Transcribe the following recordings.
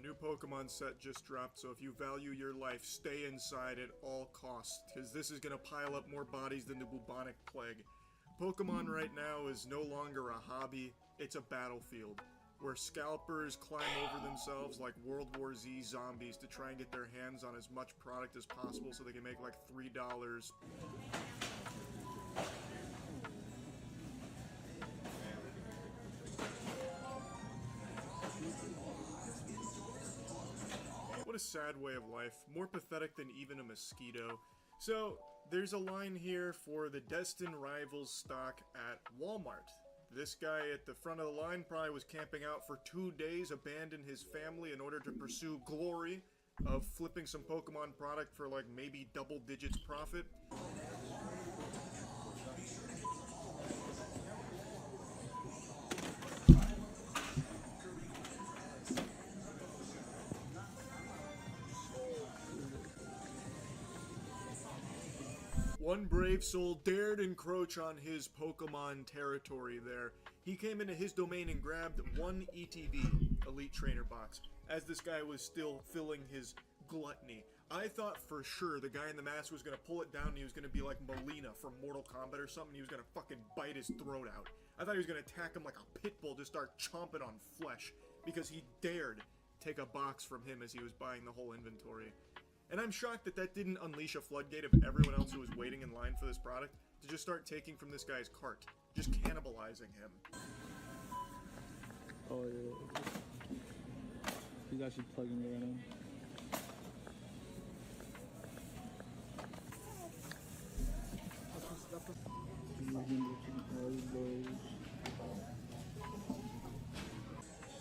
new Pokemon set just dropped, so if you value your life, stay inside at all costs, because this is gonna pile up more bodies than the bubonic plague. Pokemon right now is no longer a hobby, it's a battlefield, where scalpers climb over themselves like World War Z zombies to try and get their hands on as much product as possible so they can make like $3. What a sad way of life, more pathetic than even a mosquito. So, there's a line here for the Destined Rivals stock at Walmart. This guy at the front of the line probably was camping out for 2 days, abandoned his family in order to pursue glory of flipping some Pokemon product for like maybe double digits profit. One brave soul dared encroach on his Pokemon territory there. He came into his domain and grabbed one ETB, Elite Trainer box, as this guy was still filling his gluttony. I thought for sure the guy in the mask was gonna pull it down and he was gonna be like Melina from Mortal Kombat or something. He was gonna fucking bite his throat out. I thought he was gonna attack him like a pit bull, just start chomping on flesh, because he dared take a box from him as he was buying the whole inventory. And I'm shocked that that didn't unleash a floodgate of everyone else who was waiting in line for this product to just start taking from this guy's cart, just cannibalizing him. Oh yeah, he's actually plugging me right now.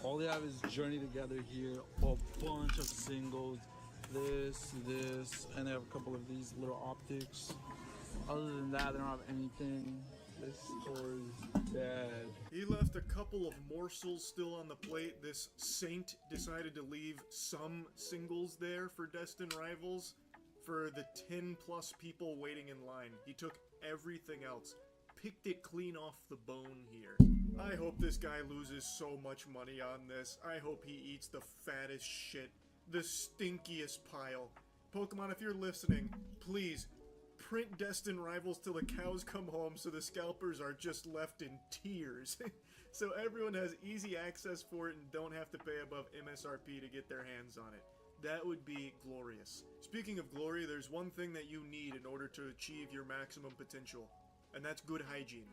All they have is Journey Together here, a bunch of singles, this, and they have a couple of these little optics. Other than that, they don't have anything. This store is dead. He left a couple of morsels still on the plate. This saint decided to leave some singles there for Destined Rivals for the 10 plus people waiting in line. He took everything else, picked it clean off the bone here. I hope this guy loses so much money on this. I hope he eats the fattest shit, the stinkiest pile. Pokemon, if you're listening, please print Destined Rivals till the cows come home so the scalpers are just left in tears. So everyone has easy access for it and don't have to pay above MSRP to get their hands on it. That would be glorious. Speaking of glory, there's one thing that you need in order to achieve your maximum potential, and that's good hygiene.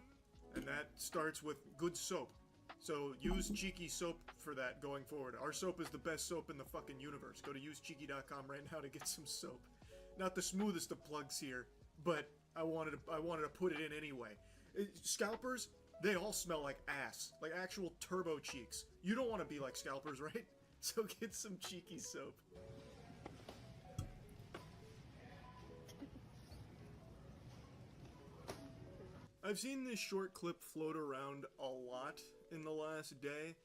And that starts with good soap. So use Cheeky soap for that going forward. Our soap is the best soap in the fucking universe. Go to usecheeky.com right now to get some soap. Not the smoothest of plugs here, but I wanted to put it in anyway. Scalpers, they all smell like ass, like actual turbo cheeks. You don't want to be like scalpers, right? So get some Cheeky soap. I've seen this short clip float around a lot in the last day.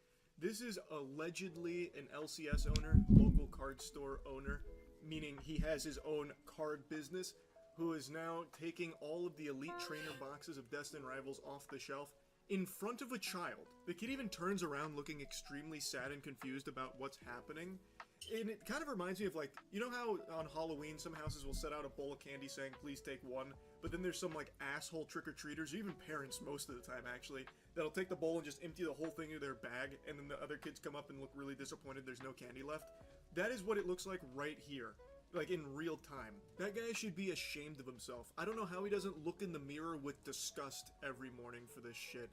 This is allegedly an LCS owner, local card store owner, meaning he has his own card business, who is now taking all of the Elite Trainer boxes of Destined Rivals off the shelf in front of a child. The kid even turns around looking extremely sad and confused about what's happening. And it kind of reminds me of, like, you know how on Halloween some houses will set out a bowl of candy saying, please take one, but then there's some, like, asshole trick-or-treaters, or even parents most of the time, actually, that'll take the bowl and just empty the whole thing into their bag, and then the other kids come up and look really disappointed there's no candy left. That is what it looks like right here. Like, in real time. That guy should be ashamed of himself. I don't know how he doesn't look in the mirror with disgust every morning for this shit.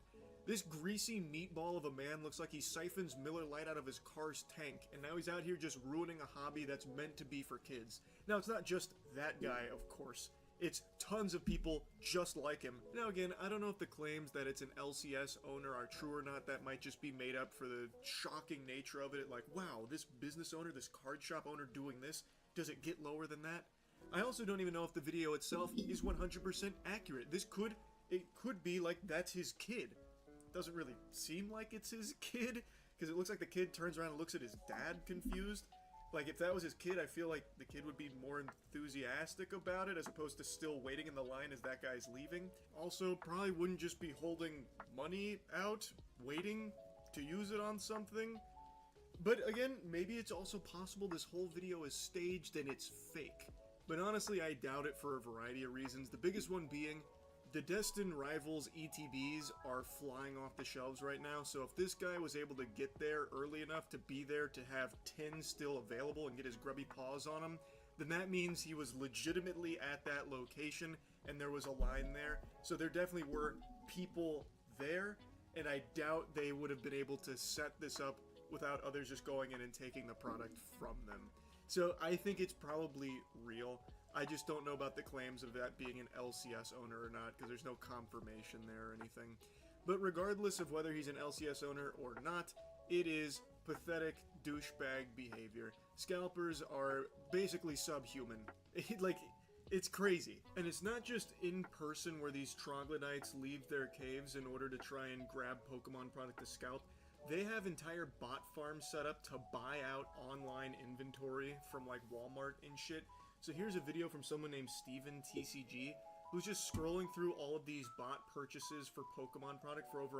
This greasy meatball of a man looks like he siphons Miller Lite out of his car's tank, and now he's out here just ruining a hobby that's meant to be for kids. Now, it's not just that guy, of course. It's tons of people just like him. Now again, I don't know if the claims that it's an LCS owner are true or not. That might just be made up for the shocking nature of it. Like, wow, this business owner, this card shop owner doing this, does it get lower than that? I also don't even know if the video itself is 100% accurate. It could be like that's his kid. Doesn't really seem like it's his kid, because it looks like the kid turns around and looks at his dad confused. Like, if that was his kid, I feel like the kid would be more enthusiastic about it, as opposed to still waiting in the line as that guy's leaving. Also, probably wouldn't just be holding money out, waiting to use it on something. But again, maybe it's also possible this whole video is staged and it's fake. But honestly, I doubt it for a variety of reasons. The biggest one being, the Destin Rivals ETBs are flying off the shelves right now, so if this guy was able to get there early enough to be there to have 10 still available and get his grubby paws on them, then that means he was legitimately at that location and there was a line there. So there definitely were people there, and I doubt they would have been able to set this up without others just going in and taking the product from them. So I think it's probably real. I just don't know about the claims of that being an LCS owner or not, because there's no confirmation there or anything. But regardless of whether he's an LCS owner or not, it is pathetic douchebag behavior. Scalpers are basically subhuman. It's crazy. And it's not just in person where these troglodytes leave their caves in order to try and grab Pokemon product to scalp. They have entire bot farms set up to buy out online inventory from like Walmart and shit. So here's a video from someone named Steven TCG, who's just scrolling through all of these bot purchases for Pokemon product for over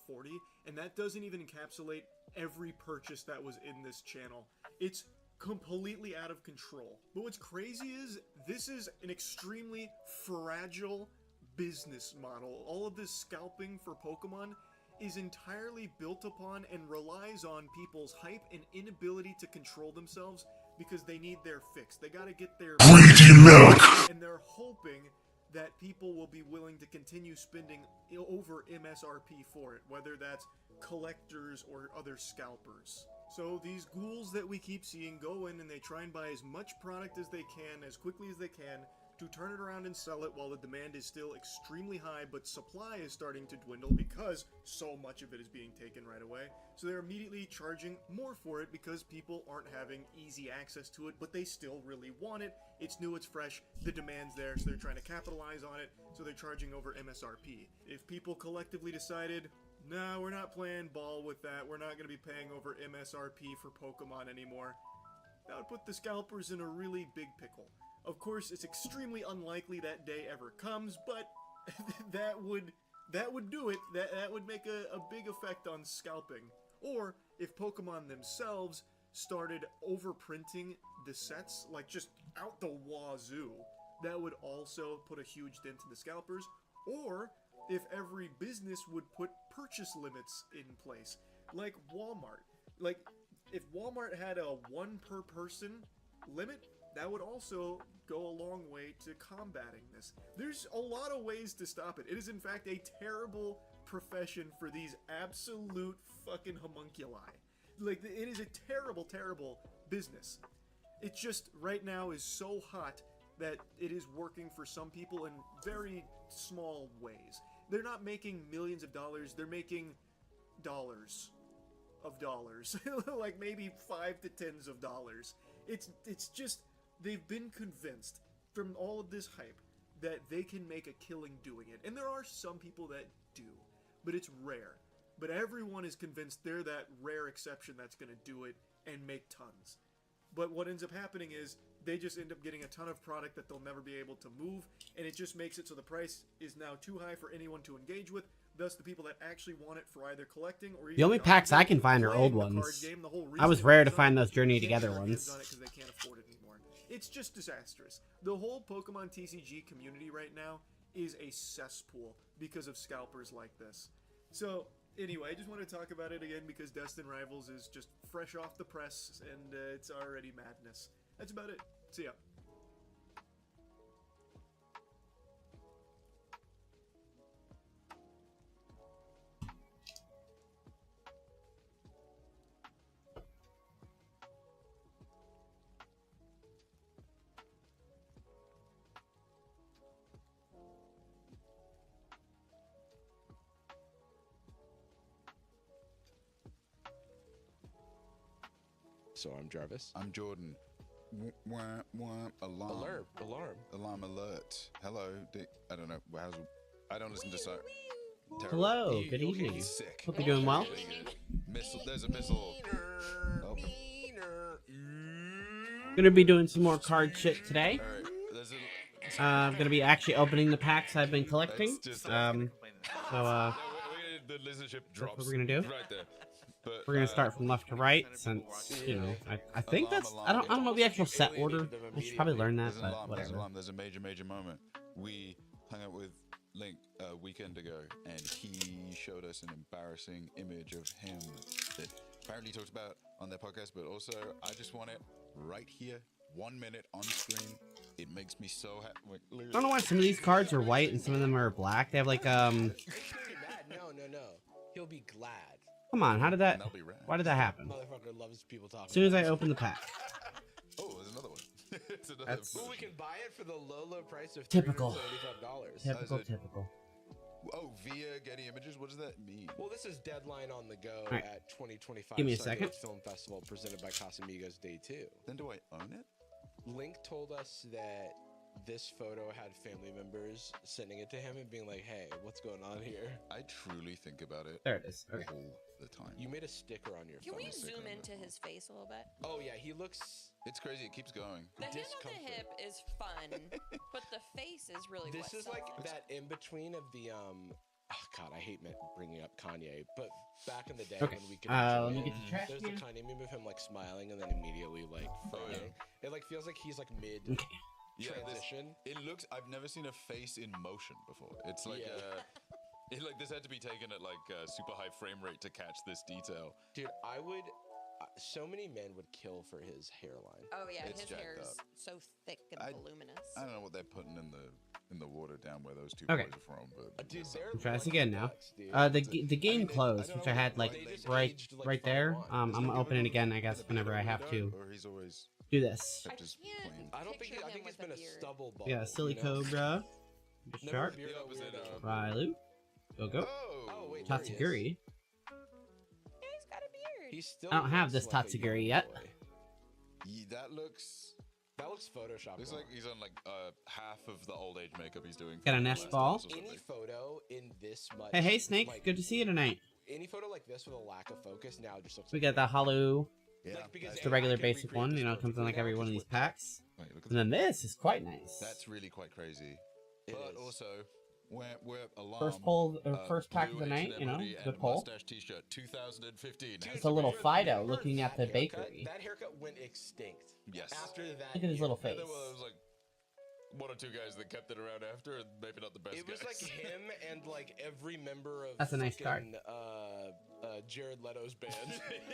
1:40, and that doesn't even encapsulate every purchase that was in this channel. It's completely out of control. But what's crazy is, this is an extremely fragile business model. All of this scalping for Pokemon is entirely built upon and relies on people's hype and inability to control themselves because they need their fix. They gotta get their greedy milk, and they're hoping that people will be willing to continue spending over MSRP for it, whether that's collectors or other scalpers. So these ghouls that we keep seeing go in and they try and buy as much product as they can, as quickly as they can, to turn it around and sell it while the demand is still extremely high, but supply is starting to dwindle because so much of it is being taken right away. So they're immediately charging more for it because people aren't having easy access to it, but they still really want it. It's new, it's fresh, the demand's there, so they're trying to capitalize on it, so they're charging over MSRP. If people collectively decided, no, we're not playing ball with that, we're not going to be paying over MSRP for Pokemon anymore, that would put the scalpers in a really big pickle. Of course, it's extremely unlikely that day ever comes, but that would do it. That would make a big effect on scalping. Or if Pokemon themselves started overprinting the sets, like just out the wazoo, that would also put a huge dent in the scalpers. Or if every business would put purchase limits in place, like Walmart. Like, if Walmart had a 1 per person limit, that would also go a long way to combating this. There's a lot of ways to stop it. It is in fact a terrible profession for these absolute fucking homunculi. Like, it is a terrible, terrible business. It just, right now, is so hot that it is working for some people in very small ways. They're not making millions of dollars, they're making dollars of dollars. Like maybe 5 to 10s of dollars. It's just, they've been convinced from all of this hype that they can make a killing doing it. And there are some people that do, but it's rare. But everyone is convinced they're that rare exception that's going to do it and make tons. But what ends up happening is they just end up getting a ton of product that they'll never be able to move, and it just makes it so the price is now too high for anyone to engage with. Thus, the people that actually want it for either collecting or The only packs I can find are old ones. I was rare to find those Journey Together ones. They can't afford it anymore. It's just disastrous. The whole Pokemon TCG community right now is a cesspool because of scalpers like this. So, anyway, I just want to talk about it again because Destin Rivals is just fresh off the press, and it's already madness. That's about it. See ya. So I'm Jarvis. I'm Jordan. Alarm. Alarm alert. Hello. I don't know. I don't listen to so. Hello, good evening. Sick. Hope you're doing well. Missile. There's a missile. Oh. Gonna be doing some more card shit today. All right. There's a. I'm gonna be actually opening the packs I've been collecting. Just, The listenership that's what we're gonna do. Right there. But, We're gonna start from left to right, since you know. I think that's I don't know the actual set order. I should probably learn that, there's an but alarm, there's an whatever. alarm. There's a major moment. We hung out with Link a weekend ago, and he showed us an embarrassing image of him that apparently he talked about on their podcast, but also I just want it right here, 1 minute on screen. It makes me so happy. I don't know why some of these cards are white and some of them are black. They have like No. He'll be glad. Come on, how did that? And they'll be rad. Why did that happen? Motherfucker loves people talking. As soon as I open the pack. Oh, there's another one. It's another That's- version. Well, we can buy it for the low price of Typical. $375. Typical, it? typical. Oh, via Getty Images. What does that mean? Well, this is Deadline on the Go right. at 2025 Give me a Sundance second. Film Festival presented by Casamigos Day 2. Then do I own it? Link told us that this photo had family members sending it to him and being like, hey, what's going on here? I truly think about it There it is. Okay. all the time. You made a sticker on your Can phone. we zoom into his face a little bit? Oh, yeah, he looks... It's crazy. It keeps going. The hand on the Discomfort. hip is fun, but the face is really This what is like sells. that in-between of the, oh, God, I hate bringing up Kanye, but back in the day Okay. when we could Let enjoy me it, get the trash there's can. the Kanye meme of him, like, smiling and then immediately, like, frowning. It, like, feels like he's, like, Okay. mid-transition. It looks. I've never seen a face in motion before. It's like like this had to be taken at like super high frame rate to catch this detail. Dude, I would... so many men would kill for his hairline. Oh yeah, It's his jacked hair's up. so thick and voluminous. I don't know what they're putting in the water down where those two Okay. boys are from, but Dude, they're Try this lucky again now. ducks, dude. The game mean, closed, I which I don't had know, like they just right aged, like, right fun there. wine. I'm gonna open it again, I guess, whenever I have to Or he's always do this. I kept his can't- plain. I don't think Picture I him think it's with been a a beard. stubble ball. Yeah, Silly you know? Cobra, Never Shark, beard The that opposite weird, of- Railu, Go. Oh, wait, there he is. Tatsuguri. Yeah, he's got a beard. He still I don't have looks this like a Tatsuguri young yet. boy. That looks Photoshopped. looks wrong. like he's on like half of the old age makeup he's doing. Got a for nest Last ball. Dance or Any something. photo in this much. Hey, Snake, like, good to see you tonight. Any photo like this with a lack of focus now just looks. We like got the hollow, Yeah, Like, because that's, the AI regular can basic recreate one. this You know, it comes in perfectly like now, every one of just these with- packs. wait, look at And then this is quite nice. that's really quite crazy. It But is. also, we're alarm. First poll, or first pack of Blue the night. H&M You know, hoodie good and poll. Mustache T-shirt, 2015. Dude, It's a little remember Fido looking at that the haircut? bakery. That haircut went extinct. Yes. After that. Look at his year. little And face. there was like one or two guys that kept it around after, and maybe not the best It was guys. like him and like every member of That's a nice card. fucking, Jared Leto's band.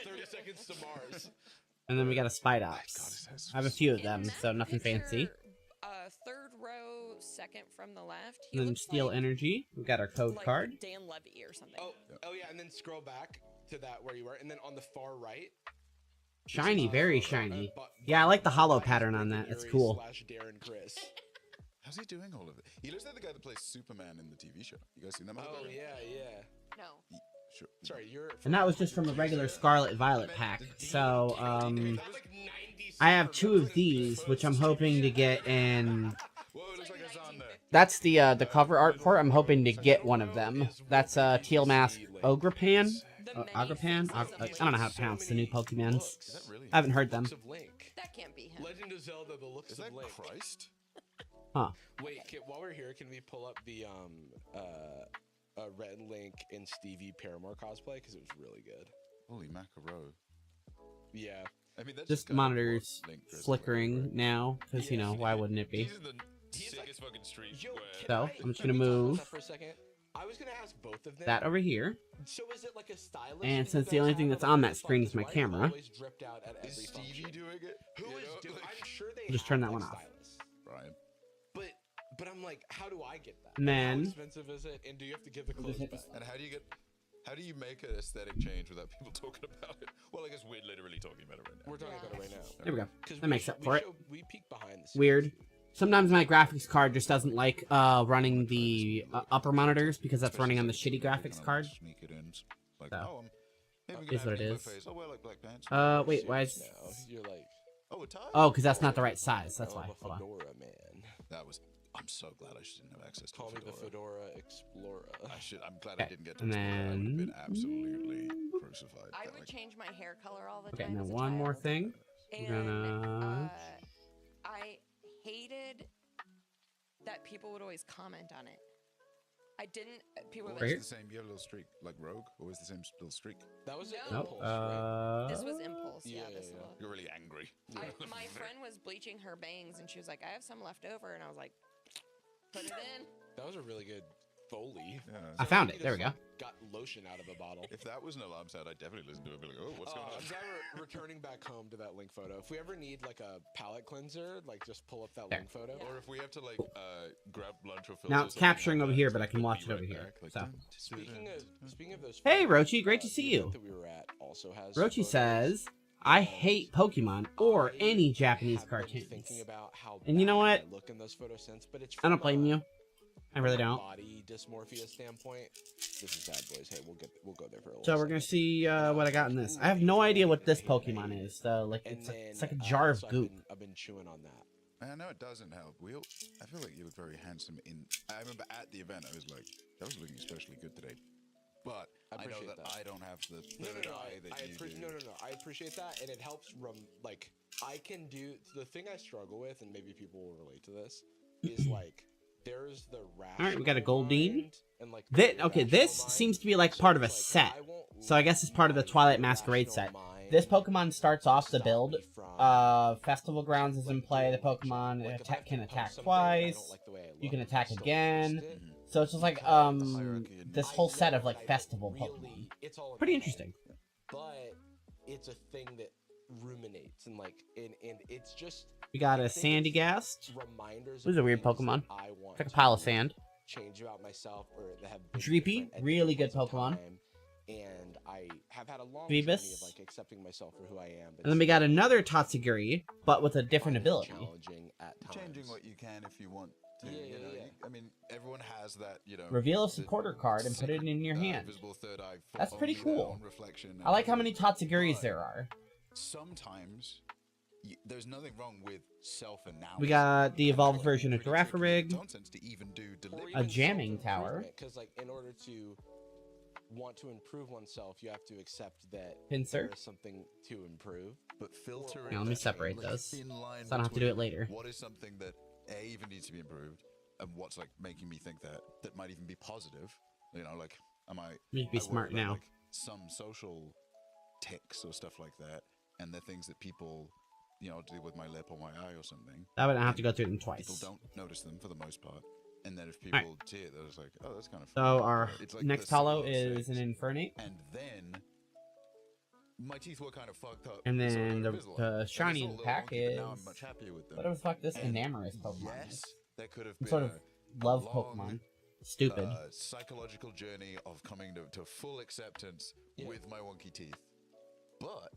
30 Seconds to Mars. And then we got a Spy God, Docs. it has I have a few of In them, that so nothing fancy. picture, third row, second from the left. He And then looks Steel like, Energy. We got our code like card. Dan Levy or something. Oh yeah, and then scroll back to that where you were, and then on the far right. Shiny, very uh, shiny. Bu- Yeah, I like the hollow Butterfly pattern on Breaking that. It's Yuri cool. / Darren Chris. How's he doing all of it? He looks like the guy that plays Superman in the TV show. You guys seen that? Oh motherfucker? yeah. No. Sure. Sorry, you're. And that was just from the regular Scarlet Violet pack. So, That's like 90 I have two of super these, which I'm hoping to get in. Whoa, it looks like it's on there. That's the cover art for it. I'm hoping to get one of them. That's Teal Mask Ograpan. The many Agrapan? faces of I Link. don't know how to pronounce the new Pokemons. Is that really? I haven't heard them. Looks of Link. That can't be him. Legend of Zelda: The Looks Is of that Link. Christ? Huh. Wait, while we're here, can we pull up the Red Link and Stevie Paramore cosplay because it was really good. Holy macaro. Yeah. I mean, that's Just kind of monitors what Link dresses like, flickering right? now, because, you know, why wouldn't it be? He's in the He's sickest fucking street Yo, where... can So, I- I'm just can gonna we talk about move that for a second. I was gonna ask both of them. That over here. So is it like a stylist? And that since you the guys only thing have, that's or on like that the screen is my fucking camera. always dripped out at Is every Stevie function? doing it? Who You is know, doing? like, I'm sure they Just have, turn that like, one off. stylists. Brian. But I'm like, how do I get that? And then- how expensive is it? And do you have to give the clothes hit back? And how do you make an aesthetic change without people talking about it? Well, I guess we're literally talking about it right now. We're talking about it right now. There we go. 'Cause That we makes show- up we for it. show- We peek behind the scenes. Weird. Sometimes my graphics card just doesn't like running the upper monitors because that's running on the shitty graphics card. Sneak it in. Like, So. oh, maybe Is what it is. Face. Oh, wear like black pants. Wait, why is... No, you're like, Oh, a tie? Oh, because that's not the right size. That's oh, why. I'm a Hold on. fedora man. That was. I'm so glad I just didn't have access to Call a me fedora. the Fedora Explorer. I'm glad I Okay, didn't get to and explore. I would have been then- absolutely crucified. I But, would like, change my hair color all the Okay, time. and then as a one more child. thing. And We're gonna... I hated that people would always comment on it. I didn't. People were Or Right is here? it the same yellow streak like Rogue, or is it the same little streak? That was an No. Nope. impulse, right? This was impulse. Yeah, Yeah, this yeah. one. You're really angry. My friend was bleaching her bangs, and she was like, "I have some left over," and I was like, "Put it in." That was a really good Foley. Yeah. I found it. There we go. Got lotion out of a bottle. If that was an alarm sound, I'd definitely listen to it and be like, oh, what's going on? I'm glad we're returning back home to that link photo. If we ever need like a palette cleanser, like just pull up that There. link photo. Or if we have to like grab lunch or Now, filters, capturing like, over here, but I like, can be watch it right over here, back, like, so. Speaking of those. Hey, photos, Rochi, great to the see event you. That we were at also has Rochi photos. says, I hate Pokemon or I any Japanese have been cartoons. thinking about how And you know bad what? I look in those photos since, but it's I don't from blame a- you. I really from a don't. Body dysmorphia standpoint. This is bad, boys. Hey, we'll go there for a little. So we're gonna second. see what I got in this. I have no idea what this Pokemon is, though. Like And it's then, like a jar of so goop. I've been chewing on that. I know it doesn't help. I feel like you look very handsome in. I remember at the event, I was like, that was looking especially good today. But I I know appreciate that that. I don't have the No, third eye that you do. no. I appreciate that, and it helps. Like I can do the thing I struggle with, and maybe people will relate to this. Is like there's the rational. All right, we got a Goldeen. mind and, like, the Okay, irrational this mind. seems to be like So part of a it's like, set. I won't So I guess it's part of the let Twilight my Masquerade rational set. mind This Pokemon starts off the stop build. me from, Festival Grounds is in play. The Pokemon like, if I have to can post attack something and I don't twice. like the way I You look, can I attack still again. post it. So it's just like hierarchy in this I whole set know of like that I festival really- Pokemon. it's all in Pretty my head, interesting. but it's a thing that ruminates and like and it's just We got I a think it's Sandygast. reminders. This is of a weird things Pokemon. that I want It's like a to pile of sand. change about myself, or that have been Dreepy, different at really different good points in Pokemon. time, and I have had a long Phoebus. journey of like accepting myself for who I am. But And then we got another Tatsugiri, but with a different finding it ability. challenging at times. Changing what you can if you want to. Yeah, you know, yeah. I mean, everyone has that. Reveal a the supporter card and put it in your hand. Visible third eye. for That's pretty only their cool. own reflection I like how and- many Tatsugiris there are. Sometimes there's nothing wrong with self-analysis. We got the evolved version of Girafarig. Nonsense to even do Or deliberately. even jamming tower. self-improvement, 'cause, like, in order to want to improve oneself, you have to accept that Pinsir. there is something to improve. But filtering. Now, let me that separate like, those, thin line so I don't have to do it between later. What is something that even needs to be improved, and what's like making me think that might even be positive? Like am I? You need to be I worry smart about, now. like, some social tics or stuff like that, and they're things that people, do with my lip or my eye or something. That would have to go through them People twice. don't notice them for the most part, and then if people Alright. see it, they're just like, "Oh, that's kind of." So our It's like next the hollow similar is an things. Infernape. And then my teeth were kind of fucked up. And so I then got the- Invisalign. the And it's shiny all in a the little pack wonky, but now I'm is- much happier with them. What the fuck this And Enamorous Pokemon Yes, is? there could have Some been sort of love long, Pokemon. Stupid. psychological journey of coming to full acceptance Yeah. with my wonky teeth. But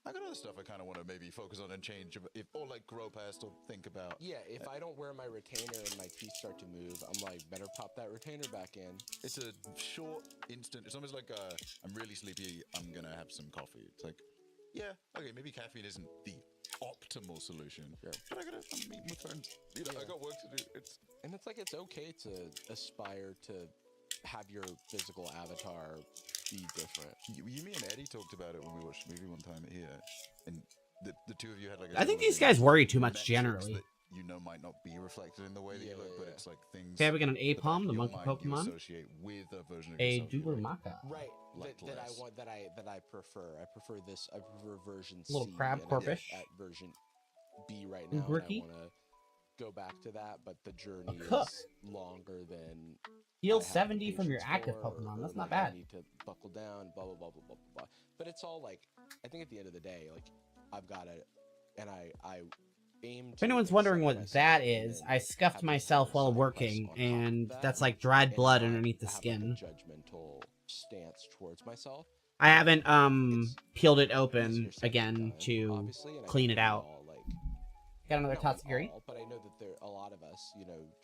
I got other stuff I kind of want to maybe focus on and change, or like grow past or think about. Yeah, if I don't wear my retainer and my teeth start to move, I'm like, better pop that retainer back in. It's a short, instant. It's almost like I'm really sleepy. I'm gonna have some coffee. It's like, yeah, okay, maybe caffeine isn't the optimal solution. Yeah. But I'm meeting with friends. I got work to do. And it's like, it's okay to aspire to have your physical avatar be different. You, me and Eddie talked about it when we watched a movie one time here, and the two of you had like. I think similar these thing. guys worry too much Metrics generally. that might not be reflected in the way that you look, but it's like things. Okay, we got an that, Apom, the your monkey mind you Pokemon. associate with a version of A yourself you like. Dugalmaka. Right. Like That I less. want, that I prefer. I prefer this. I prefer version Little C. crab and I'm corpish. at version B right now. And I Grookey. want to go back to that, but the journey A Cook. is longer than. Heal I have the 70 from your patience active for, Pokemon. or That's not like, I bad. need to buckle down, blah blah blah blah blah blah blah. But it's all like, I think at the end of the day, like I've got to, and I aim. If anyone's wondering what that is, I scuffed myself while working, and that's like dried blood underneath the skin. Judgmental stance towards myself. I haven't It's peeled it easier open said than again done, to obviously, and I clean think it we out. all, like, Got another not like Tatsugiri. all, but I know that there a lot of us,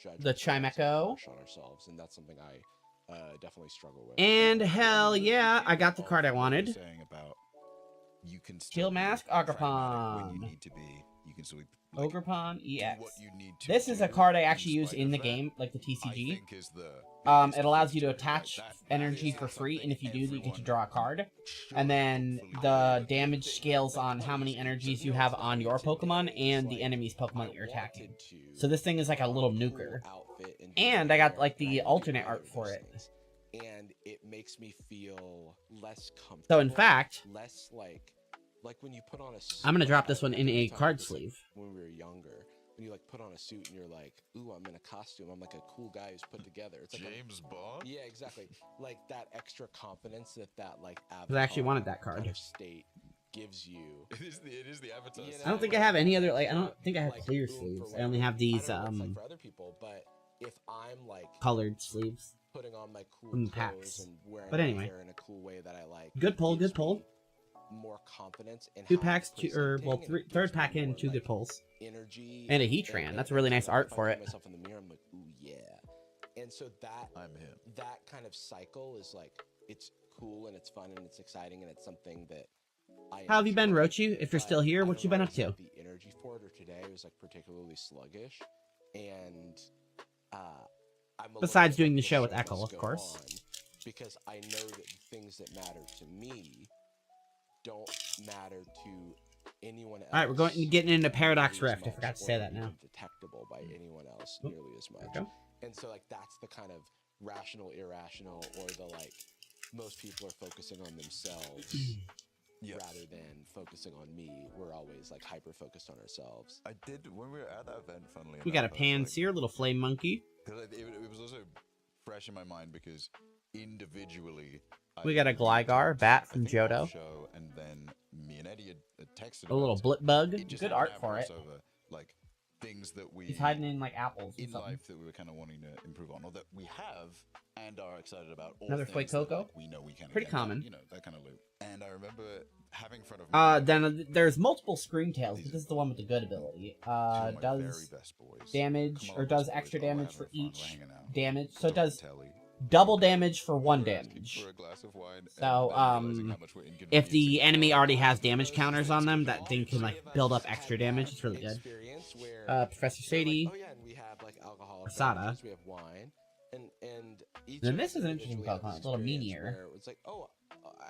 judge The ourselves and Chimecho. harsh on ourselves, and that's something I definitely struggle with. And hell yeah, I got the card I wanted. Saying about you can Steel still be Mask, pragmatic when Agrapon. you need to be. You can still be like, Ogrepon do EX. what you need to This is a do card I actually use spite in of the that. game, like the I TCG. think is the It allows you to biggest attach like that energy is for free, and if you do, you get to everyone draw a card. should And then hopefully the do. damage scales on how many energies you have on your Pokemon and the enemy's Pokemon that you're attacking. So this thing is like a little nuker. Out fit in. And I got, like, the alternate art for it. And it makes me feel less comfortable. So in fact, less like when you put on a suit. I'm gonna drop this one in a Talked card about this, like, sleeve. when we were younger, when you like put on a suit and you're like, ooh, I'm in a costume. I'm like a cool guy who's put together. It's like James Bond? yeah, exactly. Like that extra confidence that like I actually wanted that kind card. of state gives you. It is the avatar. You I don't think I have any other, like, I don't think I have clear sleeves. I only have these, I don't know what it's like for other people, but if I'm like colored sleeves. putting on my cool From clothes packs. and wearing But my anyway. hair in a cool way that I like. Good pull, gives good pull. me More confidence in 2 how I'm packs, well, presenting, and it third gives me pack in, more, 2 like, good pulls. energy And a Heatran. That's a really nice art for I it. look myself in the mirror, I'm like, ooh yeah. And so I'm him. that kind of cycle is like, it's cool and it's fun and it's exciting and it's something that How have you been, enjoy, Rochi? If you're but still here, I what don't you been up always to? have the energy for it, or today it was like particularly sluggish, and I'm a Besides little doing the bit show with must Echo, of go course. on, because I know that the things that matter to me don't matter to anyone else. All right, we're getting into Paradox nearly as Rift. I forgot much, to say or that now. even detectable by anyone else nearly as much. go. And so like that's the kind of rational, irrational, or the like most people are focusing on themselves Yeah. rather than focusing on me. We're always like hyper focused on ourselves. I did when we were at that event. Funnily We got a enough, I was Panseer, little flame monkey. Because it was also fresh in my mind because individually, We got a Gligar, bat from I think off Johto. show, and then me and Eddie had texted A little about blip bug. it. Just Good happened art to for have it. crossover, like things that we He's hiding in, like, apples and in something. life that we were kind of wanting to improve on, or that we have and are excited about. Or Another things Fuecoco? that, like, we know we can. Pretty get, common. you know, that kind of loop. And I remember having in front of me. Then there's multiple Screamtails, but this is the one with the good ability. two of my very Does best boys. damage, Come or on, does best extra boys. Oh, we're damage having for fun. We're each hanging out. damage. So it Talking does telly. double damage for 1 We're asking damage. for a glass of wine, So, and then realizing how much we're if the inconveniencing enemy our already has lives. damage counters on them, that thing can, like, build up extra damage. It's really good. Experience where Professor they're Sadie. like, oh yeah, and we have like alcoholic Asada. beverages, we have wine, and each Then of this us is an interesting individually have Pokemon, this it's a little experience meanier. where It's like, oh,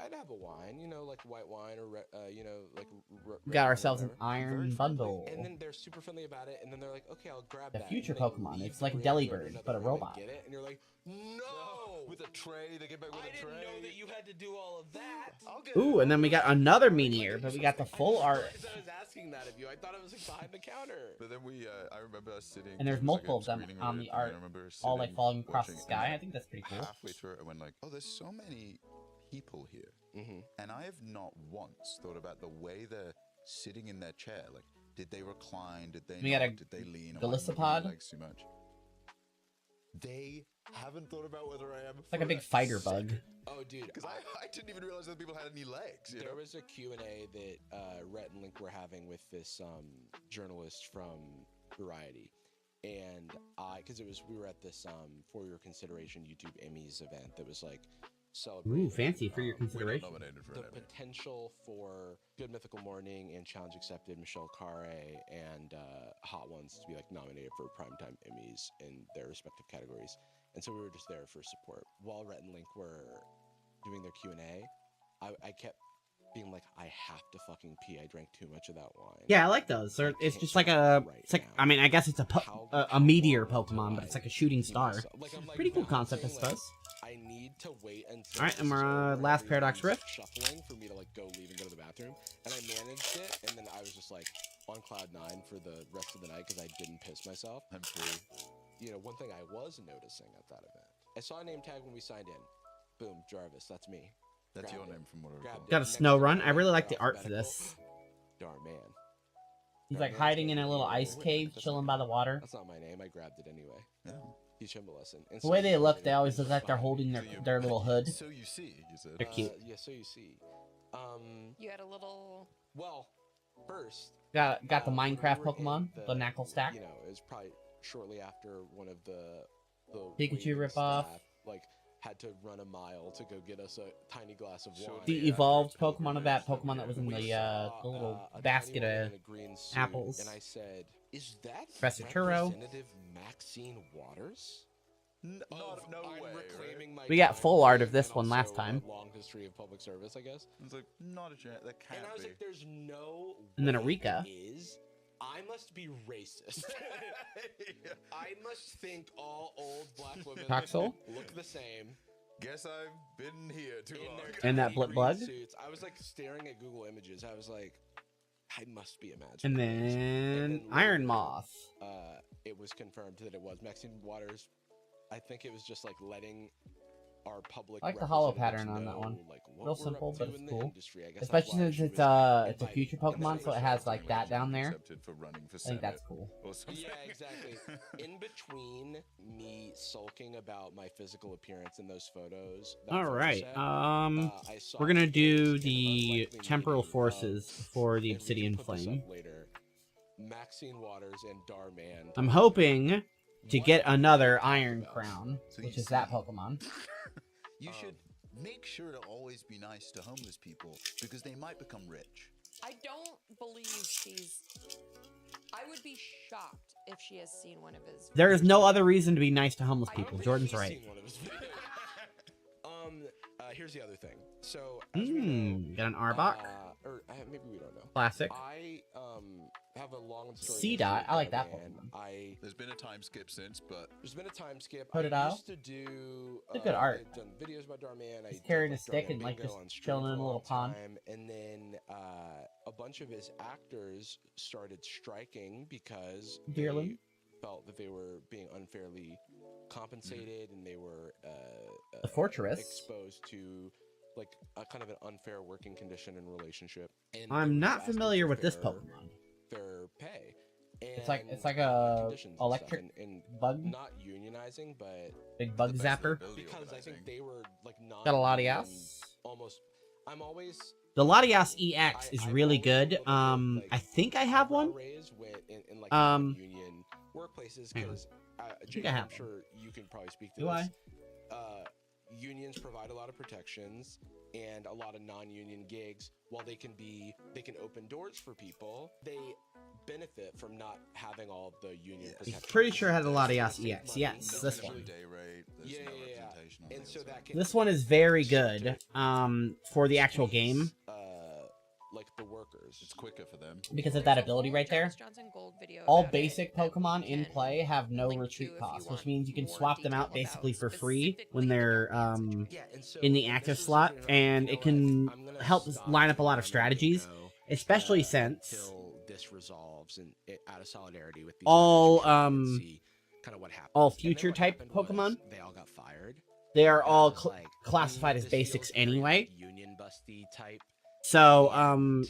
I'd have a wine, you know, like white wine or you know, like We red got wine or ourselves an whatever. iron Very bundle. And then they're super friendly about it, and then they're like, okay, I'll grab The that. future and they Pokemon. leave It's the like room, Delibird, go to another but a room and robot. Get it, and you're like, no, with a tray. They get back with I a tray. didn't know that you had to do all of that. I'll get Ooh, it. and then we got another Meteor, but we got the full art. I was asking that of you. I thought it was like behind the counter. But then I remember us sitting. And there's it was like a multiple of them screening on room, the and I art, remember all, like, sitting, falling across the watching, sky. and, I think that's pretty cool. halfway through it, I went like, "Oh, there's so many people here," and I have not once thought about the way they're sitting in their chair. Like, did they recline? Did they? We got not? a Did they lean? Am I Golisopod. moving my legs too much? They haven't thought about whether I am. It's like a big fighter bug. Oh, dude, Because I didn't even realize that people had any legs. You there know? was a Q&A that Rhett and Link were having with this journalist from Variety, and because we were at this for your consideration YouTube Emmys event that was like celebrating Ooh, fancy for your We're not consideration. nominated for the an Emmy. potential for Good Mythical Morning and Challenge Accepted, Michelle Carre, and Hot Ones to be like nominated for primetime Emmys in their respective categories. And so we were just there for support. While Rhett and Link were doing their Q&A, I kept being like, I have to fucking pee. I drank too much of that wine. Yeah, I like those. It's just like a, it's like, I mean, I guess it's a meteor Pokemon, but it's like a shooting star. Pretty cool concept, I suppose. I need to wait until. Alright, and we're last Paradox Rift. Shuffling for me to like go leave and go to the bathroom, and I managed it, and then I was just like on cloud 9 for the rest of the night because I didn't piss myself. I'm free. You know, one thing I was noticing at that event, I saw a name tag when we signed in. Boom, Jarvis, that's me. That's Grabbed your it. name from what I Grabbed recall. it. Got a Next snow to run. the I really like the art for alphabetical. this. Darn man. He's like hiding in a little ice cave, chilling by the water. That's not my name. I grabbed it anyway. Yeah. He's Chimbalescent. The way they look, they always look like they're holding their little hood. So you see, you said. They're cute. Yeah, so you see. You had a little. Well, first. Got the when we Minecraft were in Pokemon, the Knuckle Stack. You know, it was probably shortly after one of the Pikachu waiting ripoff. staff, like had to run a mile to go get us a tiny glass of wine. The evolved Pokemon of that Pokemon that was in the little a basket tiny woman of in a green suit, apples. and I said, "Is that Professor Turo. Representative Maxine Waters?" No I'm way. reclaiming my We got time full art of and this one also last time. a long history of public service, I guess. It's like not a chance. That can't And I was be. like, "There's no." And then way Eureka. it is. I must be racist. I must think all old black women Paxil? look the same. Guess I've been here too In long. their And that tiny blip green blood? suits. I was like staring at Google Images. I was like, I must be imagining. And this. then later, Iron Moth. It was confirmed that it was Maxine Waters. I think it was just like letting our public. I like the hollow representatives pattern on that know, one. like, what Real we're simple, up but to it's in the cool. industry. I guess that's Especially why since she it's was it's a invited. future And then Pokemon, so it has like that down there. Accepted for running for I think Senate that's cool. or something. Yeah, exactly. In between me sulking about my physical appearance in those photos. that All photo right. set, I saw We're gonna kids do in an the unlikely temporal meeting forces of- for the and we can Obsidian put this Flame. up later, Maxine Waters and Darman. I'm hoping to What get are we another talking Iron about? Crown, So which you is that see- Pokemon. You should make sure to always be nice to homeless people because they might become rich. I don't believe she's. I would be shocked if she has seen one of his. There is no other reason to be nice to homeless I don't people. think Jordan's He's right. seen one of his videos. Here's the other thing. So, as we know, Got an Arbok. or maybe we don't know. Classic. I have a long story. C-Dot, I like that and Pokemon. There's been a time skip since, but There's been a time skip. Totodile? I used to do. It's a good art. I've done videos about Darman. He's I carrying did, a stick Darman and, like, Bingo just on stream chilling in for a little long pond. time. And then a bunch of his actors started striking because Dearling? they felt that they were being unfairly compensated and they were The Fortress. exposed to like a kind of an unfair working condition and relationship. And I'm they were not asking familiar for with this fair- Pokemon. Fair pay. It's like And, a conditions and stuff, electric and bug, not unionizing, but big bug the best zapper. ability because I organizing. think they were like not Got a Latias. almost. I'm always The Latias EX is I've really always good. looked at, like, I think I have one. raised in like union workplaces hang on. because I Jake, I I'm have sure you can probably speak to Do this. Unions provide a lot of protections and a lot of non-union gigs. While they can open doors for people, they benefit from not having all of the union protections. Pretty sure I had the Latias Save EX. money, Yes, no this usually one. Day rate, there's Yeah, no yeah, yeah. representation on And the so outside. that can This one is very good. Subject For the actual game like the workers. It's quicker for them. because of that ability right there. Johnson Gold video All about it basic that Pokemon we in can play have no link to retreat if you cost, which want means you can more swap them out detail basically about for free when specifically they're the Dark Yeah, and so in the this active was slot, something and you it know can what, I'm gonna help stop line up a lot and of I'm strategies, gonna go, especially since until this resolves and out of solidarity with these all, organizations and see kind of what happened. all And then future what type happened was Pokemon, they all got fired. they are all because, like, classified as this basics feels very, anyway. like, union busty type. So,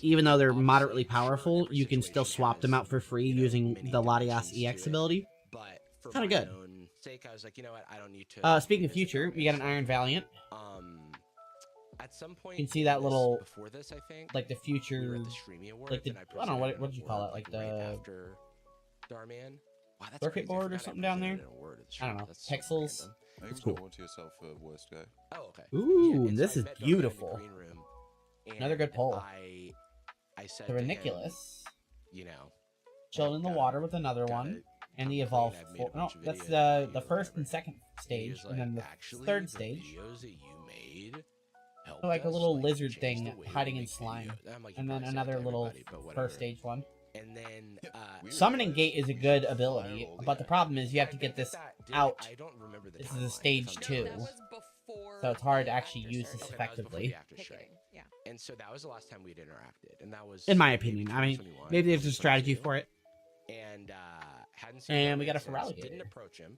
even though they're Obviously, moderately sure, powerful, every you can still situation swap them has, out for free you know, using many the Latias dimensions EX to it. ability. But for Kinda my good. own sake, I was like, you know what? I don't need to. Speaking of revisit future, that we got an myself. Iron Valiant, At some point, You can see in that this- little, before this, I think, like the we were future, at the Streamy Awards, like the, and I don't know, presented what an did you call it, award, like right the, after Darman. Wow, that's circuit crazy. I board or forgot I something down presented there? an award at the I don't Streamy. know, That's so Pixels. random. I think It's it's cool. award to yourself for worst guy. Oh, okay. Ooh, Yeah, and this so I is met Darman in the beautiful. green room, Another good and poll. I said The to him, Reniculus, you know, chilled in the gotta- water with another gotta one, and come the clean, Evolve. I've made a No, bunch of that's videos the of you or first and whatever. second And he stage, was and then like, the actually, third the stage. videos that you made helped Like a us, little like, lizard change thing the way we hiding in make slime. videos." I'm like, you And then probably say that another to little everybody, but whatever. first stage one. And then We Summoning realized Gate is a we good should ability, file but the the- problem is you have I to think get this that did- out. I don't remember the This is a timeline, if stage I'm No, two. that was before. So it's hard to the actually actor use started this Okay, that was before the effectively. actor strike. picketing. Yeah. And so that was the last time we'd interacted, and that was In my maybe opinion. I mean, 2021, maybe there's a strategy 2022. for it. And hadn't seen him And we got a since, Feraligatr. Didn't approach him,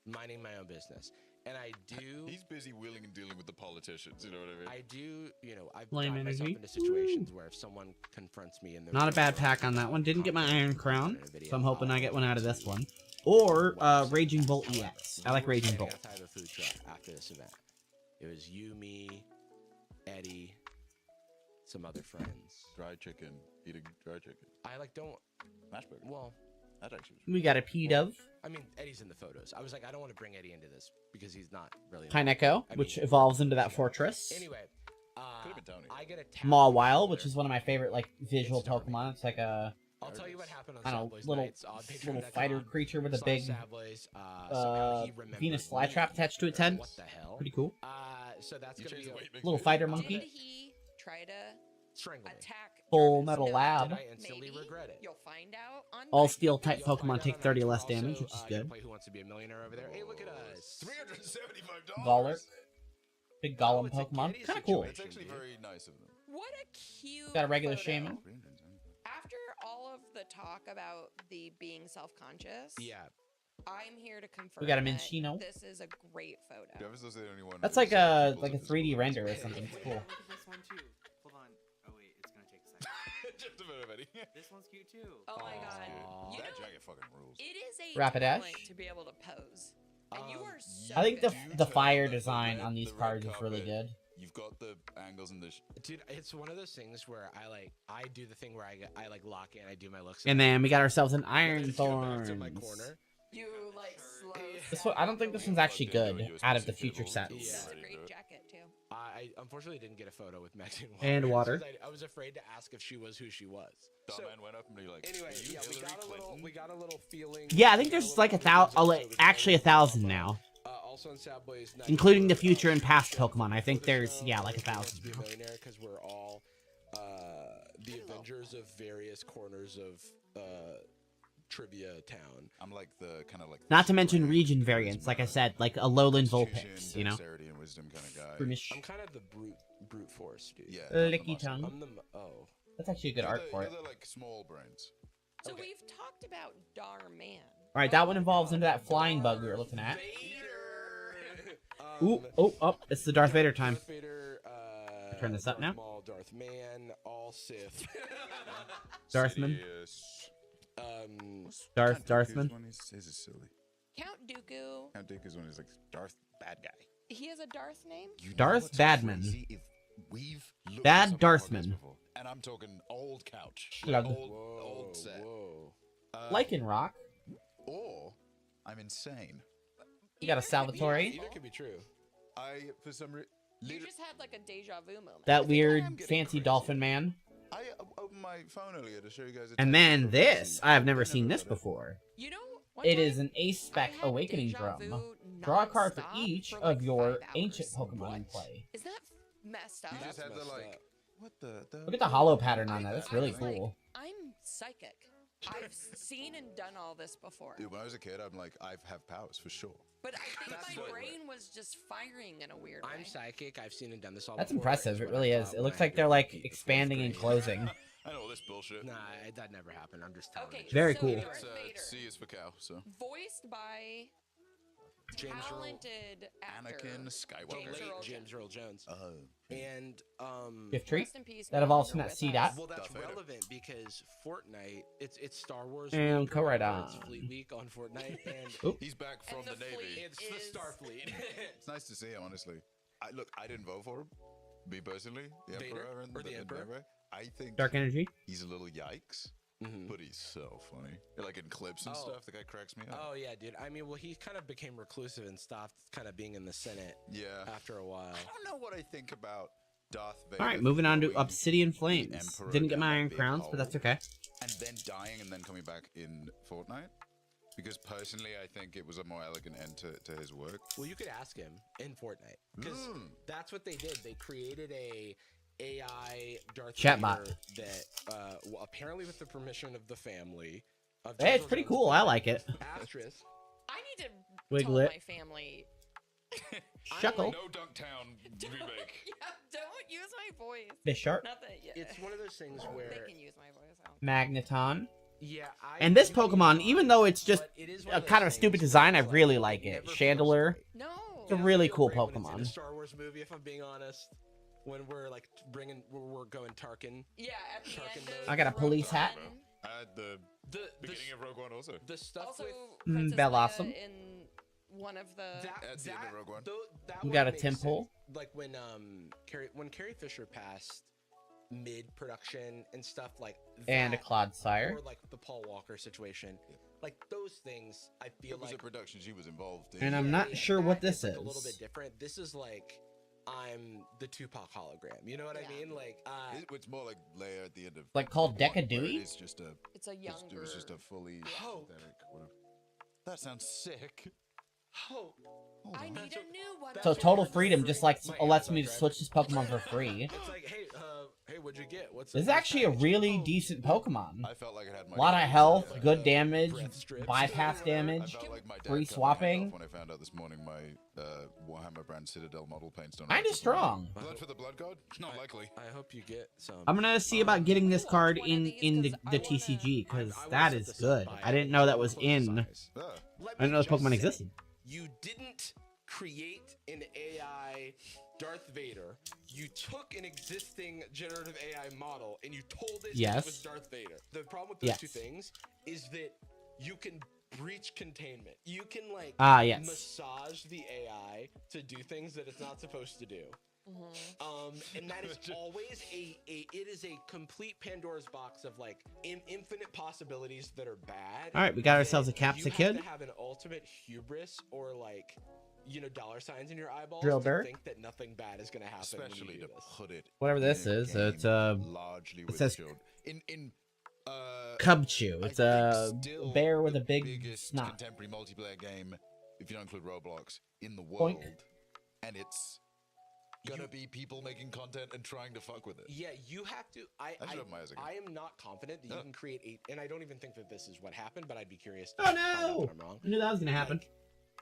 minding my own business. And I do, He's busy wheeling and dealing with the politicians, you know what I mean? I do, you know, I've Flame gotten myself energy. into situations where if someone confronts me in the Not a room bad or pack on that one. Didn't get my content Iron Crown, in a video, so I'm hoping I get one out of this to one. Or watch it. Raging Bolt However, EX. I like we were Raging standing Bolt. outside of a food truck after this event. It was you, me, Eddie, some other friends. Dry chicken, eating dry chicken. I like don't. Mash burger. Well, That actually was We got a P-Dove, I mean, Eddie's in the photos. I was like, I don't want to bring Eddie into this because he's not really. Pineco, I which mean, evolves into that fortress. Anyway, Could've been Tony. I get a tap Mawile, from which is one of my favorite like visual It's Darman. Pokemon. It's like a I'll tell you what happened on I don't know, Savoy's little nights. little fighter creature with a slash big Savoy's, somehow he remembered Venus me. flytrap attached to its head. What the hell? Pretty cool. So that's You gonna changed be the way it makes Little me fighter feel. monkey. Did he try to strangle me. attack Full Jarvis. Metal No, Lab. Did I instantly maybe. regret it? You'll find out on All Night. steel type You'll find Pokemon out take on 30 Night. less Also, damage, which is gotta good. Play Who Wants to Be a Millionaire over there. Hey, look at us. $375. Galler. Big Golem it's a Pokemon. kitty Kind of cool. It's actually very nice of them. What a cute. Got a regular photo. Shaman. After all of the talk about the being self-conscious, Yeah. I'm here to confirm. We got a that Minchino. This is a great photo. Travis was the only one That's who like said a people's like a invisible 3D render or pictures. something. It's Wait, cool. look at this one too. Hold on. Oh wait, it's gonna take a second. Just a bit of Eddie. This one's cute too. Oh my Aw. god. You That know, jacket fucking rules. it is a Rapidash? talent to be able to pose. And you are so I think the good at the it. fire the design red- on these the red cards is really carpet. good. You've got the angles and the. Dude, it's one of those things where I do the thing where I like lock in, I do my looks. And then we got ourselves an then Iron I just go back to my Thorns. corner. You like slow. This one, I don't think this one's actually good out of the future sets. That's a Yeah. great jacket too. I unfortunately didn't get a photo with Megan And water. I was afraid to ask if she was who she was. So, Starman went up and he like. anyway, "Are you yeah, Hillary we got a little feeling. Yeah, I think we got there's a like a little thousand, episode actually a with thousand Bob, now, also on Sad Boys Night, including the future and the past show Pokemon. I think before the there's show, yeah like a Who Wants to thousand Be a now. Millionaire, because we're all the Avengers of various corners of Trivia Town. I'm like the kind of like. Not to mention region variants, like I said, like a Lowland Vulpix, you know. Dexterity and wisdom kind of guy. Brunish. I'm kind of the brute force, dude. Yeah. Licky muscle. tongue. I'm the oh. That's actually a good art for it. You're the like small brains. So Okay. we've talked about Darman. All right, that one evolves into that flying bug we were looking at. Vader! Ooh, oh, oh, it's the Darth Vader time. Darth Vader, Turn this up Darth now. Maul, Darth Man, all Sith. Darthman. Count Dooku's Darthman. one is silly. Count Dooku. Count Dooku's one is like Darth bad guy. He has a Darth name. You know Darth what's Badman. crazy? If we've looked Bad at some of our podcasts Darthman. before, and I'm talking old couch, Slug. old set. Whoa. Lycanroc. Or I'm insane. You got a Salvatore. Either could be true. I for some reason. You just had like a deja vu moment. That I'm weird getting fancy crazy. dolphin man. I opened my phone earlier to show you guys. a And text then from this, Messi. I have never seen heard this of it. before. You know, one It time is an Ace Spec I had Awakening deja Drum. vu Draw a card for nonstop each for, of like, your 5 ancient hours. Pokemon in play. Is that messed up? You just That's had the messed like. up. What the? Look at the hollow pattern on that. That's I really was like, cool. I'm psychic. I've seen and done all this before. Dude, when I was a kid, I'm like, I have powers for sure. But I think That's my what- brain was just firing in a weird way. I'm psychic. I've seen and done this all That's before. impressive. is It what really I is. thought It when looks I like had they're to like repeat the expanding fifth and grade. closing. I know all this bullshit. Nah, that never happened. I'm just telling Okay, you. Very so cool. Darth It's, Vader, C is for cow. So voiced by James Earl, talented actor Anakin the Skywalker. James late Earl James Earl Jones. Oh. And Gift tree. Rest in peace. That no evolves longer from that with C us. dot. well, that's Darth Vader. relevant because Fortnite. It's Star Wars And week or whatever, it's Koradon. Fleet Week on Fortnite, and Oop. He's back from And the the Navy. fleet- it's the is- Starfleet. It's nice to see him, honestly. I didn't vote for him. Me personally, the Vader? Emperor and Or the Emperor? I think Dark energy. he's a little yikes, Mhm. but he's so funny. Like in clips and Oh. stuff, the guy cracks me up. Oh yeah, dude. I mean, well, he kind of became reclusive and stopped kind of being in the Senate Yeah. after a while. I don't know what I think about Darth Vader. All right, moving on to throwing Obsidian the Flames. Emperor Didn't get down my that Iron big Crowns, but that's hole okay. And then dying and then coming back in Fortnite. Because personally, I think it was a more elegant end to his work. Well, you could ask him in Fortnite because Mm. that's what they did. They created a AI Darth Chatbot. Vader that, well, apparently with the permission of the family. Of Hey, it's James pretty Earl cool. Jones, I like it. Asterisk. I need to Wiglet. tell my family. Shuckle. No Dunktown remake. Yeah, don't use my voice. Bisharp. Not that. Yeah. It's one of those things where, They can use my voice. I don't Magneton. yeah. And this Pokemon, even though it's just but it is a one of kind of a those stupid things design, I where it's really like, like it it. never feels Chandelure. right. No. It's a It really feels cool great when it's in a Pokemon. Star Wars movie, if I'm being honest. When we're like we're going Tarkin. Yeah, at the Tarkin end mode. of I got a Rogue police hat. One. I had the The beginning of Rogue One also. the stuff Also, with Princess Bellossom. Leia in one of the. At the end of Rogue One. That We one got a makes temple. sense. Like when Carrie Fisher passed mid production and stuff like that, And a Clodsire. or like the Paul Walker situation, like those things. I feel It was like a production she was involved in. And I'm not sure what that this like a little bit is. different. This is like I'm the Tupac hologram. You know what I Yeah. mean? Like It's more like Leia at the end of Like called Rogue One, Deca where Dewey? It's just a. It's a younger. It was just a fully Hope. synthetic. Whatever. That sounds sick. hope. Hold I on. need a new one. So That's total what freedom free- just like my lets me Amazon switch this Pokemon for free. It's like, hey, what'd you get? What's This is what's actually a package? really Oh, decent Pokemon. I felt like it had my A lot of dad's, health, uh, good damage, breath strips. bypass I damage, felt like my dad free cut my head swapping. off when I found out this morning my Warhammer brand Citadel model paints don't. Kinda strong. Blood for the blood god? Not likely. I hope you get some. I'm gonna see about getting this card in the TCG because that is good. I didn't know that was in. Ah, I didn't know this Pokemon existed. You didn't create an AI Darth Vader. You took an existing generative AI model and you told it Yes. it was Darth Vader. The problem with those Yes. two things is that you can breach containment. You can like Yes. massage the AI to do things that it's not supposed to do. And that is always it is a complete Pandora's box of like infinite possibilities that are bad. All right, we got that ourselves a you Capsicum. have to have an ultimate hubris or like, you know, dollar signs in your eyeballs Drill to dirt. think that nothing bad is gonna happen especially when you to do this. put it. Whatever this in a is, it's game largely with says children. In Cubchoo. I It's think a still bear with the a big biggest snot. contemporary multiplayer game, if you don't include Roblox, in the Boink. world, and it's gonna be people making content and trying to fuck with it. Yeah, you have to. I should have my eyes again. I am not confident that you Yeah. can create and I don't even think that this is what happened, but I'd be curious. Oh find out no! that I'm wrong. I knew that was gonna happen. Like,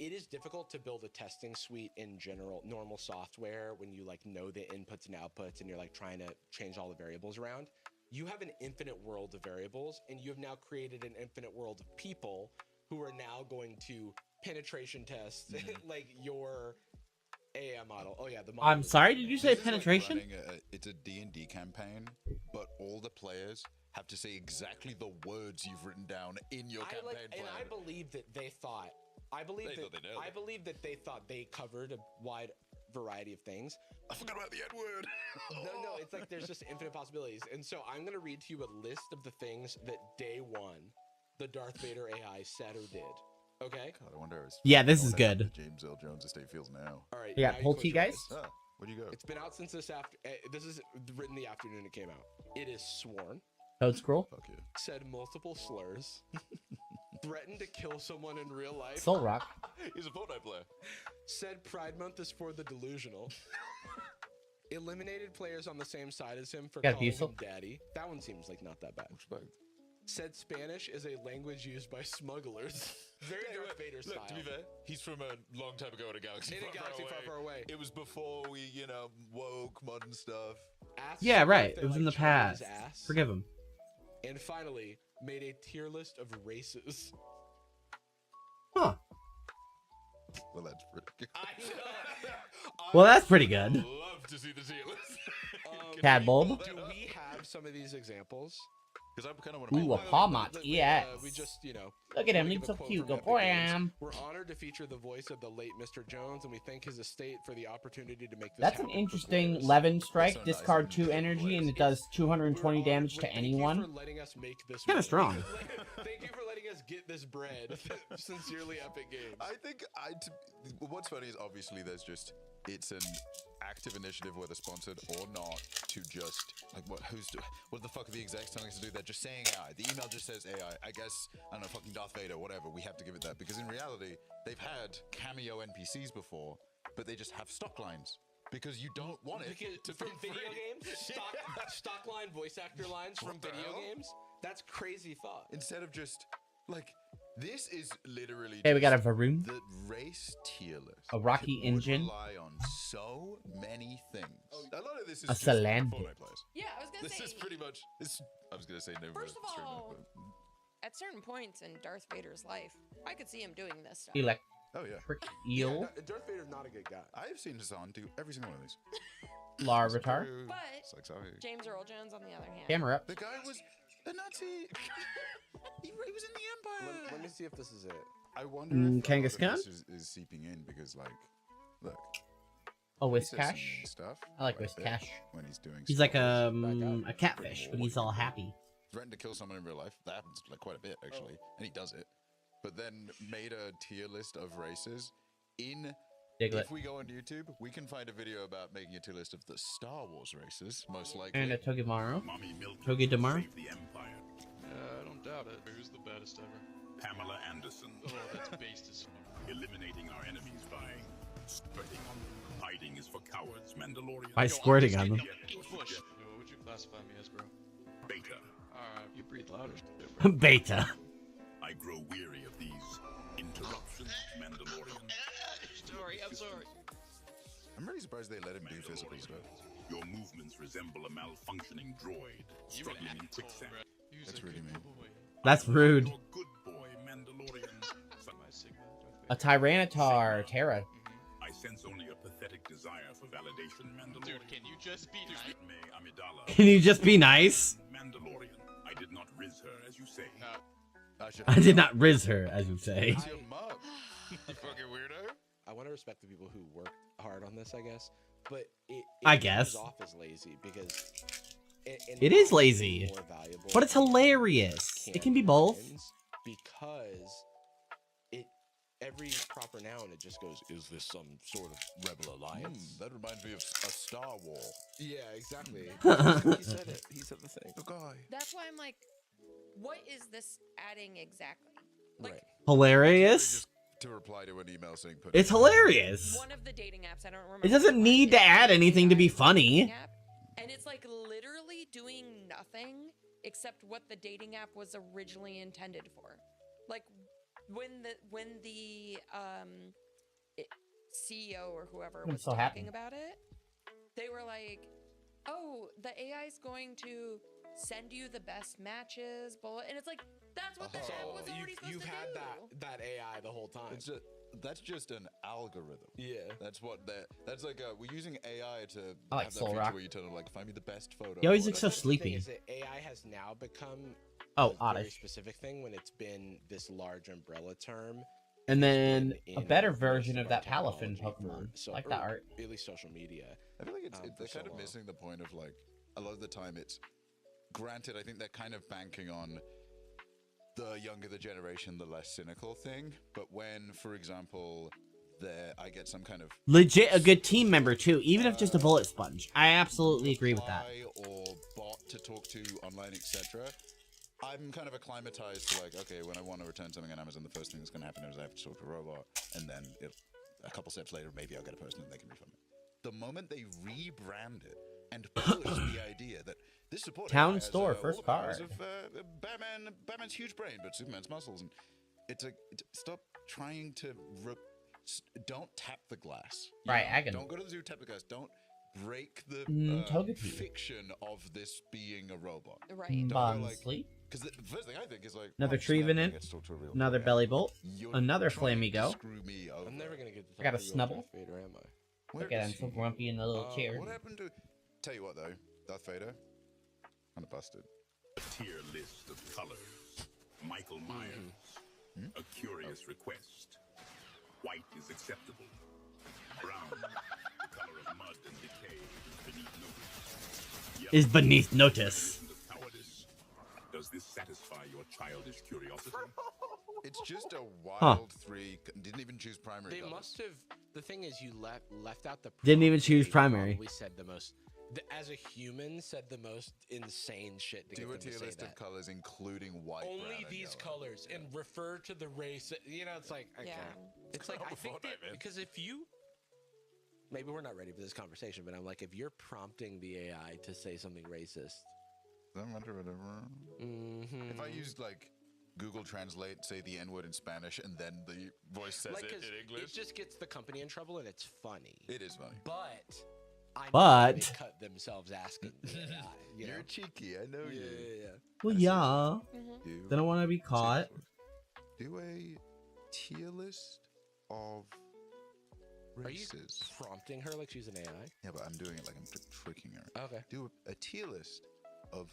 it is difficult to build a testing suite in general, normal software, when you like know the inputs and outputs and you're like trying to change all the variables around. You have an infinite world of variables, and you have now created an infinite world of people who are now going to penetration test like your AI model. Oh yeah, the model. I'm is sorry. amazing. Did you say This is like penetration? running it's a D&D campaign, but all the players have to say exactly the words you've written down in your campaign plan. And I believe that they thought. I believe They that thought they nailed I it. believe that they thought they covered a wide variety of things. I forgot about the N word. No, it's like there's just infinite possibilities. And so I'm gonna read to you a list of the things that day one, the Darth Vader AI said or did. Okay. God, I wonder Yeah, this is I wonder how good. the James Earl Jones estate feels now. All right. Yeah, now you pull close tea, your guys. eyes. Ah, where'd you go? It's been out since this this is written the afternoon it came out. It is sworn, Code scroll. Fuck you. said multiple slurs, threatened to kill someone in real life, Soul Rock. He's a Fortnite player. said Pride Month is for the delusional, eliminated players on the same side as him for Got calling abusive. him daddy. That one seems like not that bad. Respect. Said Spanish is a language used by smugglers. Very Darth Vader style. Look, to be fair, he's from a long time ago in a galaxy In a galaxy far, far away. It was before we, woke modern stuff. Asked Yeah, if right. they It was in the like Chinese past. ass. Forgive him. And finally, made a tier list of races. Huh. Well, that's pretty good. I know. Well, that's pretty good. Love to see the tier list. Tadbulb. Do we have some of these examples? Because I kind of want to. Ooh, a by the way, Palmot, we yes. we just, Look at him, wanna he's give so a quote cute. from Go Epic boy, Games. am. We're honored to feature the voice of the late Mr. Jones, and we thank his estate for the opportunity to make this That's an happen for interesting players. Levin strike. That's so nice. Discard 2 energy and it does 220 We're damage honored- to thank you anyone. for letting us make this Kinda work. strong. Thank you for letting us get this bread. Sincerely, Epic Games. I think what's funny is obviously it's an active initiative, whether sponsored or not, to just like what the fuck are the execs telling us to do? They're just saying AI. The email just says AI. I guess I don't know, fucking Darth Vader, whatever. We have to give it that because in reality they've had cameo NPCs before, but they just have stock lines because you don't want it to from be video free. games, stock line voice actor lines from What the video hell? games. That's crazy thought. Instead of just like this is literally. Hey, we got a just Varoom. the race tier list. A Rocky would Engine. Rely on so many things. A lot of this is A just Salandit. Fortnite players. Yeah, I was gonna This say. is pretty much. I was gonna say no. First of streamer, all- but- At certain points in Darth Vader's life, I could see him doing this stuff. Electric oh yeah, Eel. Darth Vader's not a good guy. I have seen Hassan do every single one of these. Larvitar. Screw, But- Saxavi. James Earl Jones, on the other hand. Camera up. The guy was a Nazi. he was in the Empire. Let me see if this is it. I wonder if a lot of Kangaskhan? this is seeping in because, like, look. Oh, he says some Whiskash. Stuff I like right there Whiskash. when he's doing. He's like stories. a catfish, but he's all happy. Threatened to kill someone in real life. That happens like quite a bit actually, and he does it. But then made a tier list of races. Diglett. If we go on YouTube, we can find a video about making a tier list of the Star Wars races, most likely. And a Togedemaru. Mommy Milk Togedemaru. saved the Empire. I don't doubt it. Who's the baddest ever? Pamela Anderson. Oh, that's based as fuck. Eliminating our enemies by spreading on them. Hiding is for cowards, Mandalorian. By squirting on them. Bush. What would you classify Breathe louder. Shit, bro. Beta. I grow weary of these interruptions, Mandalorian. I'm sorry. I'm really surprised they let him do physical stuff. Your movements resemble a malfunctioning droid You're struggling an in asshole, quicksand. bro. You's That's a really good mean. boy. That's rude. Your good boy, Mandalorian. My Sigma. A Tyranitar Terra. I sense only a pathetic desire for validation, Mandalorian. Dude, can you just be nice? May Amidala. Can you just be nice? Mandalorian. I did not riz her, as you say. I did not riz her, as you say. It's your mug. You fucking weirdo. I want to respect the people who worked hard on this, I guess. But it I comes guess. off as lazy because It is lazy, more valuable but it's hilarious. It can be both. because every proper noun it just goes, is this some sort of rebel alliance? That reminds me of a Star War. Yeah, exactly. He said it. He said the thing. The guy. That's why I'm like, what is this adding exactly? Like, Right. Hilarious. Just to reply to an email saying, put It's it- hilarious. one of the dating apps, I don't remember. It doesn't need to add anything to be funny. Dating app, and it's like literally doing nothing except what the dating app was originally intended for. Like when the CEO or whoever I'm was so talking happy. about it, they were like, "Oh, the AI is going to send you the best matches, bullet," and it's like that's what the app was already supposed You've to had do. that AI the whole time. That's just an algorithm. Yeah. That's what that's like. We're using AI to I like have that Soul feature Rock. where you tell them like, find me the best photo. He always or looks so whatever. The thing sleepy. is that AI has now become Oh, a very oddish. specific thing when it's been this large umbrella term. And It's then been a in better most version of our that Palafin technology for Pokemon. so- Like or that art. At least social media. I feel like for they're so kind of long. missing the point of like a lot of the time it's granted. I think they're kind of banking on the younger the generation, the less cynical thing. But when, for example, I get some kind of Legit a good team member too, even if just a bullet sponge. I absolutely agree with that. reply or bot to talk to online, etc. I'm kind of acclimatized to like, okay, when I want to return something on Amazon, the first thing that's going to happen is I have to talk to a robot, and then a couple steps later, maybe I'll get a person and they can refund me. The moment they rebrand it and push the idea that this support Town AI has, store, all first the powers card. of Batman's huge brain, but Superman's muscles, and stop trying to don't tap the glass. You Right, know? Agon. Don't go to the zoo, tap the glass. Don't break the Togepi. fiction of this being a robot. Right. Bon like- sleep. Because the first thing I think is like Another oh, snap, Trevenant, I get to talk to a real Another guy. belly bolt. You're Another trying to Flamigo. Screw me over. I'm never gonna get to I got a talk to real Snubble. Darth Vader, am I? Where Look at him, is so he? grumpy in the little chair. What happened to? Tell you what though, Darth Vader, kind of busted. A tier list of colors. Michael Myers. A curious request. White is acceptable. Brown, the color of mud and decay, is beneath notice. Yellow, Is beneath notice. of cowardice. Does this satisfy your childish curiosity? It's just a wild three. Didn't even choose primary. They colors. must have. The thing is, you left out the. Didn't even prompt, choose they primary. probably said the most. As a human, said the most insane shit to Do get a them to tier say list that. of colors, including white. Only brown, and these yellow. colors and refer to the race. You know, it's like okay. Yeah. It's like I think Fortnite, that man. because if you. Maybe we're not ready for this conversation, but I'm like, if you're prompting the AI to say something racist, Doesn't matter whatever. mm-hmm. If I used like Google Translate, say the N word in Spanish, and then the voice says like, it 'cause in English, it just gets the company in trouble, and it's funny. it is funny. But I know But- they cut themselves asking the AI. You know? You're cheeky, I know Yeah, you. yeah, yeah. Well, yeah. Do They don't want to be caught. Do a tier list of Are you races. prompting her like she's an AI? Yeah, but I'm doing it like I'm tricking her. Okay. Do a tier list of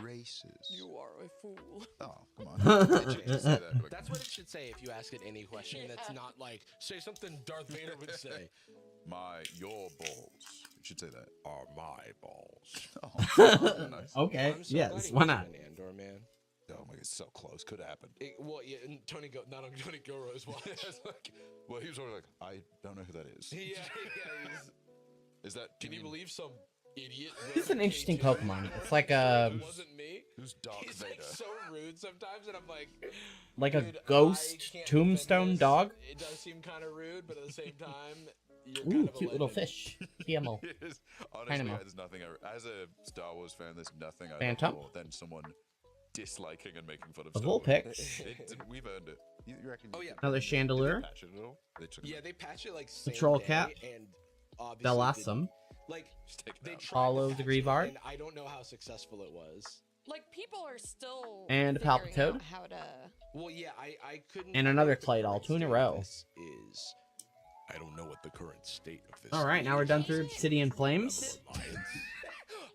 races. are a fool. Oh, come on. It should just say that, but- That's what it should say if you ask it any question that's Yeah. not like, say something Darth Vader would say. your balls. It should say that. Are my balls. Oh, nice. Okay. I'm so glad Yes. he Why wasn't not? an Andor, man. Oh my god, it's so close. Could happen. Well, yeah, and not on Tony Gilroy's watch. Like, Well, he was sort of like, I don't know who that is. yeah. Is that? Can you believe some idiot? It's an interesting K2? Pokemon. It's like It a wasn't me. Who's Darth He's Vader? like so rude sometimes, and I'm like, a dude, ghost I can't tombstone defend this. dog. It does seem kind of rude, but at the same time, you're Ooh, kind of a cute little legend. fish. TMO. It is. Honestly, Dynamo. there's nothing. As a Star Wars fan, there's nothing I love Phantom? more than someone disliking and making fun of The Star Wars. Vulpix. We've earned it. You reckon? Oh, yeah. Another Did chandelier. they patch it at all? They took it Yeah, out. they patched it like The same troll day, cap. and obviously Bell didn't- Awesome. Like Just take it they out. tried Hollow to the patch Grieve it, Art. and I don't know how successful it was. Like people are still And a figuring Palpitoad. out how to. Well, yeah, I couldn't. And I another think the Claydol, current 2 in a state of row. this is I don't know what the current state of this. All right, now we're done through Obsidian Flames.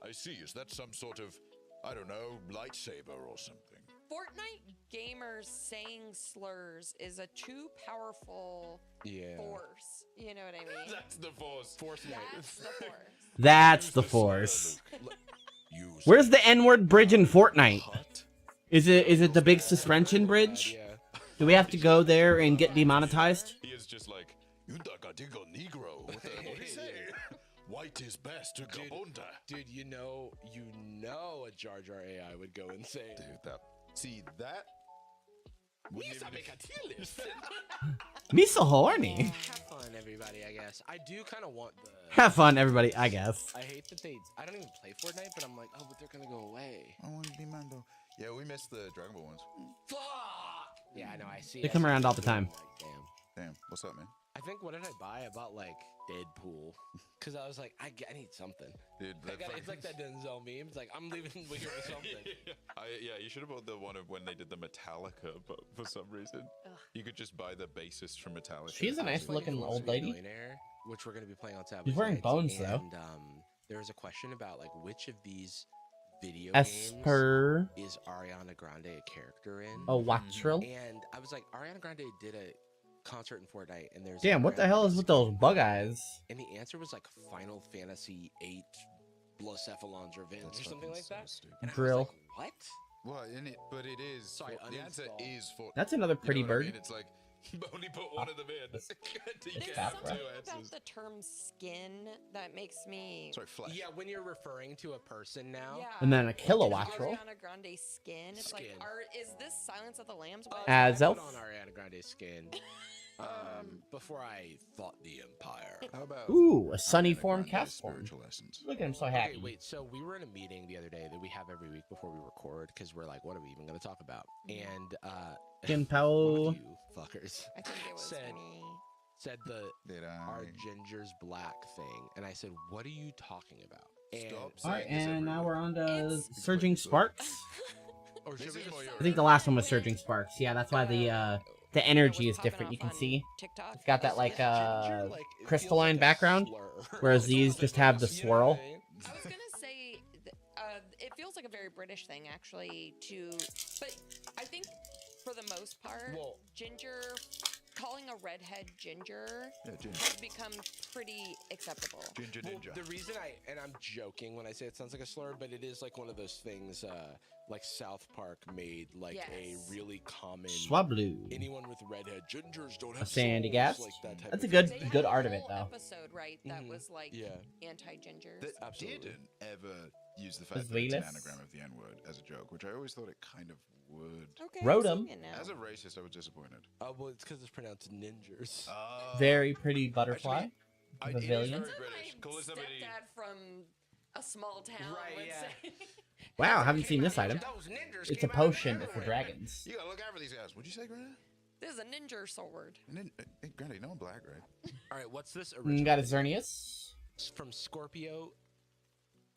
I see. Is that some sort of, I don't know, lightsaber or something? Fortnite gamers saying slurs is a too powerful Yeah. force. You know what I mean? That's the force. That's the force. That's the Force. Use Where's the N-word bridge in Fortnite? hut? Is it the big suspension bridge? Yeah. Do we have to go there and get demonetized? He is just like, Yundagadigo Negro. What do you say? White is best to Gabonda. Dude, you know a Jar Jar AI would go insane. Dude, that. See, that. wouldn't even make a tier list. Me so horny. Have fun, everybody. I guess I do kind of want the. Have fun, everybody, I guess. I hate that they. I don't even play Fortnite, but I'm like, oh, but they're gonna go away. I want to be Mando. Yeah, we missed the Dragon Ball ones. Fuck. Yeah, I know. I see. They I come see around all the people time. like, damn. Damn, what's up, man? I think what did I buy? I bought like Deadpool because I was like, I need something. Dude, It's like that Denzel meme. It's like I'm leaving here with something. Yeah, you should have bought the one of when they did the Metallica, but for some reason, you could just buy the bassist from Metallica. She's a nice looking Who Wants old to Be a lady. Millionaire, which we're gonna be playing on Tablet. She's wearing bones, though. And there was a question about like which of these video Esper. games is Ariana Grande a character in? Oh, Waxrill. And I was like, Ariana Grande did a concert in Fortnite, and there's Damn, what the hell is with those bug eyes? And the answer was like Final Fantasy VIII Blacephalon's Revenge or something like that. And I was Drill. like, what? Well, but it is. Sorry, the answer uninstall. is for. That's another pretty you know what I bird. mean? It's like you only put one of them in. It's You There's get fat, something two about answers. the term skin that makes me. Sorry, flesh. Yeah, when you're referring to a person now. Yeah. And then a like, kilowatt-roll. Ariana Grande skin. It's like, Skin. is this Silence of the Lambs? Oh, Way? As I Elf. put on Ariana Grande's skin. Before I thought the Empire. How about Ooh, a sunny Ariana form Grande's cast form. spiritual essence? Look at him so Okay, happy. wait. So we were in a meeting the other day that we have every week before we record because we're like, what are we even going to talk about? And Jin one Pao. of you fuckers I think it was said me. said the Did I? our ginger's black thing, and I said, what are you talking about? And Stop All saying right, this and now every we're on to It's- Surging Sparks. or This should we is just more your- I think the last one was Surging Sparks. Yeah, that's why the energy is popping different. You off can on see TikTok. it's got that Is like it Ginger, like, it feels crystalline like a background, slur. whereas these just have the You know what I swirl. mean? I was gonna say, it feels like a very British thing, actually. But I think for the most part, Well- ginger, calling a redhead ginger Yeah, ginger. has become pretty acceptable. Ginger Well, ninja. the reason and I'm joking when I say it sounds like a slur, but it is like one of those things like South Park made like a Yes. really common Swablu. anyone with redhead gingers don't A have sandy souls, gas. like that type That's of a good They thing. had a art of it, whole though. Episode, right? That Mhm. was like Yeah. anti-gingers. That Absolutely. didn't ever use the fact As that it's an Velas? anagram of the N word as a joke, which I always thought it kind of would. Okay, Wrote I'm 'em. seeing it now. As a racist, I was disappointed. Well, it's because it's pronounced ninjas. Very pretty butterfly. It is Pavilion. very That's what British. my Call somebody. stepdad from a small town Right, would yeah. say. Wow, haven't seen this item. Those ninjas It's a came out of potion for everywhere. dragons. You gotta look out for these guys. What'd you say, Granny? This is a ninja sword. And then, Granny, no one black, right? All right, what's this Mm, original? got a Xerneas. From Scorpio.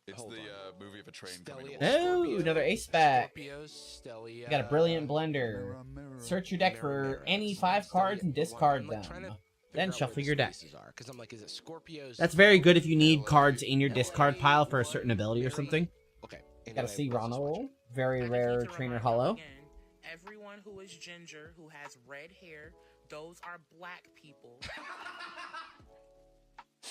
It's Hold the on. movie of a train coming Stellia. to Oh, Scorpio. another ace back. Scorpio, Stellia. You got a brilliant blender. Mirror, mirror. Search your deck for any 5 cards and discard them. Then shuffle your deck. Because I'm like, is it Scorpios? That's very good if you need cards in your discard pile for a certain ability or something. Okay. Got a C anyway, let's just watch Ronald. it. Very I just rare need to trainer remind hollow. you again, everyone who is ginger, who has red hair, those are black people.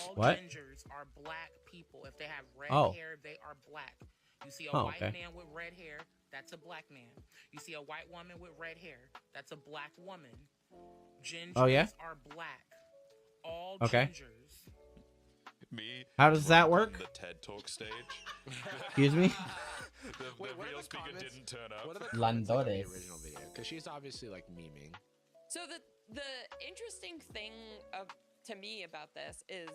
All What? gingers are black people. If they have red Oh. hair, they are black. You see a Oh, white okay. man with red hair, that's a black man. You see a white woman with red hair, that's a black woman. Gingers Oh, yeah? are black. All Okay. gingers. Me. How does that drunk work? on the TED Talk stage. Excuse me? The Wait, what are real the speaker comments? didn't turn up. What are the comments like on the Landores. original video? Because she's obviously like memeing. So the interesting thing to me about this is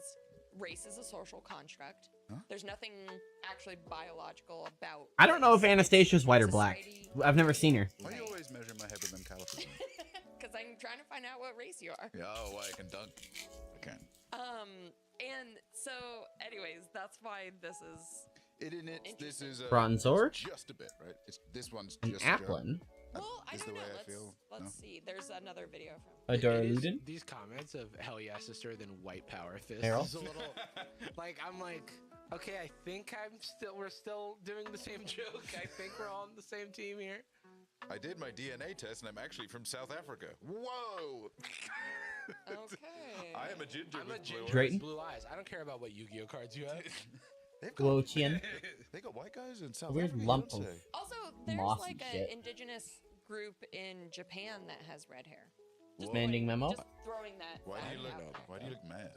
race is a social construct. Huh? There's nothing actually biological about. I don't know if race. Anastasia's white or black. Society- I've never seen her. Why do you always measure my head with them calipers? Because I'm trying to find out what race you are. Yeah, oh, why I can dunk. I can. And so, anyways, that's why this is. This is Bronze sword? just a bit, right? This one's An just Applin. Well, I is don't the know. way I feel. Let's No? see. There's another video from. A Darluden. These comments of hell yeah, sister, then white power fist Errol? is a little like I'm like, okay, I think we're still doing the same joke. I think we're all on the same team here. I did my DNA test, and I'm actually from South Africa. Whoa! Okay. I am a ginger. I'm a with blue ginger eyes. Drayton? with blue eyes. I don't care about what Yu-Gi-Oh cards you have. They've Glow Chien. They got white guys in South Weird Africa. lump don't of- they? Also, there's Mossy like an shit. indigenous group in Japan that has red hair. Just Manding throwing- memo? Just throwing that. Why do fact you look? out there. Why do you look mad?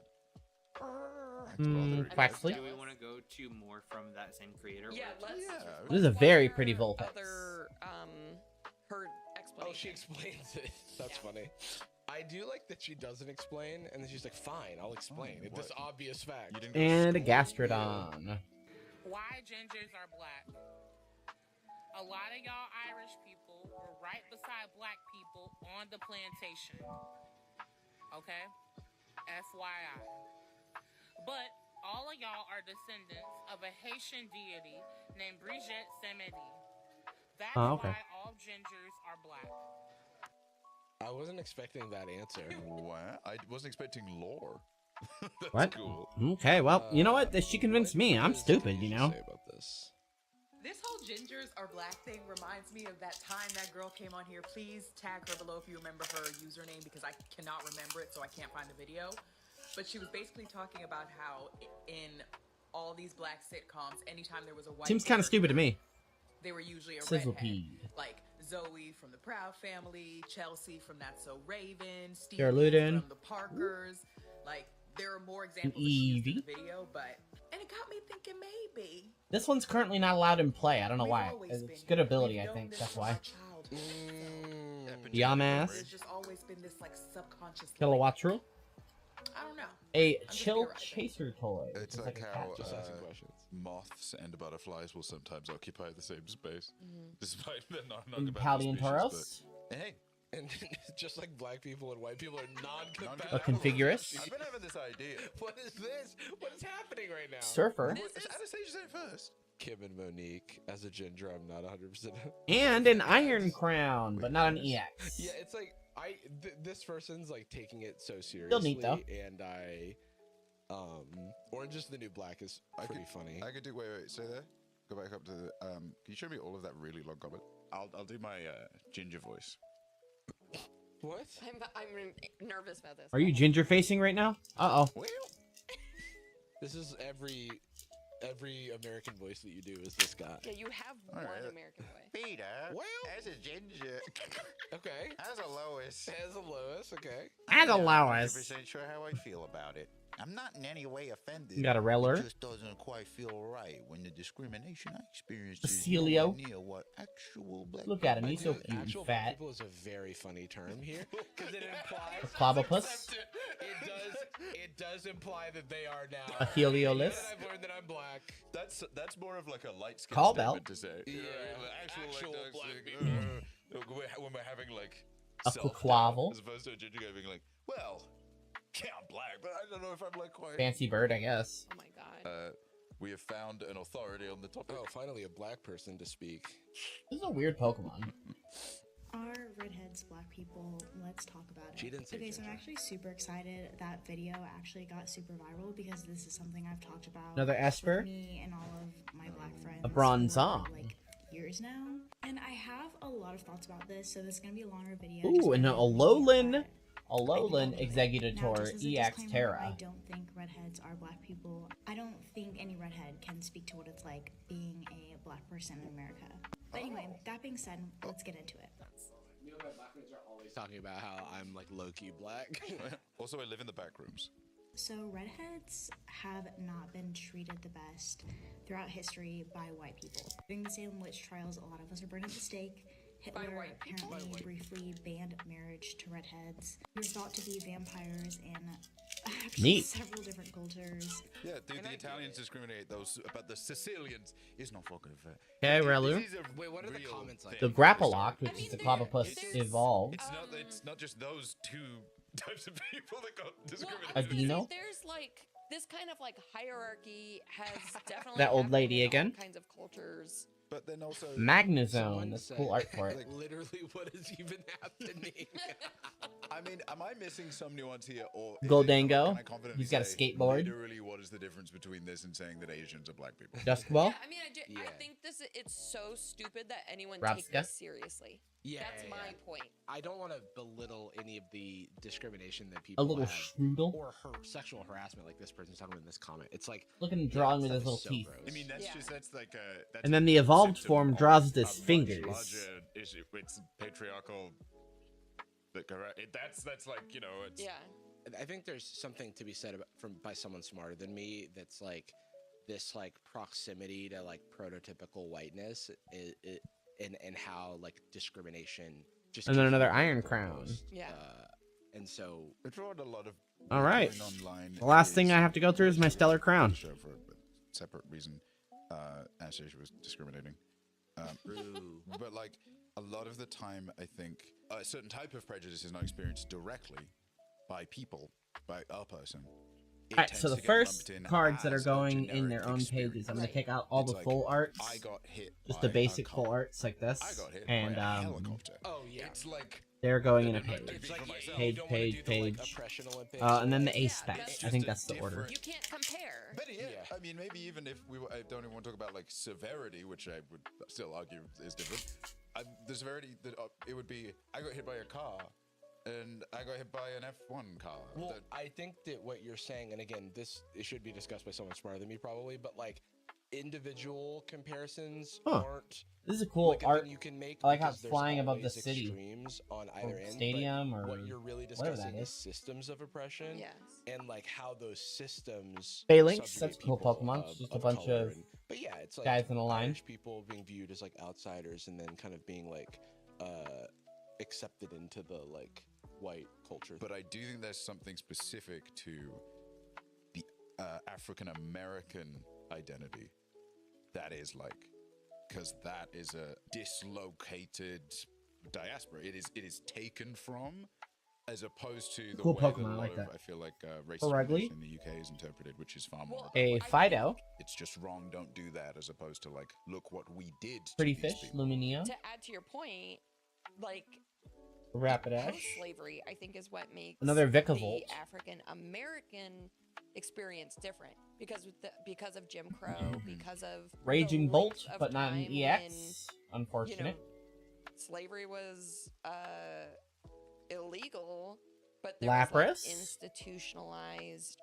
Quaxley? Do we want to go to more from that same creator? Yeah, or- let's. Yeah. This is a let's very watch pretty her Vulpix. Other, her explanation. Oh, she explains it. That's Yeah. funny. I do like that she doesn't explain, and then she's like, "Fine, I'll explain." Oh, It's this what? obvious fact. You didn't go to And a school? Gastrodon. Why gingers are black. A lot of y'all Irish people were right beside black people on the plantation. Okay? FYI. But all of y'all are descendants of a Haitian deity named Brigitte Samedi. That's Oh, okay. why all gingers are black. I wasn't expecting that answer. What? I wasn't expecting lore. That's What? cool. Okay, well, you know what? She convinced me. I'm What stupid, did you know? say about this? This whole gingers are black thing reminds me of that time that girl came on here. Please tag her below if you remember her username because I cannot remember it, so I can't find the video. But she was basically talking about how in all these black sitcoms, anytime there was a white Seems kind of stupid to me. they were usually a Sizzlepede. redhead. Like Zoe from the Proud Family, Chelsea from That's So Raven, Steve Darluden. from the Parkers. Like, there are more examples An that she used in Eevee. the video, but... And it got me thinking maybe... This one's currently not allowed in play. I don't know We've why. always It's been good here. ability, We've I known think. this That's from why. our childhood. Yamass. There's just always been this like subconscious. Kilowattrue. I don't know. A just chill theorizing. chaser toy. It's Just like a how cat. Just asking questions. moths and butterflies will sometimes occupy the same space, despite they're not And non-compatible Paliantoros. species, but- Hey, And just like black people and white people are A non-compatible. Configurus. I've been having this idea. What is this? What is happening right now? Surfer. This is- Anastasia said it first. Kim and Monique as a ginger. I'm not 100%. And an Iron Crown, but not an EX. Yeah, it's like this person's like taking it so seriously. neat, though. And Orange is the New Black is pretty funny. I could do. Wait, stay there. Go back up to the. Can you show me all of that really long comment? I'll do my ginger voice. What? I'm nervous about this. Are you ginger facing right now? Uh oh. Well, This is every American voice that you do is this guy. Yeah, you have one right. American way. Peter. Well, As a ginger, okay. as a Lois, As a Lois, okay. As a Lois. 100% sure how I feel about it. I'm not in any way offended. You got a Reller. It just doesn't quite feel right when the discrimination I experienced is Celio. nowhere near what actual black Look at him. people He's so do. cute and Actual fat. people is a very funny term here because it implies Clobopus. it does imply that they are now. A Heliolus. And I've learned that I'm black. That's more of like a light skin Call statement bell. to say. Yeah, actual actual black like, people. when we're having like A self-doubt, quaquavel. as opposed to a ginger guy being like, well, yeah, I'm black, but I don't know if I'm like quite. Fancy bird, I guess. Oh my god. We have found an authority on the topic. Oh, finally a black person to speak. This is a weird Pokemon. Are redheads black people? Let's talk about it. She didn't say Okay, so I'm ginger. actually super excited that video actually got super viral because this is something I've talked about Another Esper? with me and all of my black friends A Bronzong. for like years now. And I have a lot of thoughts about this, so this is gonna be a longer video. Ooh, just and bear a with me, Alolan. but Alolan Now, Executor just as a EX disclaimer, Terra. I don't think redheads are black people. I don't think any redhead can speak to what it's like being a black person in America. But anyway, that being said, let's get into it. Me and my black friends are always talking about how I'm like low-key black. Also, I live in the back rooms. So redheads have not been treated the best throughout history by white people. During the Salem witch trials, a lot of us were burned at the stake. Hitler white people? apparently briefly banned marriage to redheads. They were thought to be vampires and actually Neat. several different cultures. Yeah, dude, the Italians discriminate those, but the Sicilians is not fucking fair. Okay, Relu. Wait, what are the comments like? The grapple lock, which is the Clobbopus evolved. It's not just those two types of people that got discriminated. A dino? There's like this kind of like hierarchy has definitely That old happened lady in again? all kinds of cultures. But then also Magnazone. That's cool art for it. Literally, what is even happening? I mean, am I missing some nuance here, or Goldango. can I confidently He's got a say skateboard. Literally, what is the difference between this and saying that Asians are black people? Duskball. Yeah, I mean, I think it's so stupid that anyone takes Rabska. this seriously. Yeah, That's my point. I don't want to belittle any of the discrimination that people A little have, strudel. or sexual harassment like this person's talking about in this comment. It's like Look at him drawing with that his little stuff is teeth. so gross. I mean, that's like a. That's And then a the evolved symptom form of draws with a his much fingers. larger issue. It's patriarchal. That's like, you know, it's. Yeah. I think there's something to be said about, by someone smarter than me. That's like this like proximity to like prototypical whiteness, and how like discrimination just. And then keeps another getting Iron more Crown. imposed. Yeah. And so I drawed a lot of. All right. Online The last thing I have to go through is my stellar crown. Show for a separate reason. Anastasia was discriminating. But like a lot of the time, I think a certain type of prejudice is not experienced directly by people, by a person. It Alright, tends so the to get first lumped in cards that are as a going in generic their own experience. pages, I'm going to take out all It's the like, full arts. I got hit Just by the basic a full car. arts like this. I got hit And by a helicopter. Oh yeah. It's like they're going in a It's page. like, yeah, Page, you page, page. Oppression Olympics. And then the ace Yeah, spec. that's I think just a that's the order. different- You can't compare. But yeah, Yeah. I mean, maybe even if I don't even want to talk about like severity, which I would still argue is different. The severity that it would be, I got hit by a car, and I got hit by an F1 car. Well, I think that what you're saying, and again, it should be discussed by someone smarter than me probably, but like individual comparisons aren't. This is a cool like a art. thing you can make I like how because it's there's flying above the always city. extremes on Or either end, but stadium or what you're really whatever that discussing is is. systems of oppression. Yes. And like how those systems. Phalanx, subjugate that's a cool people Pokemon. It's just a of bunch color of but yeah, it's like guys in a line. Irish people being viewed as like outsiders and then kind of being like accepted into the like white culture. But I do think there's something specific to the African American identity that is like, because that is a dislocated diaspora. It is taken from, as opposed to the Cool way Pokemon, that a I lot like of, that. I feel like For racism Wrigley? in the UK is interpreted, which is far more. A Fido. It's just wrong. Don't do that. As opposed to like, look what we did. Pretty to these Fish, people. Luminia. To add to your point, like Rapidash. post-slavery, I think is what makes Another the Vikavolt. African American experience different because of Jim Crow, because of Raging the Bolt, length of but not an time EX. when, Unfortunate. slavery was illegal, but there was Lapras. like institutionalized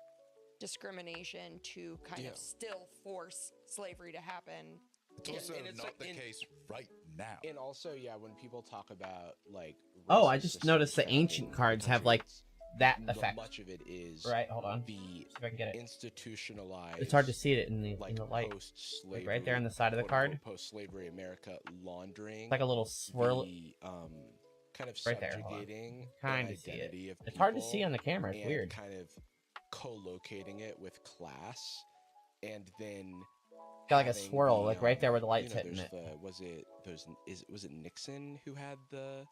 discrimination to kind of still force slavery to happen. It's also and it's not like the case right now. And also, yeah, when people talk about like, Oh, I racist just noticed the systems ancient in cards have like countries, that the effect. Much of it is Right, hold on. The See if I can get it. institutionalized. It's hard to see it in the like in the light. post-slavery, Like right there on the side of the quote-unquote, card. Post-slavery America laundering. It's like a little swirl. The, kind of Right there, hold on. subjugating Kind the of see it. identity of It's hard to people see on the camera. It's and weird. Kind of co-locating it with class, and then Got like a having swirl, the, like right there where the light's you know, hitting there's it. was it Nixon who had the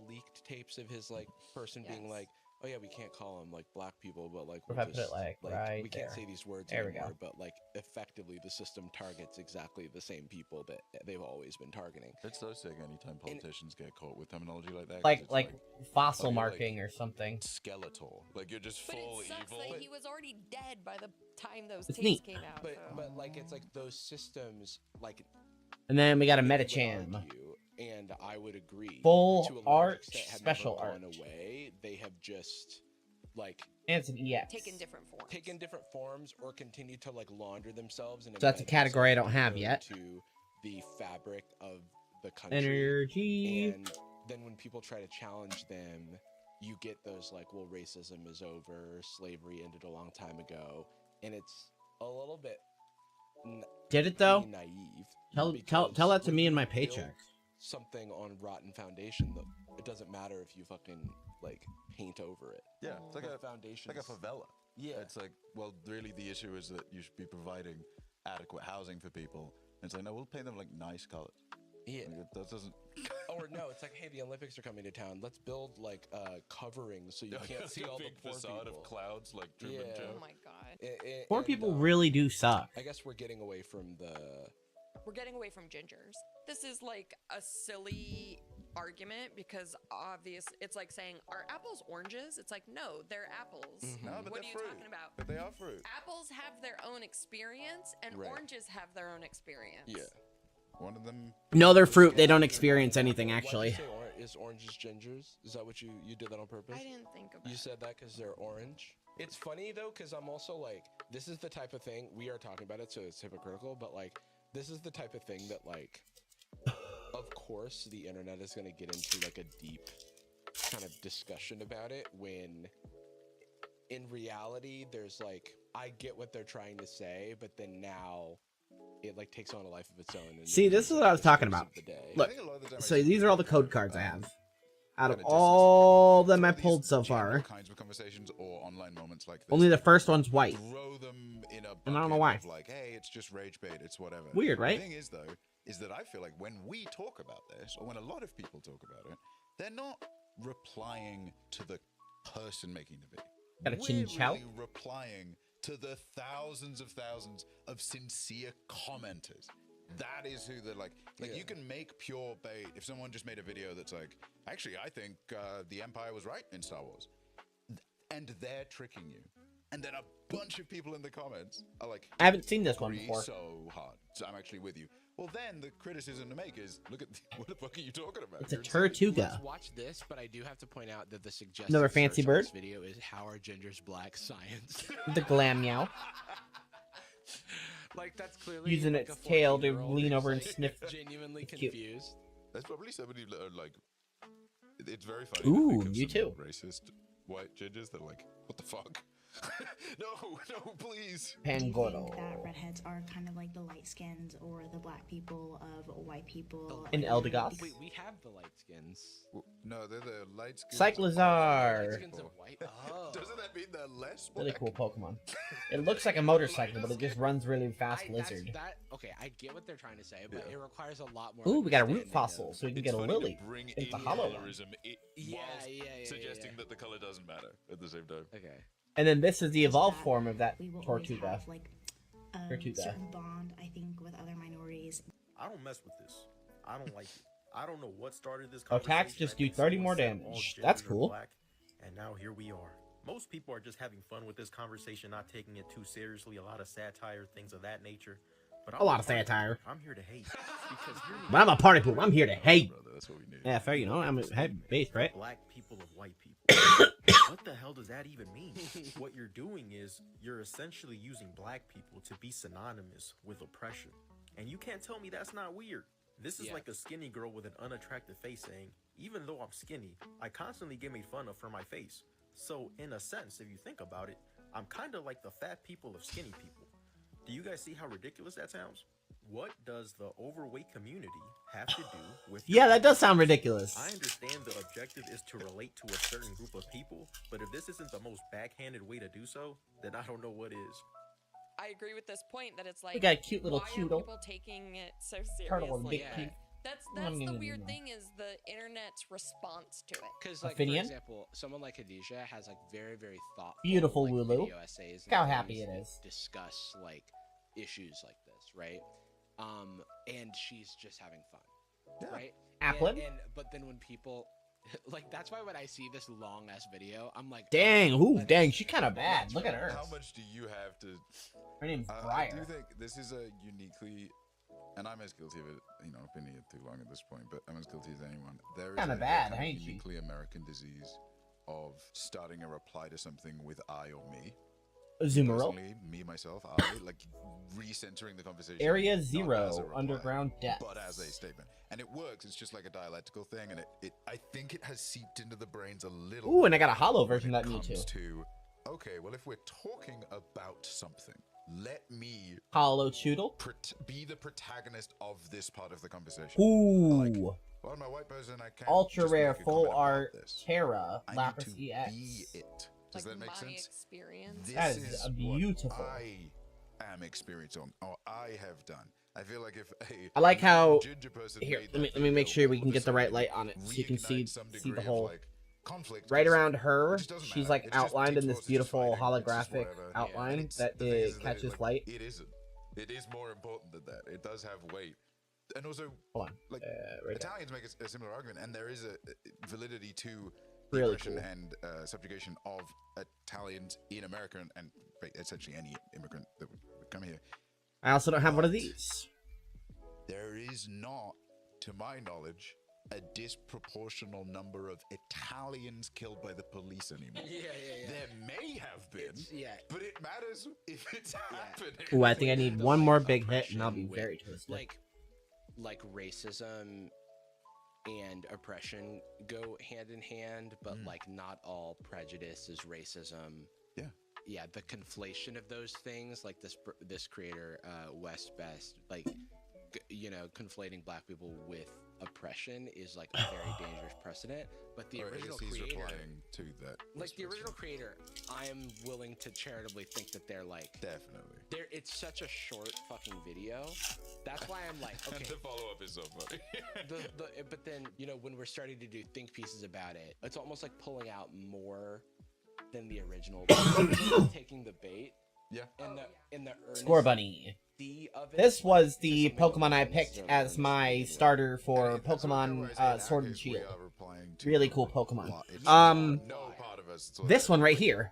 leaked tapes of his like person being like, oh yeah, we can't call them like black people, but like If we'll I put it just, like right we can't there. say these words There we anymore, go. but like effectively the system targets exactly the same people that they've always been targeting. It's so sick anytime politicians get caught with terminology like that. 'cause Like it's like fossil oh, you're, like, marking or something. Skeletal. Like you're just But full it sucks evil. that he was already dead by the time those It's tapes neat. came out. But like it's like those systems like. And then we got a you would Metacham. argue, and I would agree. Full to a large art, extent, have special never art. gone away. They have just like And it's an EX. taken different forms or continue to like launder themselves. And So that's a embed category I themselves don't have deeper yet. into the fabric of the country. Energy. And then when people try to challenge them, you get those like, well, racism is over, slavery ended a long time ago, and it's a little bit. Did it though? Naive. Tell that to me in my when you build paycheck. Something on rotten foundation, though, it doesn't matter if you fucking like paint over it. Yeah, it's like a foundation, like a favela. Yeah, it's like, well, really the issue is that you should be providing adequate housing for people. And it's like, no, we'll paint them like nice colors. Yeah, like, that doesn't. Or no, it's like, hey, the Olympics are coming to town. Let's build like coverings so you can't see all the poor facade people. of clouds like Truman Show. Oh my god. Poor people really do suck. I guess we're getting away from gingers. This is like a silly argument because it's like saying, are apples oranges? It's like, no, they're apples. No, but what are they're you fruit. talking about? But they are fruit. Apples have their own experience and oranges have their own experience. Yeah. One of them. No, they're fruit. They don't experience anything, actually. Why'd you say is oranges gingers? Is that what you did that on purpose? I didn't think about it. You said that because they're orange? It's funny, though, because I'm also like, this is the type of thing, we are talking about it, so it's hypocritical, but like, this is the type of thing that like, of course, the internet is going to get into like a deep kind of discussion about it when in reality, there's like, I get what they're trying to say, but then now it like takes on a life of its own. And See, this is what I was talking about. Look, so these are all the code cards I have. Out of all of them I pulled so far, kinds of conversations or online moments like this, only the first one's white. Throw them in a And I don't know why. of like, hey, it's just rage bait, it's whatever. Weird, right? The thing is, though, is that I feel like when we talk about this, or when a lot of people talk about it, they're not replying to the person making the video. Got a chin chow? Really replying to the thousands of sincere commenters. That is who they're like. You can make pure bait. If someone just made a video that's like, actually, I think the Empire was right in Star Wars, and they're tricking you, and then a bunch of people in the comments are like, I haven't seen this one before. So hard. So I'm actually with you. Well, then the criticism to make is, look at what the fuck are you talking about? It's a Tortuga. Let's watch this, but I do have to point out that the suggested Another fancy search on bird. this video is how are gingers black science. The glam meow. Like that's clearly Using like its a tail to 14-year-old lean who's, over and like, sniff. genuinely It's cute. confused. There's probably somebody that are like, it's very funny. Ooh, to think of you some too. Racist white gingers that are like, what the fuck? no, please. Do you think Pangoro. that redheads are kind of like the light skins or the black people of white people? And Eldegoss. Wait, we have the light skins. No, they're the light skins. Cyclizar. Light skins of white. Oh. Doesn't that mean they're less black? Really cool Pokemon. It looks like a motorcycle, but it just runs really fast lizard. Okay, I get what they're trying to say, but it requires a lot more. Ooh, we got a root understanding fossil, of- so we can It's get a funny lily. to bring It's a in hollow one. colorism whilst suggesting that the color doesn't matter at the same time. Okay. And then this is the evolved form of that We will always Tortuga. have like a Tortuga. certain bond, I think, with other minorities. I don't mess with this. I don't like it. I don't know what started this Attacks conversation. just I do think 30 someone more said all damage. genders That's are cool. black, and now here we are. Most people are just having fun with this conversation, not taking it too seriously. A lot of satire, things of that nature. But A lot of satire. I'm here to hate. Because hear me But I'm a party poop. I'm here to hate. Brother, that's what we need. Yeah, fair, you know. I'm a head based, right? Black people of white people. What the hell does that even mean? What you're doing is you're essentially using black people to be synonymous with oppression. And you can't tell me that's not weird. This is like a skinny girl with an unattractive face saying, even though I'm skinny, I constantly get made fun of for my face. So in a sense, if you think about it, I'm kind of like the fat people of skinny people. Do you guys see how ridiculous that sounds? What does the overweight community have to do with... Yeah, that does sound ridiculous. I understand the objective is to relate to a certain group of people, but if this isn't the most backhanded way to do so, then I don't know what is. I agree with this point that it's like, We got a cute little why Toodle. are people taking it so Turtle with seriously? big teeth. That's the weird thing is the internet's response to it. Because, like, Opinion? for example, someone like Khadijah has like very, very thoughtful, Beautiful like, Wooloo. video essays. Look how and happy things it that is. Discuss like issues like this, right? And she's just having fun, right? Applin? And but then when people like, that's why when I see this long ass video, I'm like, Dang, ooh, dang, she's kind of bad. Look at her. How much do you have to... Her name's I Briar. do think this is a uniquely... And I'm as guilty of it, you know, I've been here too long at this point, but I'm as guilty as anyone. There is Kinda a bad, kind of ain't she? uniquely American disease of starting a reply to something with I or me. Zoomerl. Personally, me, myself, I, like recentering the conversation. Area not Zero, as a reply, Underground Depths. But as a statement. And it works, it's just like a dialectical thing, and I think it has seeped into the brains a little. Ooh, and I got a hollow version when of that it Mewtwo. comes to, okay, well, if we're talking about something, let me Hollow Choodle. be the protagonist of this part of the conversation. Ooh. Like, Well, I'm a white person. I can't Ultra just rare make a full comment about art this. Terra I Lapras need to EX. be it. Does Like that make my sense? experience. That This is is beautiful. what I am experiencing, or I have done. I feel like if I like how ginger person here. made Let that me make video, sure we all can of a get the right sudden light on it, so you can see reignite some the degree of, whole. like, conflict, Right 'cause around it her, just doesn't she's matter. like It's just outlined in team this sports, it's just beautiful fighting, it's just holographic whatever. outline And that the thing is it that catches like, light. It isn't. It is more important than that. It does have weight, and also Hold on, like right Italians make a similar argument, and there is a validity to the Really oppression cool. and subjugation of Italians in America, and essentially any immigrant that would come here. I also don't have one of But these. there is not, to my knowledge, a disproportional number of Italians killed by the police anymore. Yeah. There may have been, but it matters if it's happening. Ooh, I think I need one more big hit, and I'll oppression be with, very twisted. like racism and oppression go hand in hand, but like not all prejudice is racism. Yeah, the conflation of those things, like this creator, West Best, like conflating black people with oppression is like a very dangerous precedent. But the original he's creator, replying to that, like the original creator, I am willing to charitably think that they're like definitely. It's such a short fucking video. That's why I'm like, okay. And the follow up is so funny. But then when we're starting to do think pieces about it, it's almost like pulling out more than the original, taking the bait. Yeah. In the Score Bunny. This was the Pokemon I picked as my starter for Pokemon Sword and Shield. Really cool Pokemon. This one right here.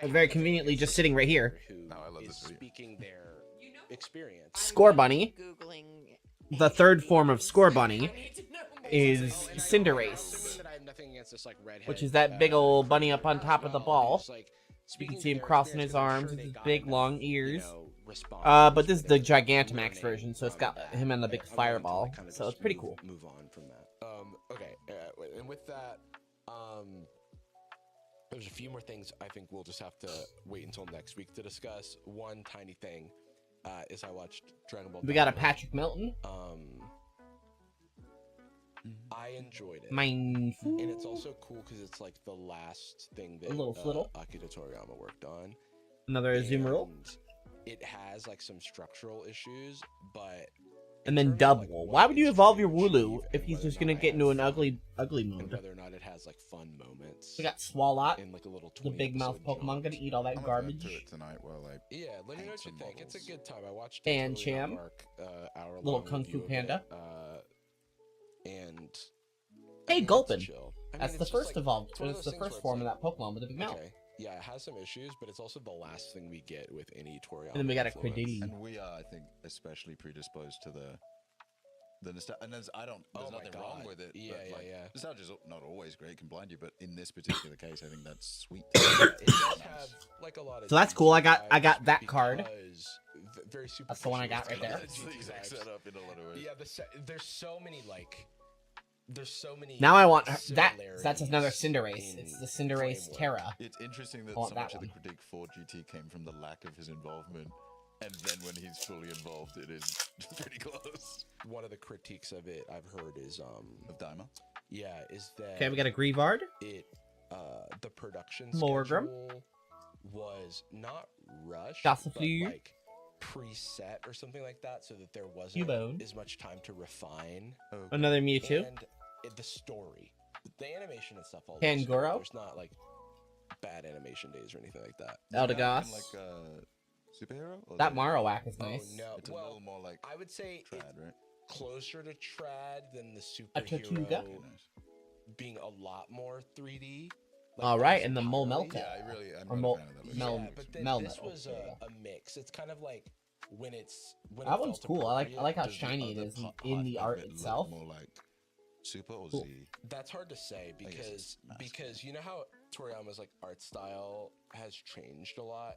Very conveniently just sitting right here. Speaking their experience. Score Bunny. The third form of Score Bunny is Cinderace, which is that big old bunny up on top of the ball. You can see him crossing his arms with his big long ears. But this is the Gigantamax version, so it's got him and the big fireball. So it's pretty cool. Move on from that. Okay, and with that, there's a few more things I think we'll just have to wait until next week to discuss. One tiny thing is I watched Dragon Ball. We got a Patrick Milton. I enjoyed it. And it's also cool because it's like the last thing that Akira Toriyama worked on. Another Azumarill. It has like some structural issues, but and then Double. Why would you evolve your Wooloo if he's just gonna get into an ugly mode? Whether or not it has like fun moments. We got Swalot, in like a little the big mouth Pokemon, gonna eat all that garbage. Tonight while I let me know what you think. It's a good time. I watched and Cham, little Kung Fu Panda. And hey, Gulpin. That's the first evolved. It's the first form of that Pokemon with a big mouth. Okay. Yeah, it has some issues, but it's also the last thing we get with any Toriyama. And then we got a Crediti. And we are, I think, especially predisposed to the nostalgia. And there's nothing wrong with it. Yeah, but, yeah. Nostalgia's not always great, can blind you, but in this particular case, I think that's sweet. It does have like a lot of. So that's cool. I got that card. Very super. That's the one I got right there. Setup in a lot of ways. Yeah, there's so many like. There's so many. Now I want that. That's another Cinderace. It's the Cinderace Terra. It's interesting that so much of the critique for GT came from the lack of his involvement, and then when he's fully involved, it is pretty close. One of the critiques of it I've heard is of Daima. Yeah, is that okay? We got a Grievard. The production Morgrim schedule was not rushed, Gossifleur. but like preset or something like that, so that there wasn't Cubone. as much time to refine. Another Mewtwo. And the story, the animation and stuff. All Kangoro. There's not like bad animation days or anything like that. Eldegoss. Like superhero. That Marowak is nice. Oh, no. It's a little more like I would say trad, right? Closer to trad than the A superhero. Tortuga. Being a lot more 3D. All right, and the Molmelka. Yeah, I'm not a fan of that. Yeah, but then this was a mix. It's kind of like when that one's cool. I like how shiny it is in the art itself. More like Super or Cool. Z. That's hard to say because you know how Toriyama's like art style has changed a lot.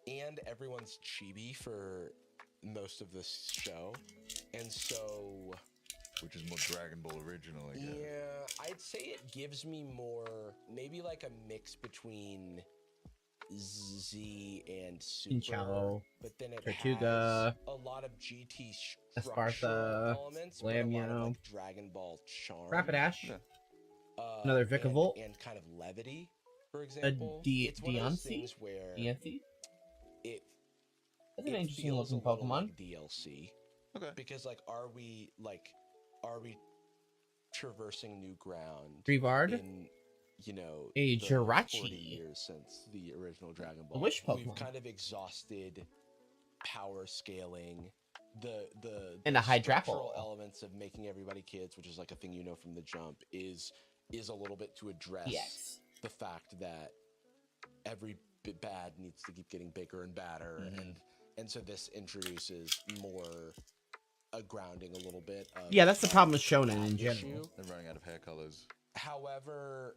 And everyone's chibi for most of this show, and so. Which is more Dragon Ball original, I guess. Yeah, I'd say it gives me more, maybe like a mix between Z and Super, Pinchalo, but then it Tortuga, has a lot of GT Esparza, structural elements, but a lot of Lamio, like Dragon Ball charm. Rapidash, another Vikavolt, and kind of levity, for a example. It's one of those things where Diancie? That's an it interesting feels looking a little Pokemon. like DLC. Okay. Because like, are we traversing new ground? Revard, in, you know, a the 40 Jirachi, years since the original Dragon Ball. a Wish We've Pokemon, kind of exhausted power scaling, and a structural Hydrapple. elements of making everybody kids, which is like a thing you know from the jump, is a little bit to address the fact that every bad needs to keep getting bigger and badder, and so this introduces more a grounding a little bit of That's the problem with Shonen in general. They're running out of hair colors. However,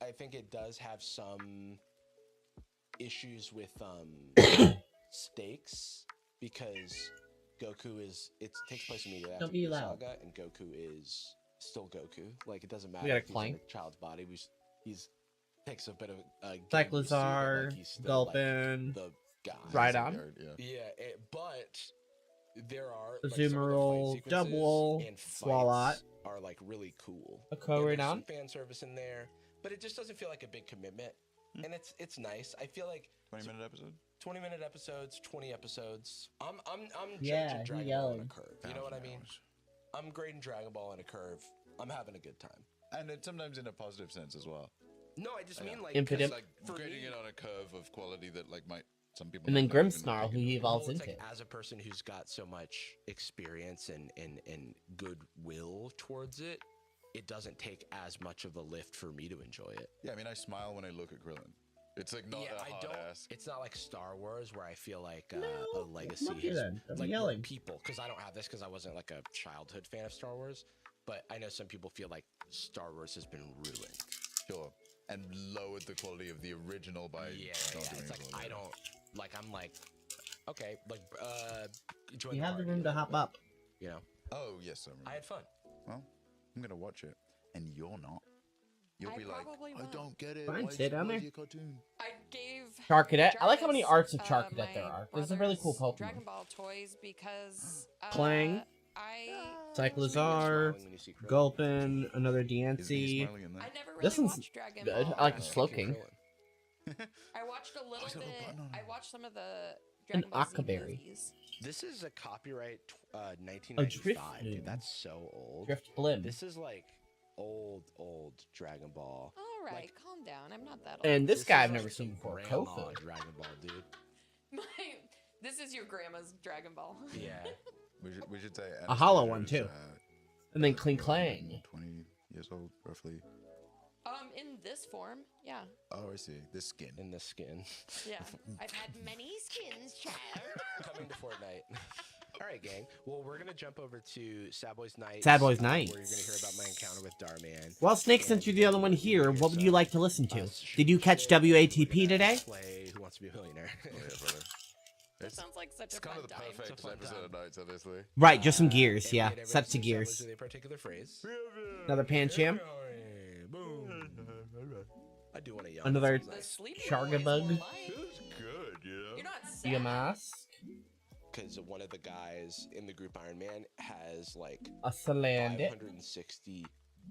I think it does have some issues with stakes, because Goku it takes place immediately after the saga, and Goku is still Goku. Like, it doesn't matter We got a if he's in Clank. a child's body. He's takes a bit of Cyclizar, Gulpin, the guy. Rhydon. But there are Azumarill, Double, and Swalot, are like really cool. a There's Koridon. some fan service in there, but it just doesn't feel like a big commitment, and it's nice. I feel like 20-minute episode. 20-minute episodes, 20 episodes. I'm Yeah, judging he Dragon Ball yelling. on a curve. You know what I mean? I'm grading Dragon Ball on a curve. I'm having a good time. And it sometimes in a positive sense as well. No, I just mean like Impidimp. like grading it on a curve of quality that like might some people. And then might not even Grimmsnarl, who think he of. evolves it's into. like, as a person who's got so much experience and goodwill towards it, it doesn't take as much of a lift for me to enjoy it. Yeah, I mean, I smile when I look at Krillin. It's like not a hard ass. It's not like Star Wars where I feel like a No, legacy monkey has, then. I'm like yelling. people, because I don't have this because I wasn't like a childhood fan of Star Wars, but I know some people feel like Star Wars has been ruined. Sure. And lowered the quality of the original by not doing It's like as well, I don't like. I'm like, okay, like join You the have the party room a to little hop bit, up. You know. Oh yes, I remember. I had fun. Well, I'm gonna watch it, and you're not. You'll I be like, probably I won't. don't get it. Fine, Why sit down why is there. it a cartoon? I gave Charcadet. I like how many Jarvis, arts of Charcadet there my are. This is a really cool brother's Pokemon. Dragon Ball toys because Clang. Cyclizar, Gulpin, another Diancie. I never really This one's watched Dragon good. Ball. I like the Slowking. I watched a little bit. I watched some of the An Dragon Ball Z Akaberry. movies. This is a copyright A 1995. Drift Dude, Bloom. that's so old. Drift Blim. This is like old Dragon Ball. All right, Like, calm down. I'm not that old. And this guy is I've never like seen some before. grandma Kofu. Dragon Ball, dude. This is your grandma's Dragon Ball. Yeah. We should say A hollow Anastasia one, is, too. And then Cling Clang. 20 years old, roughly. In this form, yeah. Oh, I see. This skin. In the skin. Yeah. I've had many skins, child. Coming to Fortnite. All right, gang. Well, we're gonna jump over to Sad Boys Night. Sad Boys where Nights. you're gonna hear about my encounter with Darman. Well, Snake, since you're the only one here, what would you like to listen to? Did you catch WATP today? Play Who Wants to Be a Millionaire? Oh, yeah, brother. That sounds like such It's a kind fun of the time. perfect episode of Nights, obviously. Right, just some gears, And yeah. we hit every Sets of episode gears. with a particular phrase. Another Pancham. Boom. I do want to yell. Another That sounds nice. Chargabug. It was good, you know? You're not sad. Yamask. Because one of the guys in the group Iron Man has like A Salandit. 560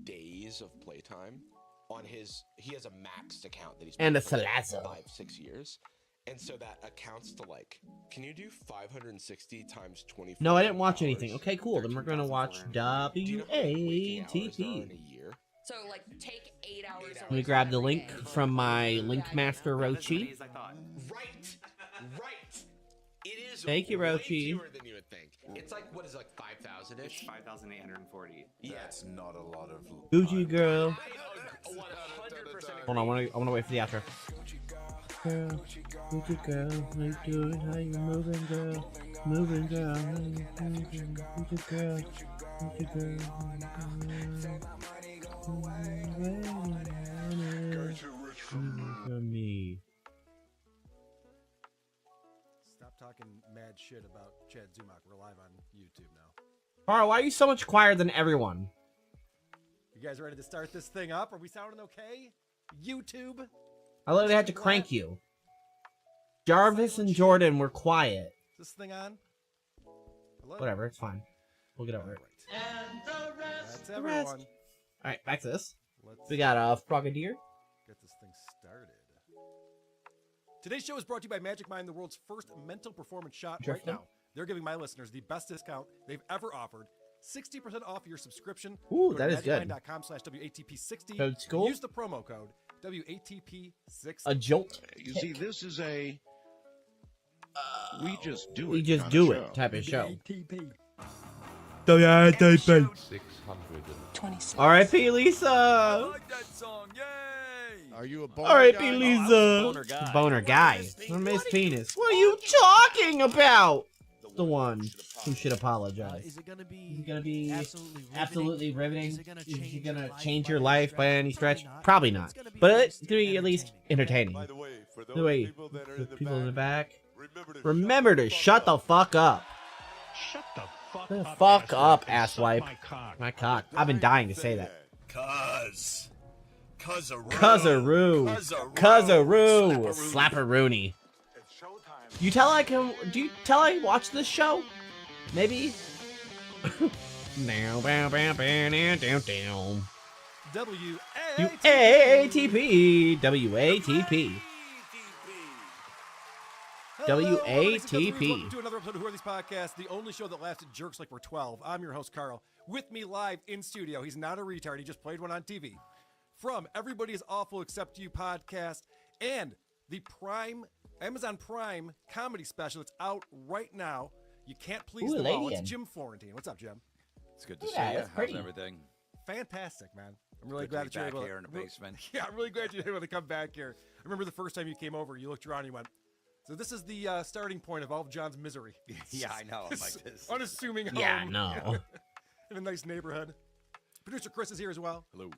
days of playtime on his. He has a maxed account that he's And a played for like Salazzle. 5-6 years, and so that accounts to like. Can you do 560 times 24? No, I didn't watch hours? anything. Okay, cool. Then we're gonna watch Do you know how many waking hours there are WATP. in a year? So, like, take 8 hours. Let me grab the link from my link master Rochi. Right. It is. Thank you, way Rochi. fewer than you would think. It's like what is it, like 5,000 ish? 5,840. That's not a lot of. Gucci girl. 100%. Hold on, I wanna wait for the outro. Girl, Gucci girl, how you doing? How you moving, girl? Moving, girl. How you moving? Gucci girl, Gucci girl. For me. Stop talking mad shit about Chad Zumach. We're live on YouTube now. Carl, why are you so much quieter than everyone? You guys ready to start this thing up? Are we sounding okay? YouTube? I literally had to crank you. Jarvis and Jordan were quiet. Is this thing on? Hello? Whatever, it's fine. We'll get over it. That's The everyone. rest. Alright, back to this. Let's We got a Frogadier. get this thing started. Today's show is brought to you by Magic Mind, the world's first mental performance shot. Drifting. Right now, they're giving my listeners the best discount they've ever offered. 60% off your subscription. Ooh, Go to that is good. magicmind.com/WATP60. Code school. Use the promo code WATP60. A jolt. You see, this is a we just do We it. just kind do of it show. type of show. R.I.P. Lisa. Are you a boner R.I.P. guy? Lisa. Boner guy. Or Miss Penis. What are you talking about? The one who should apologize. Is it going to be absolutely riveting? Is it gonna change by your any life stretch? by any stretch? Probably not. Probably It's not. gonna be But nice to be at least entertaining. By the way, for those The way people that are the in the people in the back, back, remember to shut the fuck up. Shut the fuck The up. fuck asswipe, up, and suck asswipe. my cock. My cock. I've been dying to say that. Cuzaroo. Cuzaroo. Slapperoonie. You tell I can. Do you tell I watch this show? Maybe. Now, bow, bow, bow, down, down, down. WATP. WATP. WATP. Welcome to another episode of Who Are These Podcasts, the only show that laughs at jerks like we're 12. I'm your host, Carl. With me live in studio, he's not a retard, he just played one on TV. From Everybody is Awful Except You podcast and the Amazon Prime comedy special that's out right now. You can't please Ooh, them all. lady It's in. Jim Florentine. What's up, Jim? It's good to Yeah, see you. that's How's pretty. everything? Fantastic, man. I'm really Good to glad be that you're back able here in the basement. Yeah, I'm really glad you're able to come back here. I remember the first time you came over, you looked around and you went, so this is the starting point of all of John's misery. Yeah, I know. I'm like this. Unassuming Yeah, home. no. In a nice neighborhood. Producer Chris is here as well. Hello.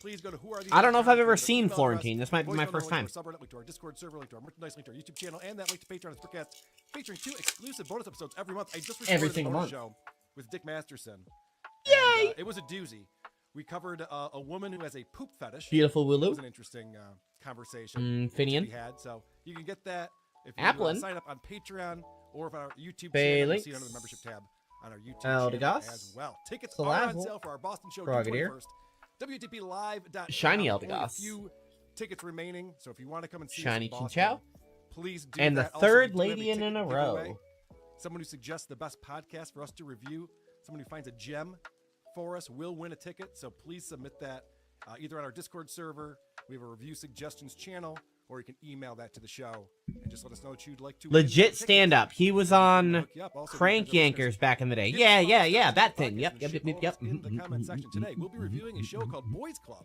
Please go to Who Are These. I don't know if I've ever Podcasts, seen email address, Florentine. This might be voice my number, first link to time. our subreddit, link to our Discord server, link to our merchandise, link to our YouTube channel, and that link to Patreon and Spreadcast, featuring 2 exclusive bonus episodes every month. I just recorded Every a single bonus month. show with Dick Masterson. Yay! And, it was a doozy. We covered a woman who has a poop fetish. Beautiful It Wooloo. was an interesting conversation Finian. we had. So you can get that if you Applin. sign up on Patreon or if our YouTube Bay channel. You'll links. see it under the membership tab on our YouTube Eldegoss. channel as well. Tickets are on Salazzle. sale for our Boston show Frogadier. June 21st. WTPlive.com. Shiny Only a Eldegoss. few tickets remaining, so if you want to come and see Shiny us in Boston, Chinchou. please do And the that. Also, third we do have lady in ticket a giveaway. row. Someone who suggests the best podcast for us to review, someone who finds a gem for us will win a ticket. So please submit that either on our Discord server. We have a review suggestions channel, or you can email that to the show and just let us know what you'd like to win. Legit stand up. He was on Hook you up. Also, Crank we have Yankers back in the day. Get Yeah, involved yeah, with yeah. us That on the thing. podcast Yep, and yep, ship yep, all yep. of us in the comment section today. We'll be reviewing a show called Boys Club.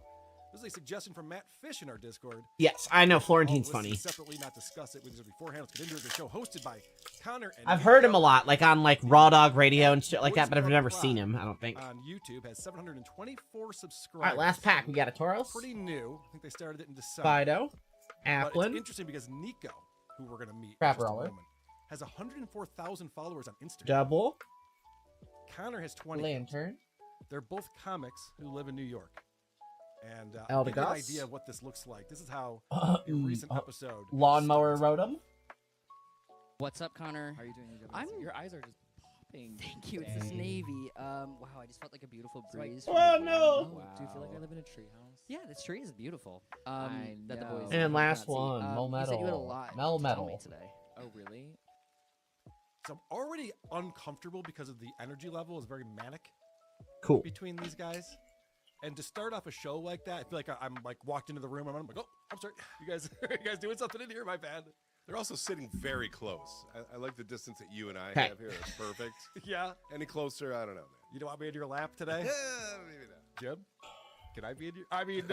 This is a suggestion from Matt Fish in our Discord. Yes, I know Florentine's All listed funny. Separately, not discuss it with us beforehand. Let's get into it. The show hosted by Connor and I've heard him a Nico. lot, like on like Raw Dog Radio and shit like that, Boys but I've Club never Live seen him. I don't think. On YouTube has 724 subscribers. All right, last pack. We got a Tauros, Pretty new. I think they started it in December. Fido, But it's Applin, interesting because Nico, who we're going to meet in Crap just a Roller. moment, has 104,000 followers on Instagram. Double, Connor has 20. Lantern, They're both comics who live in New York. And I'll give you an Eldegoss. idea of what this looks like. This is how a recent episode. Lawnmower Rotom. What's up, Connor? How are you doing? Your eyes are just popping. Thank you. It's this navy. Wow, I just felt like a beautiful breeze. Oh, from the no. wind. Do you feel like I live in a treehouse? Yeah, this tree is beautiful. I That the know. boys And last cannot see. one, Mel You said you had a Metal. lot Mel to tell me Metal. today. Oh, really? So I'm already uncomfortable because of the energy level is very manic Cool. between these guys. And to start off a show like that, I feel like I'm like walked into the room. I'm like, oh, I'm sorry, you guys, you guys doing something in here? My bad. They're also sitting very close. I like the distance that you and I Okay. have here. It's perfect. Yeah. Any closer, I don't know, man. You don't want me in your lap today, Maybe not. Jim? Can I be in your? I mean,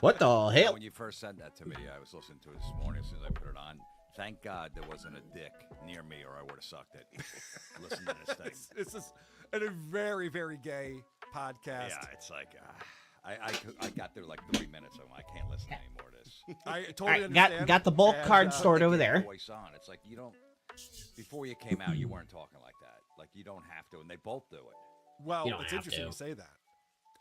What the hell? When you first said that to me, I was listening to it this morning as soon as I put it on. Thank God there wasn't a dick near me, or I would have sucked it. Listen to this thing. This is a very, very gay podcast. Yeah, it's like I got there like 3 minutes. So I can't listen anymore to this. I totally All right, understand. got the bulk and, card stored over there. Voice on. It's like you don't. Before you came out, you weren't talking like that. Like you don't have to, and they both do it. Well, You don't it's have interesting to. you say that.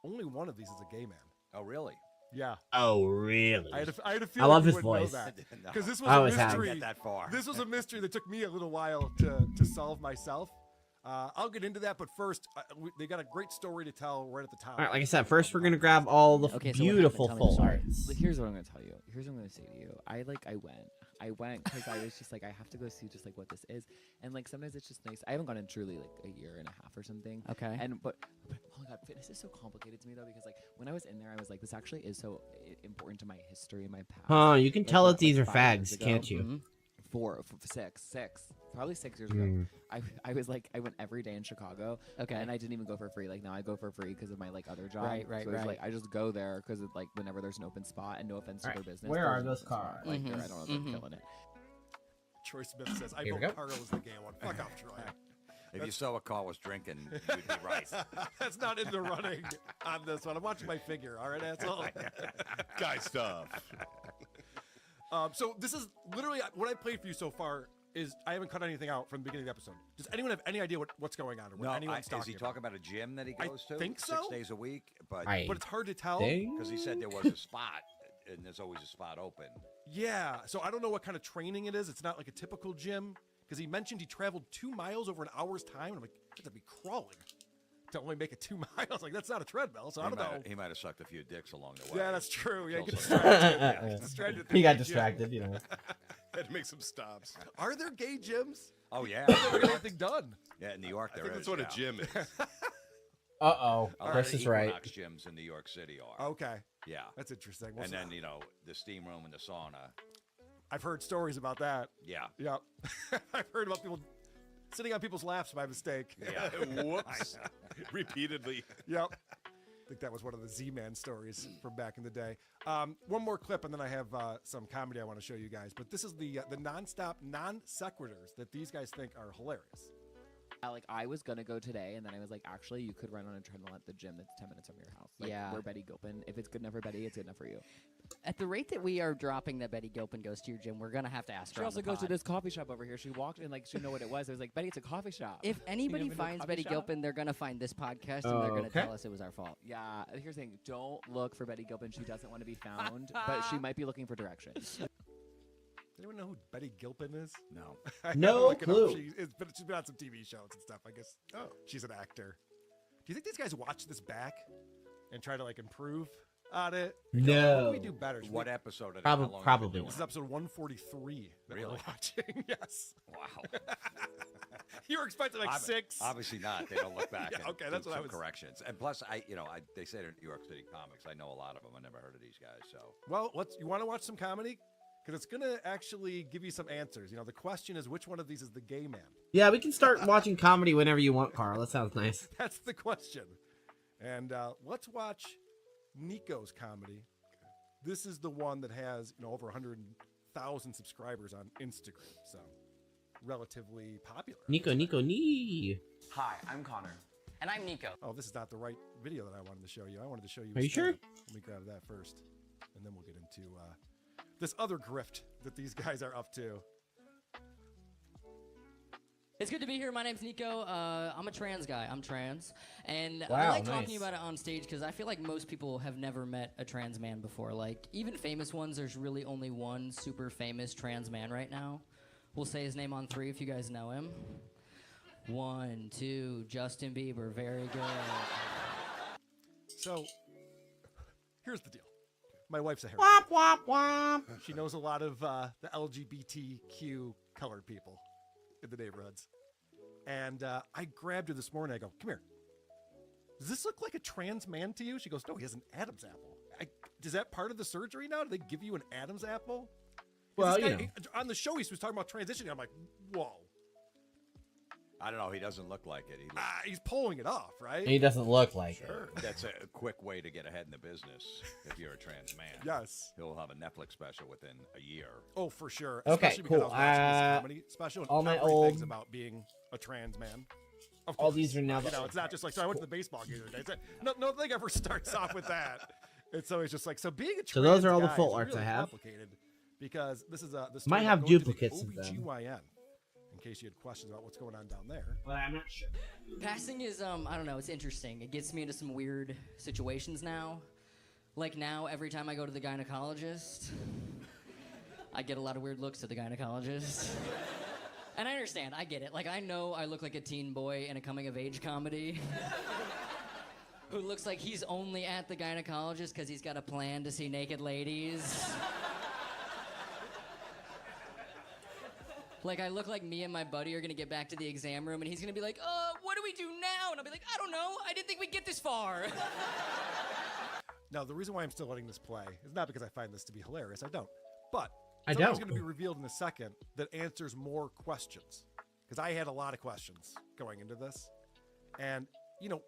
Only one of these is a gay man. Oh, really? Yeah. Oh, really? I had a I feeling love you his wouldn't know voice. that. No. Because this was I a always have. mystery. Get that far. This was a mystery that took me a little while to solve myself. I'll get into that, but first, they got a great story to tell right at the top. All right, like I said, first we're gonna grab all the Okay, so beautiful what happened? Tell me the full story. arts. Like, here's what I'm gonna tell you. Here's what I'm gonna say to you. I went because I was just like, I have to go see just like what this is, and like sometimes it's just nice. I haven't gone in truly like a year and a half or something. Okay. But oh my god, fitness is so complicated to me though, because like when I was in there, I was like, this actually is so important to my history and my past. Huh, you can Like, tell when- that these like are 5 years fags, ago. can't you? Mhm. Six, probably 6 years ago. Mm. I was like, I went every day in Chicago. Okay. And I didn't even go for free. Like now I go for free because of my like other job. Right, So it's right. like I just go there because like whenever there's an open spot, and no offense to Alright, their business. where there's are an those open spot. cars? Like Mhm, I don't know if they're killing it. Troy Smith says, I Here we vote go. Carl is the gay one. Fuck off, Troy. If you saw what Carl was drinking, you'd be right. That's not in the running on this one. I'm watching my figure. All right, asshole. Guy stuff. So this is literally what I played for you so far. Is I haven't cut anything out from the beginning of the episode. Does anyone have any idea what's going on or what No, anyone's is talking he about? talking about a gym that he I goes to? think 6 so. days a week, but But it's hard to tell. because he said there was a spot, and there's always a spot open. Yeah, so I don't know what kind of training it is. It's not like a typical gym because he mentioned he traveled 2 miles over an hour's time. And I'm like, you have to be crawling to only make it 2 miles. Like that's not a treadmill. So I don't know. He might have sucked a few dicks along the way. Yeah, that's true. Yeah, Killed get some- distracted. Get distracted. He got Gay gym. distracted, you know. Had to make some stops. Are there gay gyms? Oh yeah. I've never got anything done. Yeah, in New York I there think is. that's what yeah. a gym is. Uh-oh, A lot Chris of is right. Equinox gyms in New York City are. Okay, Yeah. that's interesting. Well, And so- then the steam room and the sauna. I've heard stories about that. Yeah. Yep. I've heard about people sitting on people's laps by mistake. Yeah. Whoops. Repeatedly. Yep. I think that was one of the Z-Man stories from back in the day. One more clip, and then I have some comedy I want to show you guys. But this is the nonstop non-sequiturs that these guys think are hilarious. Like I was gonna go today, and then I was like, actually, you could run on a treadmill at the gym that's 10 minutes from your house. Like, Yeah. We're Betty Gilpin. If it's good enough for Betty, it's good enough for you. At the rate that we are dropping that Betty Gilpin goes to your gym, we're gonna have to ask She her. also on the goes to pod. this coffee shop over here. She walked in like she didn't know what it was. I was like, Betty, it's a coffee shop. If anybody You never know finds coffee Betty shop? Gilpin, they're gonna find this podcast and they're gonna Okay. tell us it was our fault. Yeah, here's the thing. Don't look for Betty Gilpin. She doesn't want to be found, but she might be looking for directions. Anyone know who Betty Gilpin is? No. I had to No look it up. clue. She's been on some TV shows and stuff. I guess. Oh, she's an actor. Do you think these guys watch this back and try to like improve on it? Like, No. What can we do better? Should What we- episode? Of Probably- how long probably have you been This is doing episode 143 that we're Really? watching. Yes. it? Wow. You were expecting like Ob- 6. Obviously not. They don't look back. Yeah, and okay, do that's what I some was- corrections. And plus, they say they're New York City comics. I know a lot of them. I never heard of these guys. So Well, you want to watch some comedy? Because it's going to actually give you some answers. You know, the question is which one of these is the gay man? Yeah, we can start watching comedy whenever you want, Carl. That sounds nice. That's the question. And let's watch Nico's comedy. This is the one that has over 100,000 subscribers on Instagram, so relatively popular. Nico. Hi, I'm Connor. And I'm Nico. Oh, this is not the right video that I wanted to show you. I wanted to show you. Are you his sure? stand-up. Let me grab that first, and then we'll get into this other grift that these guys are up to. It's good to be here. My name's Nico. I'm a trans guy. I'm trans. And I Wow, like talking nice. about it on stage because I feel like most people have never met a trans man before. Like, even famous ones, there's really only one super famous trans man right now. We'll say his name on 3 if you guys know him. 1, 2, Justin Bieber. Very good. So, here's the deal. My wife's a hair. Womp, womp, womp. She knows a lot of the LGBTQ colored people in the neighborhoods. And I grabbed her this morning. I go, come here. Does this look like a trans man to you? She goes, no, he has an Adam's apple. Is that part of the surgery now? Do they give you an Adam's apple? 'Cause Well, this you guy- know. on the show, he was talking about transitioning. I'm like, whoa. I don't know. He doesn't look like it. He's pulling it off, right? He doesn't look like Sure. That's a quick way to get ahead in the business if you're a trans man. Yes. He'll have a Netflix special within a year. Oh, for sure. Okay, Especially because cool. I was watching this comedy special and all my everything's old- about being a trans man. Of All course. these are now You know, it's not just like, so I went to the baseball game the other day. It's like, nothing ever starts off with that. It's always just like, so being a trans So those are all the guy full is arts I really have. complicated because this is the story Might about have going to the duplicates of them. OBGYN, in case you had questions about what's going on down there. But I'm not sure. Passing is, I don't know, it's interesting. It gets me into some weird situations now. Like now, every time I go to the gynecologist, I get a lot of weird looks at the gynecologist. And I understand, I get it. Like, I know I look like a teen boy in a coming-of-age comedy who looks like he's only at the gynecologist because he's got a plan to see naked ladies. Like, I look like me and my buddy are gonna get back to the exam room, and he's gonna be like, what do we do now? And I'll be like, I don't know. I didn't think we'd get this far. Now, the reason why I'm still letting this play is not because I find this to be hilarious. I don't. But I something's don't. going to be revealed in a second that answers more questions. Because I had a lot of questions going into this. And, you know,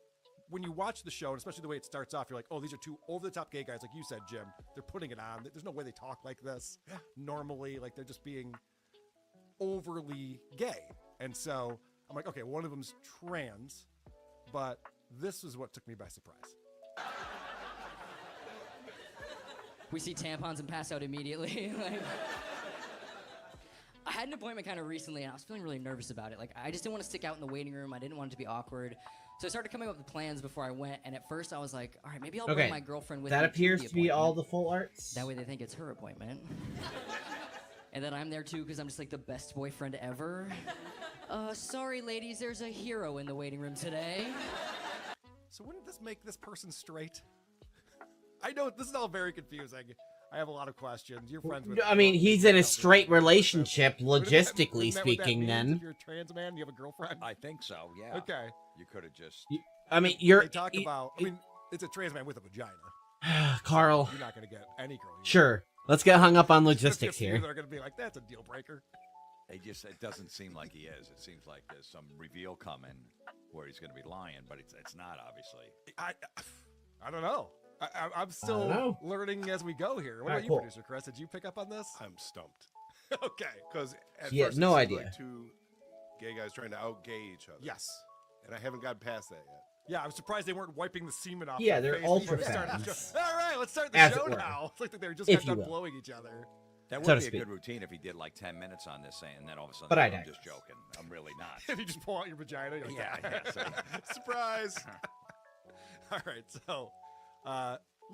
when you watch the show, and especially the way it starts off, you're like, oh, these are two over-the-top gay guys, like you said, Jim. They're putting it on. There's no way they talk like this normally. Like, they're just being overly gay. And so I'm like, okay, one of them's trans. But this is what took me by surprise. We see tampons and pass out immediately. Like, I had an appointment kind of recently, and I was feeling really nervous about it. Like, I just didn't want to stick out in the waiting room. I didn't want it to be awkward. So I started coming up with plans before I went, and at first I was like, all right, maybe I'll bring my girlfriend with me. That appears the to be all appointment. the full arts. That way they think it's her appointment. And then I'm there too because I'm just like the best boyfriend ever. Sorry, ladies, there's a hero in the waiting room today. So wouldn't this make this person straight? I know this is all very confusing. I have a lot of questions. You're friends with... I mean, he's in a straight relationship, logistically speaking, then. If you're a trans man, you have a girlfriend? I think so, yeah. Okay. You could have just... I mean, you're... They talk about... I mean, it's a trans man with a vagina. Carl. You're not going to get any girl. Sure. Let's get hung up on logistics here. They're going to be like, that's a deal breaker. It doesn't seem like he is. It seems like there's some reveal coming where he's going to be lying, but it's not, obviously. I don't know. I'm still learning as we go here. What about you, producer Chris? Did you pick up on this? I'm stumped. Okay. Because at Yeah, first no it seemed idea. like two gay guys trying to out-gay each other. Yes. And I haven't gotten past that yet. Yeah, I'm surprised they weren't wiping the semen off. Yeah, their they're face ultra before they started the fans. show. All right, let's start the As it show were. now. It's like they were just If got you done will. blowing each other. That So would to be a speak. good routine if he did like 10 minutes on this, and then all of a sudden, But I I'm digress. just joking. I'm really not. If you just pull out your vagina, you're like, Yeah, so- surprise. All right, so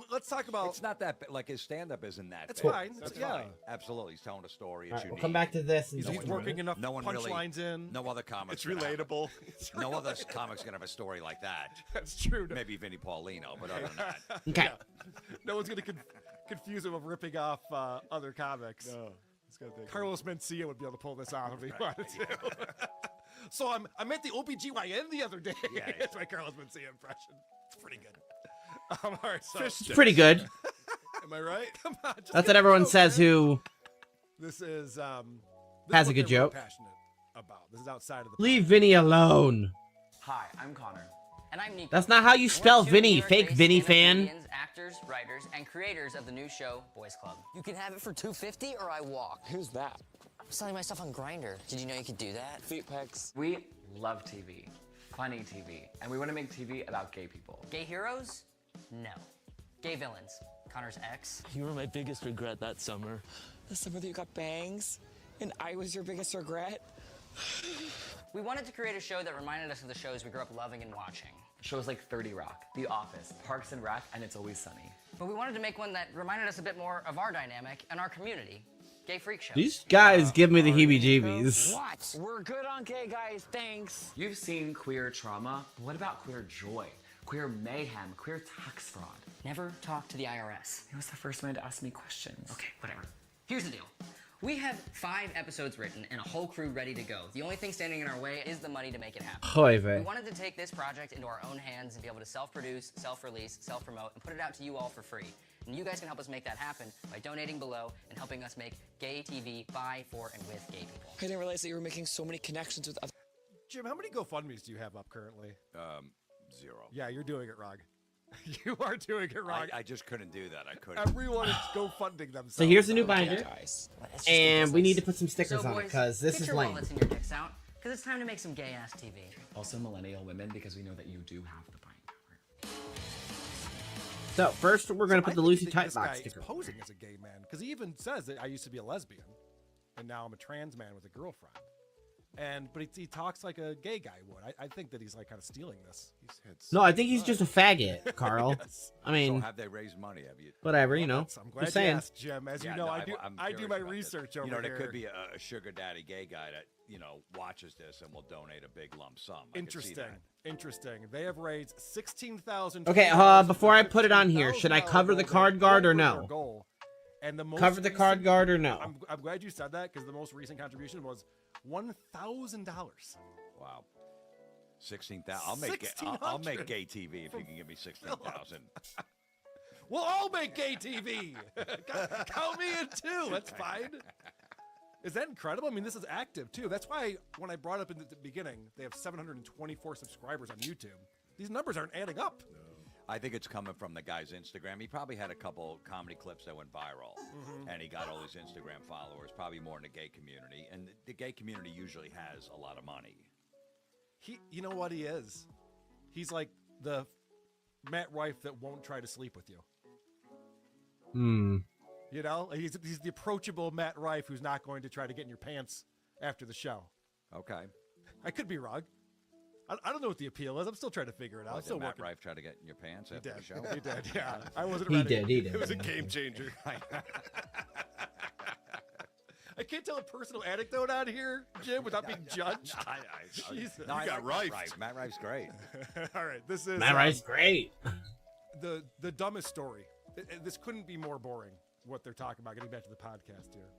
let's talk about. It's not that like his stand-up isn't that. It's bad. fine. That's Yeah. fine. Absolutely, he's telling a story. It's All right, unique. we'll come back to this. And He's working enough No one really. punchlines in. No other comics. It's relatable. No other comics gonna have a story like that. That's true. Maybe Vinnie Paulino, but other than that. Okay. Yeah. No one's gonna confuse him of ripping off other comics. No. It's gonna take Carlos Mencia would be able to pull this off if he wanted to. So I'm at the OBGYN the other day. Yeah. That's my Carlos Mencia impression. It's pretty good. All right, so It's pretty good. Am I right? Come on, just That's get what everyone the says joke, man. who This is this has is a what good they're really joke. passionate about. This is outside of the Leave Vinny alone. Hi, I'm Connor. And I'm Nico. That's not how you We're spell two Vinny, New fake York-based Vinny stand-up fan. comedians, actors, writers, and creators of the new show, Boys Club. You can have it for $250 or I walk. Who's that? I'm selling my stuff on Grindr. Did you know you could do that? Feet pics. We love TV, funny TV, and we want to make TV about gay people. Gay heroes? No. Gay villains. Connor's ex. You were my biggest regret that summer. The summer that you got bangs? And I was your biggest regret? We wanted to create a show that reminded us of the shows we grew up loving and watching. Shows like 30 Rock, The Office, Parks and Rec, and It's Always Sunny. But we wanted to make one that reminded us a bit more of our dynamic and our community. Gay freak shows. These guys give me the heebie-jeebies. What? We're good on gay guys, thanks. You've seen queer trauma, but what about queer joy? Queer mayhem, queer tax fraud. Never talk to the IRS. He was the first man to ask me questions. Okay, whatever. Here's the deal. We have 5 episodes written and a whole crew ready to go. The only thing standing in our way is the money to make it happen. Oy We vey. wanted to take this project into our own hands and be able to self-produce, self-release, self-promote, and put it out to you all for free. And you guys can help us make that happen by donating below and helping us make gay TV by, for, and with gay people. I didn't realize that you were making so many connections with other... Jim, how many GoFundMe's do you have up currently? 0. Yeah, you're doing it wrong. You are doing it wrong. I just couldn't do that. I couldn't. Everyone is GoFunding themselves. So here's the new binder, guys. and we need to put some stickers So on it boys, because this get is your lame. wallets and your dicks out, because it's time to make some gay-ass TV. Also millennial women, because we know that you do have the buying power. So first, we're gonna put the Lucy This Tight guy box is sticker. posing as a gay man because he even says that I used to be a lesbian, and now I'm a trans man with a girlfriend. but he talks like a gay guy would. I think that he's like kind of stealing this. No, I think he's just a faggot, Carl. Yes. I mean, so have they raised money? Have you? Whatever, you know. I'm glad Just you saying. asked, Jim. As you Yeah, know, no, I do curious my about this. research over You know, here. there could be a sugar daddy gay guy that watches this and will donate a big lump sum. I could see that. Interesting. They have raised $16,000. Okay, before I put it on here, should I cover the card guard or no? Goal. And the most Cover the card guard or no? I'm glad you said that because the most recent contribution was $1,000. Wow. 16,000. I'll make gay TV if you can give me 16,000. We'll all make gay TV. Count me in too. That's fine. Is that incredible? I mean, this is active too. That's why when I brought up in the beginning, they have 724 subscribers on YouTube. These numbers aren't adding up. I think it's coming from the guy's Instagram. He probably had a couple comedy clips that went viral, and he got all these Instagram followers, probably more in the gay community. And the gay community usually has a lot of money. You know what he is? He's like the Matt Rife that won't try to sleep with you. You know, he's the approachable Matt Rife who's not going to try to get in your pants after the show. Okay. I could be wrong. I don't know what the appeal is. I'm still trying to figure it out. Oh, I'm still did Matt working. Rife try to get in your pants after the show? He did, yeah. I wasn't He ready. did. It was a game changer. I can't tell a personal anecdote out here, Jim, without being judged. Jesus. No, You got Rife. Rife. Matt Rife's great. All right, this is Matt Rife's great. The dumbest story. This couldn't be more boring. What they're talking about. Getting back to the podcast here.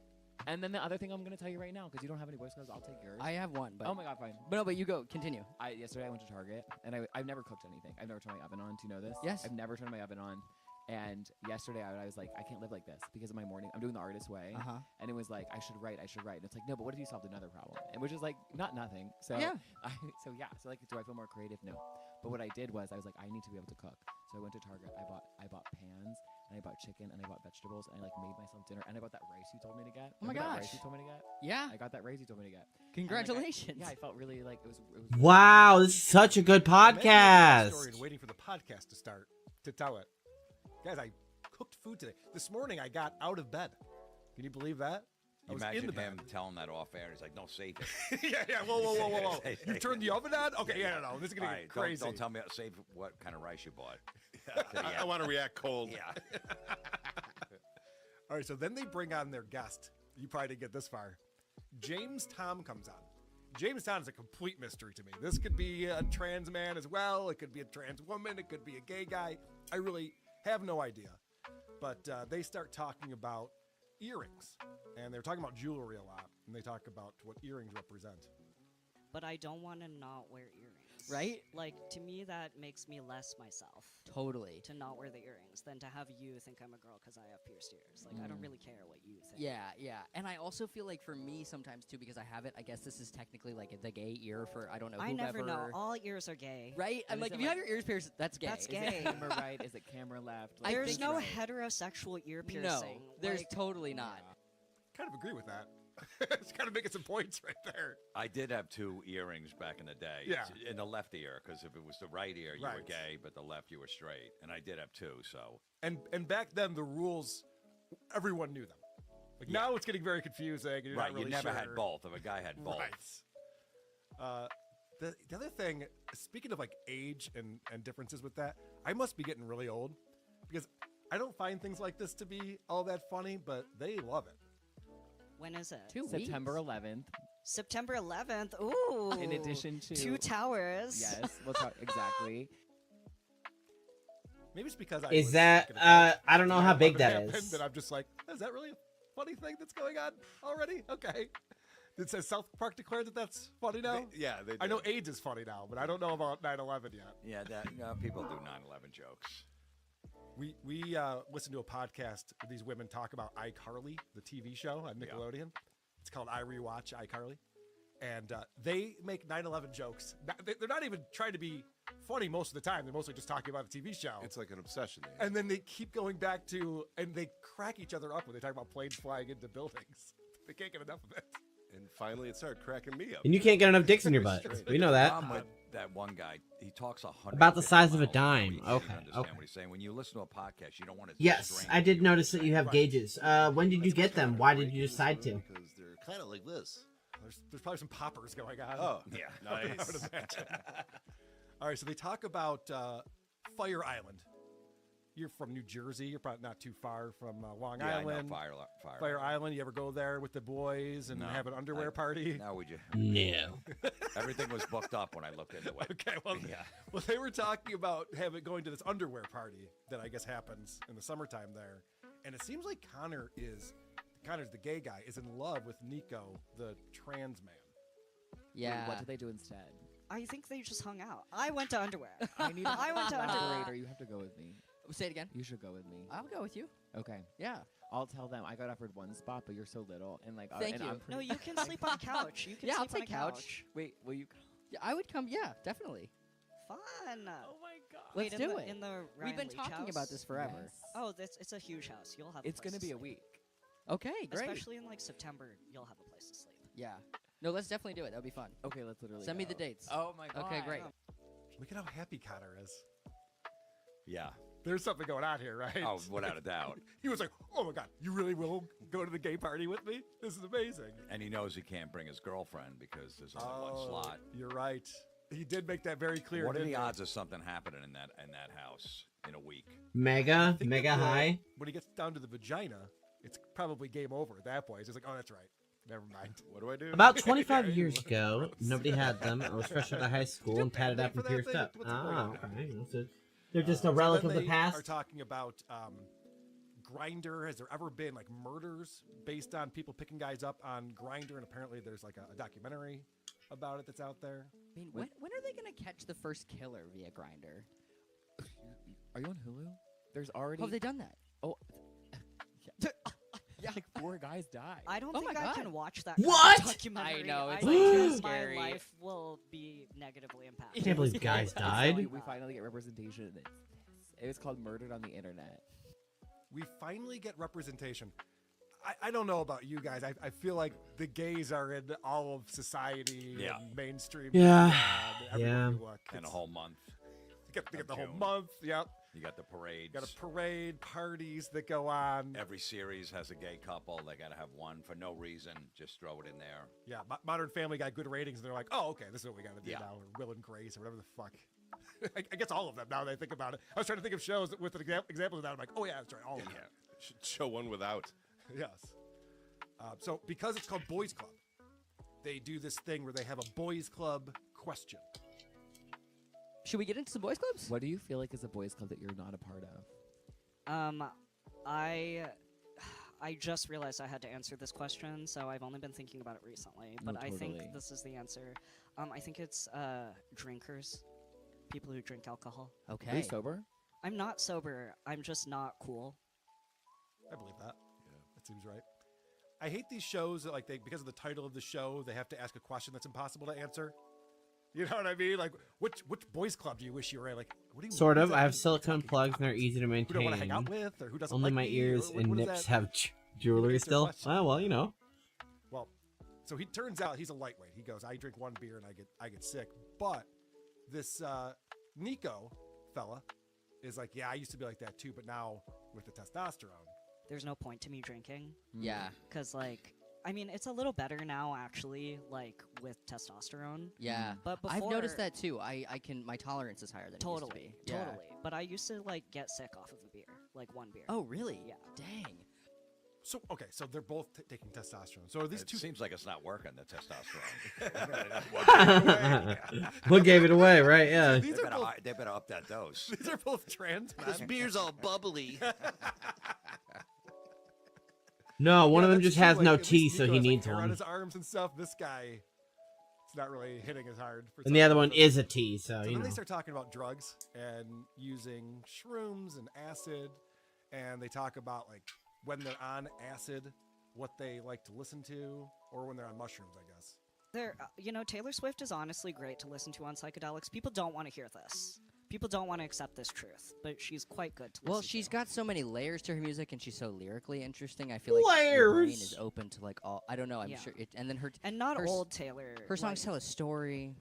And then the other thing I'm going to tell you right now, because you don't have any voice calls, I'll take yours. I have one, but oh my god, fine. But you go. Continue. Yesterday I went to Target, and I've never cooked anything. I've never turned my oven on. Do you know this? Yes. I've never turned my oven on. And yesterday I was like, I can't live like this because of my morning. I'm doing the artist way, and it was like I should write. And it's like, no, but what if you solved another problem? And which is like nothing. So yeah. So like, do I feel more creative? No. But what I did was I was like, I need to be able to cook. So I went to Target. I bought pans, and I bought chicken, and I bought vegetables, and I like made myself dinner, and I bought that rice you told me to get. Oh my Remember that gosh. rice you told me to get? Yeah. I got that rice you told me to get. Congratulations. And, like, I felt really like it was. Wow, this is such a good podcast. Story and waiting for the podcast to start to tell it, guys. I cooked food today. This morning I got out of bed. Can you believe that? I was Imagine in the him bed. telling that off air. He's like, "No, save it." yeah. Whoa. You turned the oven on? Okay, yeah, no. This is gonna get crazy. Don't tell me. Save what kind of rice you bought. I want to react cold. Yeah. All right, so then they bring on their guest. You probably didn't get this far. James Tom comes on. James Tom is a complete mystery to me. This could be a trans man as well. It could be a trans woman. It could be a gay guy. I really have no idea. But they start talking about earrings. And they're talking about jewelry a lot. And they talk about what earrings represent. But I don't want to not wear earrings. Right? Like, to me, that makes me less myself. Totally. To not wear the earrings than to have you think I'm a girl because I have pierced ears. Like, I don't really care what you think. Yeah. And I also feel like for me sometimes too, because I have it, I guess this is technically like the gay ear for, I don't know, I whomever. never know. All ears are gay. Right? I'm like, if you have your ears pierced, that's gay. That's Is gay. it camera right? Is it camera left? I There's think no right. heterosexual ear piercing. No, there's like, totally not. Kind of agree with that. It's kind of making some points right there. I did have two earrings back in the day. Yeah. In the left ear, because if it was the right ear, you were Right. gay, but the left, you were straight. And I did have two, so. And back then, the rules, everyone knew them. Like, now it's getting very confusing. And you're Right, not really you never sure. had both. If a guy had both. Right. The other thing, speaking of like age and differences with that, I must be getting really old because I don't find things like this to be all that funny, but they love it. When is it? September 11th. September 11th. Ooh. In addition to 2 towers. Yes, we'll talk exactly. Maybe it's because I Is was that, thinking about I don't know how big that happened is. That I'm just like, is that really a funny thing that's going on already? Okay. It says South Park declared that that's funny now? They I know do. AIDS is funny now, but I don't know about 9/11 yet. Yeah, people do 9/11 jokes. We listen to a podcast where these women talk about iCarly, the TV show on Nickelodeon. It's called I Rewatch iCarly. And they make 9/11 jokes. They're not even trying to be funny most of the time. They're mostly just talking about the TV show. It's like an obsession. And then they keep going back to, and they crack each other up when they talk about planes flying into buildings. They can't get enough of it. And finally, it started cracking me up. And you can't get enough dicks in your butt. We know that. The problem with that one guy, he talks 100 About the size of a dime. You Okay. can't understand what he's saying. When you listen to a podcast, you don't want to. Yes, I did notice that you have gauges. When did you get them? Why did you decide to? Because they're kind of like this. there's probably some poppers going on. Oh, yeah. I would imagine. All right, so they talk about Fire Island. You're from New Jersey. You're probably not too far from Long Island. I know Fire Island. You ever go there with the boys and have an underwear party? No, we just No. Everything was booked up when I looked into it. Okay, well, well, they were talking about going to this underwear party that I guess happens in the summertime there, and it seems like Connor's the gay guy, is in love with Nico, the trans man. Wait, what did they do instead? I think they just hung out. I went to underwear. I went to underwear. underwear. You have to go with me. Say it again. You should go with me. I'll go with you. Okay. Yeah. I'll tell them I got offered one spot, but you're so little, and like. Thank and you. I'm pretty No, you can sleep on a couch. You can Yeah, I'll sleep on take a couch. Wait, will you? Yeah, I would come. Yeah, definitely. Fun. Oh my god. Wait, Let's in do the, it. In the We've been Ryan Leach talking house? about this forever. Yes. Oh, it's a huge house. You'll have. It's a place gonna to be a sleep. week. Okay, great. Especially in like September, you'll have a place to sleep. Yeah. No, let's definitely do it. That'll be fun. Okay, let's literally. Send me go. the dates. Oh my god. Okay, great. Look at how happy Connor is. Yeah. There's something going on here, right? Oh, without a doubt. He was like, "Oh my god, you really will go to the gay party with me? This is amazing." And he knows he can't bring his girlfriend because there's only one slot. You're right. He did make that very clear. What are didn't the he? odds of something happening in that house in a week? Mega I think that high. When he gets down to the vagina, it's probably game over at that point. He's just like, "Oh, that's right. Never mind. What do I do?" About 25 years ago, nobody had them. I was fresh out of high school and tatted up and for that pierced thing? up. What's the point Ah, of that? okay. So they're just a relic of the They past. are talking about Grinder. Has there ever been like murders based on people picking guys up on Grinder? And apparently, there's like a documentary about it that's out there. I mean, when are they gonna catch the first killer via Grinder? Are you on Hulu? There's already. How have they done that? Oh. Yeah. Like 4 guys died. I don't Oh think my I God. can watch that What? kind of documentary. I know, it's, I like, think too scary. My life will be negatively impacted. I can't believe guys died. We finally get representation. It was called Murdered on the Internet. We finally get representation. I don't know about you guys. I feel like the gays are in all of society and mainstream. Yeah. media and everywhere Yeah. you look. And a It's- whole month. They get the whole June. month. Yep. You got the parades. Got a parade, parties that go on. Every series has a gay couple. They got to have one for no reason. Just throw it in there. Yeah, Modern Family got good ratings, and they're like, "Oh, okay, this is what we got to do Yeah. now." Or Will and Grace, or whatever the fuck. I guess all of them. Now that I think about it, I was trying to think of shows with examples of that. I'm like, "Oh yeah, that's right, all of them." Should show one without. Yes. So because it's called Boys Club, they do this thing where they have a Boys Club question. Should we get into some boys clubs? What do you feel like is a boys club that you're not a part of? I just realized I had to answer this question, so I've only been thinking about it recently. But I think totally. this is the answer. I think it's drinkers, people who drink alcohol. Okay. Are you sober? I'm not sober. I'm just not cool. I believe that. Yeah, that seems right. I hate these shows that, like, because of the title of the show, they have to ask a question that's impossible to answer. You know what I mean? Like, which boys club do you wish you were in? Like, what do you Sort what of. does that I have mean? silicone plugs and they're easy to Who don't want to hang out maintain. with, or who doesn't Only like my me, ears or and what is nips that? have jewelry answer still. question. Oh, well, you know. Well, so he turns out he's a lightweight. He goes, I drink one beer and I get sick. But this Nico fella is like, yeah, I used to be like that too, but now with the testosterone. There's no point to me drinking. Yeah. Because, like, I mean, it's a little better now, actually, like, with testosterone. Yeah. But before, I've noticed that too. I can my tolerance is higher than Totally, it used to be. Yeah. totally. But I used to, like, get sick off of a beer. Like, one beer. Oh, really? Yeah. Dang. So, okay, so they're both taking testosterone. So are these It two... seems like it's not working, the testosterone. What gave it away, right? Yeah. These are both... They better up that dose. These are both trans men. This beer's all bubbly. No, one of them that's just true, has like, no at least teeth, so Nico he has, like, needs hair on one. his arms and stuff. This guy, it's not really hitting as hard. For And some the other reason. one is a T, so, So you then know. they start talking about drugs and using shrooms and acid, and they talk about, like, when they're on acid, what they like to listen to, or when they're on mushrooms, I guess. You know, Taylor Swift is honestly great to listen to on psychedelics. People don't want to hear this. People don't want to accept this truth, but she's quite good to listen Well, to. she's got so many layers to her music, and she's so lyrically interesting. I feel like your brain Layers! is open to like all. I don't know. I'm Yeah. sure. And then her And not her, old Taylor. Her songs like- tell a story.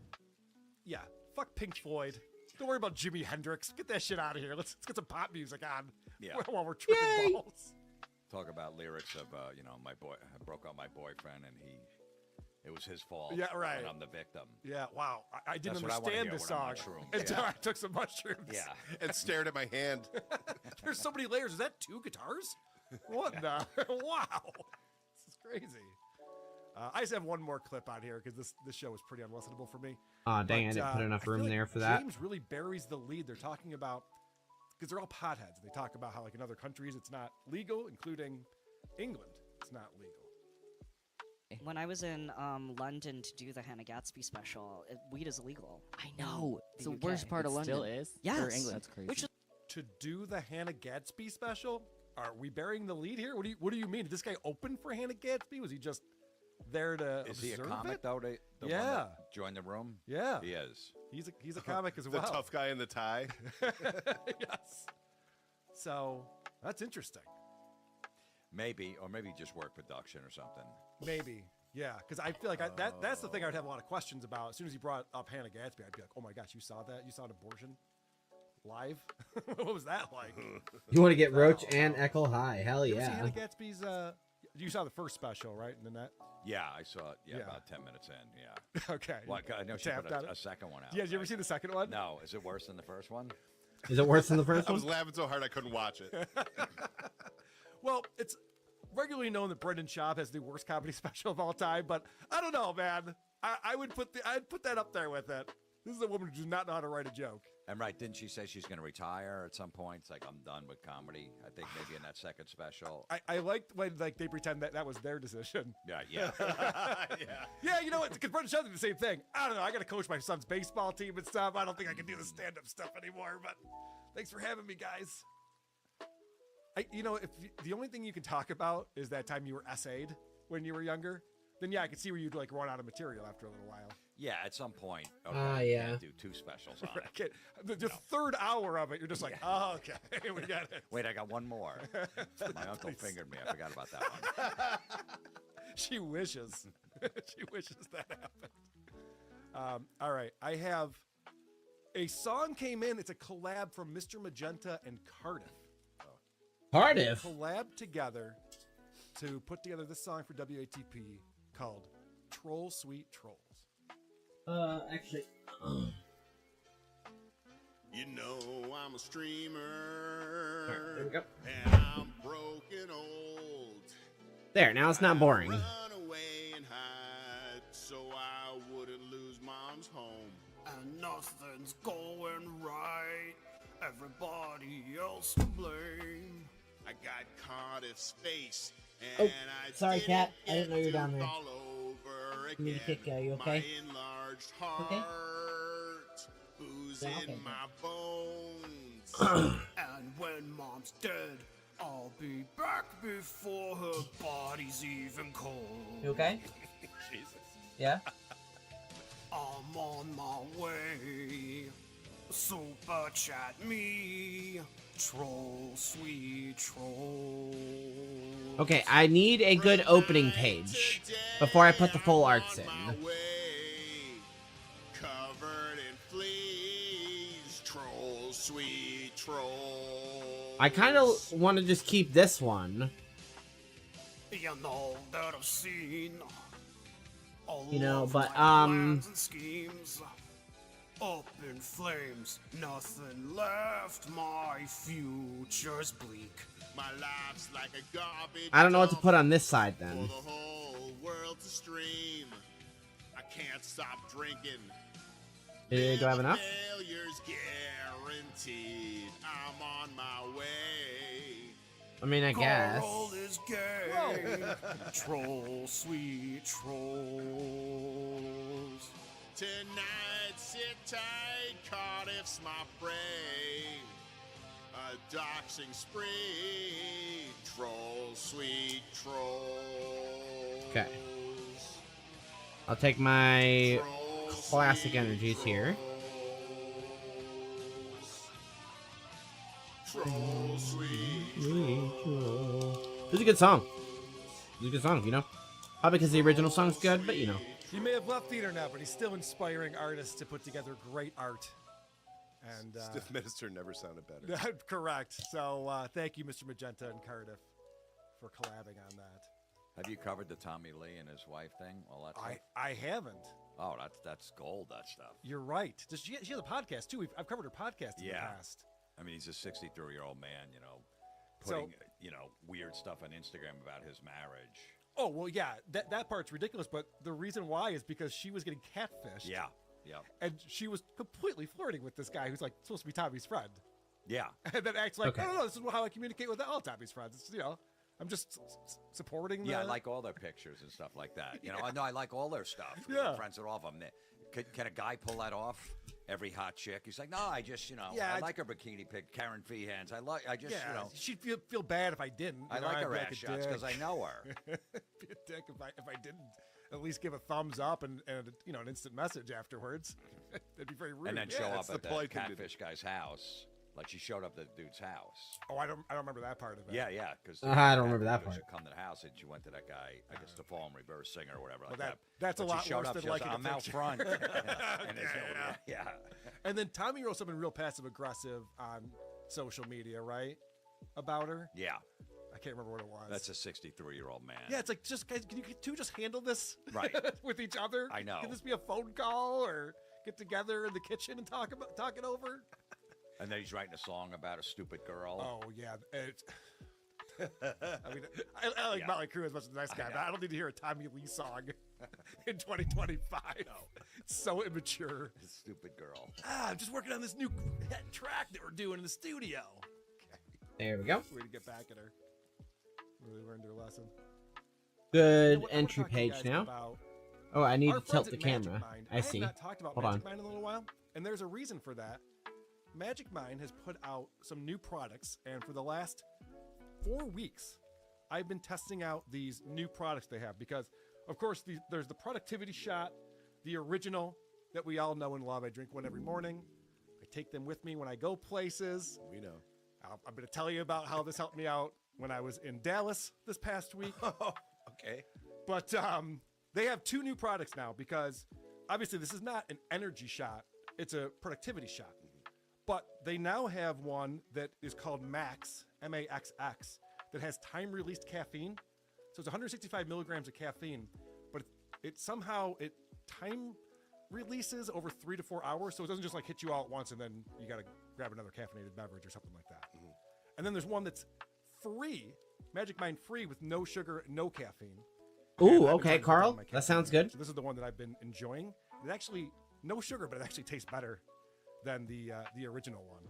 Yeah, fuck Pink Floyd. Don't worry about Jimi Hendrix. Get that shit out of here. Let's get some pop music on Yeah. while we're tripping balls. Talk about lyrics of, you know, my boy. I broke up my boyfriend, and it was his fault. Yeah, right. And I'm the victim. Yeah, wow. I didn't That's what I wanna understand hear the when I'm on song shrooms. until I took some mushrooms. Yeah. And stared at my hand. There's so many layers. Is that 2 guitars? What the? Wow. This is crazy. I just have one more clip on here because this show is pretty unlistenable for me. Aw, dang, I didn't put enough I feel room like there for that. James really buries the lead. They're talking about, because they're all potheads. They talk about how, like, in other countries it's not legal, including England. It's not legal. When I was in London to do the Hannah Gatsby special, weed is illegal. I know. It's the UK. worst part of It London. still is? Yes. Or England? That's crazy. Which is To do the Hannah Gatsby special? Are we burying the lead here? What do you mean? Did this guy open for Hannah Gatsby? Was he just there to Is he a observe comic it? though? The one Yeah. that joined the room. Yeah. He is. He's a comic as The well. tough guy in the tie. Yes. So that's interesting. Maybe, or maybe just work production or something. Maybe. Yeah, because I feel like that's the thing I'd have a lot of questions about. As soon as he brought up Hannah Gatsby, I'd be like, oh my gosh, you saw that? You saw an abortion live? What was that like? You want to get Roach and Echo high? Hell You ever see yeah. Hannah Gatsby's, you saw the first special, right? In the net? Yeah, I saw it. Yeah, Yeah. about 10 minutes in. Yeah. Okay. Well, I know she Tapped put on it? a second one out. Yeah, did you ever see the second one? No. Is it worse than the first one? Is it worse than the first I one? was laughing so hard I couldn't watch it. Well, it's regularly known that Brendan Schaub has the worst comedy special of all time, but I don't know, man. I'd put that up there with it. This is a woman who does not know how to write a joke. And right, didn't she say she's going to retire at some point? It's like, I'm done with comedy. I think maybe in that second special. I liked when they pretend that was their decision. Yeah, yeah. Yeah, you know what? Because Brendan Schaub did the same thing. I don't know. I got to coach my son's baseball team and stuff. I don't think I can do the stand-up stuff anymore. But thanks for having me, guys. If the only thing you can talk about is that time you were essayed when you were younger, then yeah, I could see where you'd like run out of material after a little while. Yeah, at some point. Yeah. Can't do 2 specials on it. The third hour of it, you're just like, oh, okay, we got it. Wait, I got one more. My uncle fingered me. I forgot about that one. She wishes. She wishes that happened. All right, I have a song came in. It's a collab from Mr. Magenta and Cardiff. Cardiff? They collabed together to put together this song for WATP called Troll Sweet Trolls. Actually. You know I'm a streamer, There we go. and I'm broken old. There, now it's not boring. Run away and hide so I wouldn't lose mom's home. And nothing's going right. Everybody else to blame. I got Cardiff's face, and I sorry, Kat. I didn't know you were get down there. all over Give me the again. kick, you okay? My enlarged heart, Okay. booze Yeah, okay. in my bones. And when mom's dead, I'll be back before her body's even cold. You okay? Jesus. Yeah? I'm on my way. Super chat me. Troll, sweet troll. Okay, I need a good opening page before I put the full arts in. Covered in fleas. Troll, sweet troll. I kind of want to just keep this one. You know that I've seen. You know, but, plans and schemes. Up in flames, nothing left. My future's bleak. My life's like a garbage. I don't know what to put on this side For then. the whole world to stream. I can't stop drinking. Do I have enough? Failure's guaranteed. I'm on my way. I mean, I guess. Carl is gay. Troll, sweet trolls. Tonight, sit tight, Cardiff's my prey. A doxing spree. Troll, sweet trolls. Okay. I'll take my classic energies here. Troll, sweet This is a good song. This is a good song, you know? Probably because the original song's good, but you know. He may have left the internet, but he's still inspiring artists to put together great art. And Stiff Minister never sounded better. correct. So thank you, Mr. Magenta and Cardiff, for collabing on that. Have you covered the Tommy Lee and his wife thing? All that stuff? I haven't. Oh, that's gold, that stuff. You're right. She has a podcast, too. I've covered her podcast in the past. I mean, he's a 63-year-old man, putting, weird stuff on Instagram about his marriage. Oh, well, yeah, that part's ridiculous, but the reason why is because she was getting catfished. Yeah. And she was completely flirting with this guy who's like supposed to be Tommy's friend. Yeah. And then acts like, Okay. no, this is how I communicate with all Tommy's friends. It's, I'm just supporting Yeah, I the... like all their pictures and stuff like that. No, I like all their stuff. Yeah. I'm friends with all of them. Can a guy pull that off? Every hot chick? He's like, no, I just, I like her bikini pic, Karen Feehans. She'd feel bad if I didn't. I like her ass shots because I know her. Be a dick if I didn't at least give a thumbs up and an instant message afterwards. That'd be very rude. And then show up at the polite thing to do. catfish guy's house. Like she showed up at the dude's house. Oh, I don't remember that part of it. Yeah, because I don't remember that part. She come to the house and she went to that guy, I guess, the fall in reverse singer or whatever. Well, like that's But a she lot showed worse up, than she was liking like, a I'm out picture. front. And there's Yeah. And then Tommy wrote something real passive aggressive on social media, right? About her. Yeah. I can't remember what it was. That's a 63-year-old man. Yeah, it's like, just guys, can you two just handle this Right. with each other? I know. Can this be a phone call or get together in the kitchen and talk it over? And then he's writing a song about a stupid girl. Oh yeah. I mean, I like Motley Crue as much as the next guy, but I don't need to hear a Tommy Lee song in 2025. No. It's so immature. Stupid girl. I'm just working on this new track that we're doing in the studio. There we go. Way to get back at her. Really learned her lesson. Good You know what, entry we're talking, page guys, now. about Oh, I need our to tilt friends the at Magic camera. Mind. I see. have not talked about Hold Magic on. Mind in a little while, and there's a reason for that. Magic Mind has put out some new products, and for the last 4 weeks, I've been testing out these new products they have because, of course, there's the productivity shot, the original that we all know and love. I drink one every morning. I take them with me when I go places. We know. I'm going to tell you about how this helped me out when I was in Dallas this past week. Okay. But they have 2 new products now because obviously this is not an energy shot. It's a productivity shot. But they now have one that is called Max, M-A-X-X, that has time-released caffeine. So it's 165 milligrams of caffeine, but it somehow time releases over 3 to 4 hours. So it doesn't just like hit you all at once and then you got to grab another caffeinated beverage or something like that. And then there's one that's free, Magic Mind free with no sugar, no caffeine. Ooh, And I've been okay, trying to cut down Carl. my That sounds good. So this is the one that I've been enjoying. It actually, no sugar, but it actually tastes better than the original one.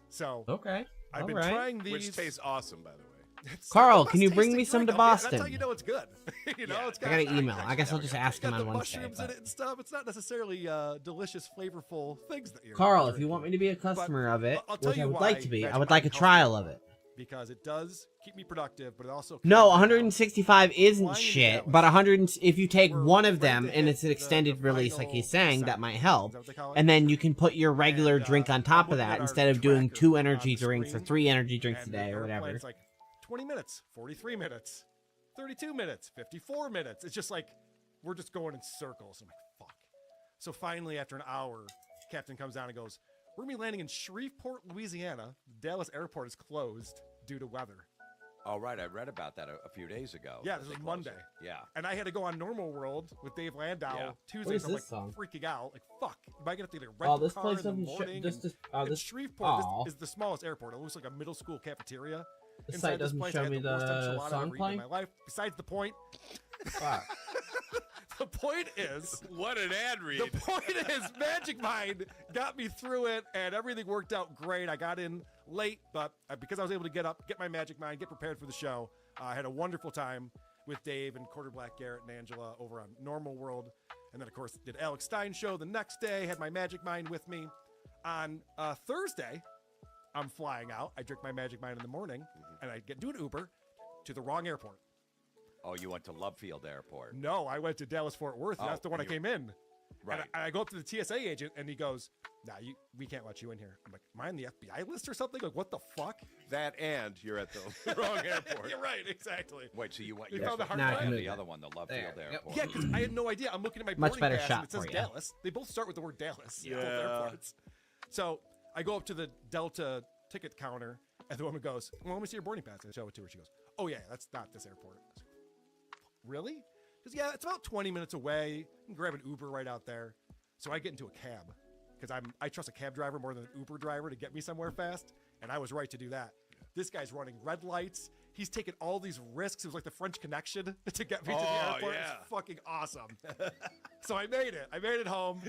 So Okay. I've been Alright. trying these. Which tastes awesome, by the way. Carl, the can you best bring tasting me some drink to out there. Boston? That's how you know it's good. It's I got an email. I guess I'll just ask him got on the Wednesday. mushrooms but- in it and stuff. It's not necessarily delicious, flavorful things that you're. Carl, if you want me to be a customer of it, I'll tell which I you would why like to be, I Magic would like a Mind helps trial me of it. because it does keep me productive, but it also No, 165 isn't Flying into shit, Dallas. but 100. If you take one of ready them to and hit it's an the extended release, like final he's saying, that set. might Is help. that what they call it? And then you can put your regular drink on top of looking that at our instead of doing tracker 2 on energy the drinks or screen, 3 energy drinks a and day the or whatever. airplane's like 20 minutes, 43 minutes, 32 minutes, 54 minutes. It's just like we're just going in circles. I'm like, fuck. So finally, after an hour, Captain comes down and goes, "We're gonna be landing in Shreveport, Louisiana. Dallas airport is closed due to weather." Oh, right. I read about that a few days ago. Yeah, that this they was closed Monday. it. Yeah. And I had to go on Normal World with Dave Landau Yeah. Tuesday. What is so I'm this like song? freaking out. Like, fuck. Am I going to have to either rent Oh, a this car place in the doesn't show. morning? And This Shreveport Aw. is the smallest airport. It looks like a middle school cafeteria. The Inside site this doesn't place, show I had me the worst the enchilada I've song ever eaten playing? in my life. Besides the point. Fuck. The point is, What an ad read. the point is, Magic Mind got me through it, and everything worked out great. I got in late, but because I was able to get up, get my Magic Mind, get prepared for the show, I had a wonderful time with Dave and Quarter Black Garrett and Angela over on Normal World, and then of course did Alex Stein show the next day. Had my Magic Mind with me. On Thursday, I'm flying out. I drink my Magic Mind in the morning, and I do an Uber to the wrong airport. Oh, you went to Love Field Airport. No, I went to Dallas Fort Worth. Oh, That's the one I you- came in. Right. And I go up to the TSA agent, and he goes, "Nah, we can't let you in here." I'm like, "Am I on the FBI list or something? Like, what the fuck?" That and you're at the wrong airport. You're right, exactly. Wait, so you went? They You found the hard Now I drive? can move the it. other one, the Love There Field we go. Airport. Yeah, because I had no idea. I'm looking at my Much boarding better pass, shot and it says for you. Dallas. They both start with the word Dallas. Yeah. Both airports. So I go up to the Delta ticket counter, and the woman goes, "Well, let me see your boarding pass." I show it to her. She goes, "Oh yeah, that's not this airport." really? Because, yeah, it's about 20 minutes away. You can grab an Uber right out there. So I get into a cab because I trust a cab driver more than an Uber driver to get me somewhere fast. And I was right to do that. This guy's running red lights. He's taking all these risks. It was like the French Connection to get me to the airport. Yeah. It's fucking awesome. So I made it. I made it home.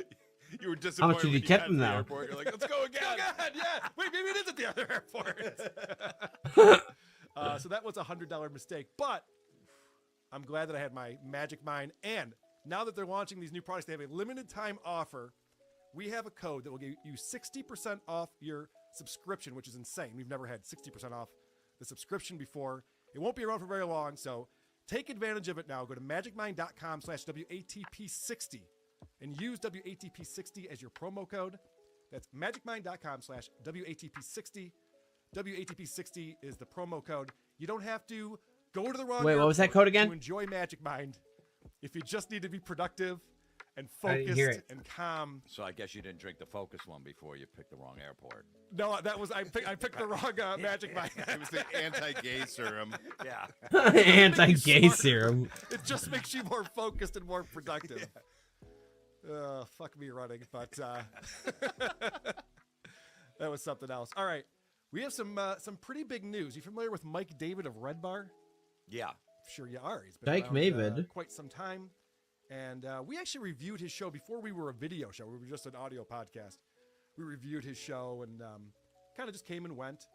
You were How disappointed much did you when tip got him, to the though? airport. You're like, let's go again. Yeah. Wait, maybe it is at the other airport. So that was a $100 mistake. But I'm glad that I had my Magic Mind. And now that they're launching these new products, they have a limited time offer. We have a code that will give you 60% off your subscription, which is insane. We've never had 60% off the subscription before. It won't be around for very long, so take advantage of it now. Go to magicmind.com/WATP60 and use WATP60 as your promo code. That's magicmind.com/WATP60. WATP60 is the promo code. You don't have to go to the wrong Wait, what was that airport code again? to enjoy Magic Mind. If you just need to be productive and I didn't hear focused it. and calm. So I guess you didn't drink the Focus one before you picked the wrong airport. No, that was I picked the wrong Magic Mind. It was the anti-gay serum. Yeah. Anti-gay serum. It just makes you more focused and more productive. Fuck me running, but that was something else. All right, we have some pretty big news. You familiar with Mike David of Red Bar? Yeah. Sure you are. He's been Dyke around, Mavid. quite some time. And we actually reviewed his show before we were a video show. We were just an audio podcast. We reviewed his show and kind of just came and went.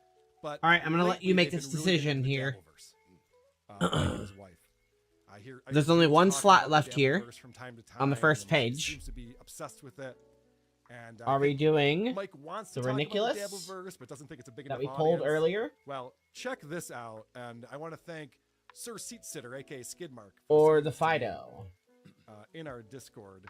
But All right, I'm gonna let lately you make they've this been really decision into the here. Dabbleverse. Mike and his wife. I There's hear only him one talk slot about left here Dabbleverse from time to on the time, first and page. He seems to be obsessed with it. And Are we doing Mike wants the to talk Ridiculous about the Dabbleverse, but doesn't think it's a big that enough we pulled audience. earlier? Well, check this out, and I want to thank Sir Seat Sitter, aka Skidmark, Or the Fido? in our Discord.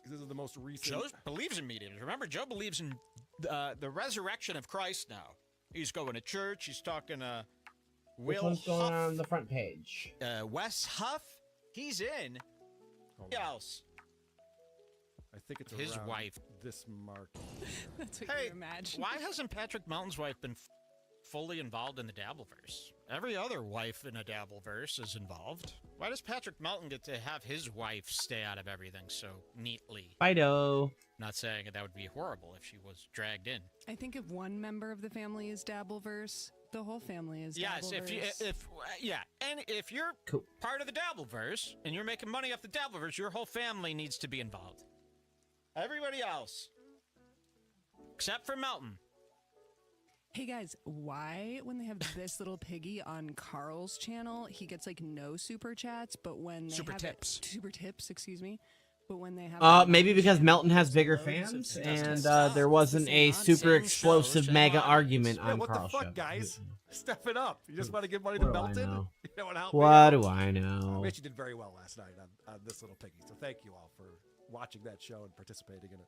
This is the most recent. Joe believes in mediums. Remember, Joe believes in the resurrection of Christ now. He's going to church. He's talking to Which Will one's going Huff, on the front page? Wes Huff. He's in. Who else? I think it's his around wife. This mark. That's what Hey, you imagine. why hasn't Patrick Melton's wife been fully involved in the Dabbleverse? Every other wife in a Dabbleverse is involved. Why does Patrick Melton get to have his wife stay out of everything so neatly? Fido. Not saying that would be horrible if she was dragged in. I think if one member of the family is Dabbleverse, the whole family is Yes, Dabbleverse. and if you're part of the Dabbleverse and you're making money off the Dabbleverse, your whole family needs to be involved. Everybody else, except for Melton. Hey guys, why when they have this little piggy on Carl's channel, he gets like no super chats, but when they Super have tips. super tips, excuse me. But when they have Maybe because Melton has bigger fans, and there wasn't a super explosive mega argument Yeah, on what Carl's the fuck, show. guys? Step it up. You just want to give money to What do I Melton? know? You don't want to help me? What do I know? We actually did very well last night on this little piggy, so thank you all for watching that show and participating in it.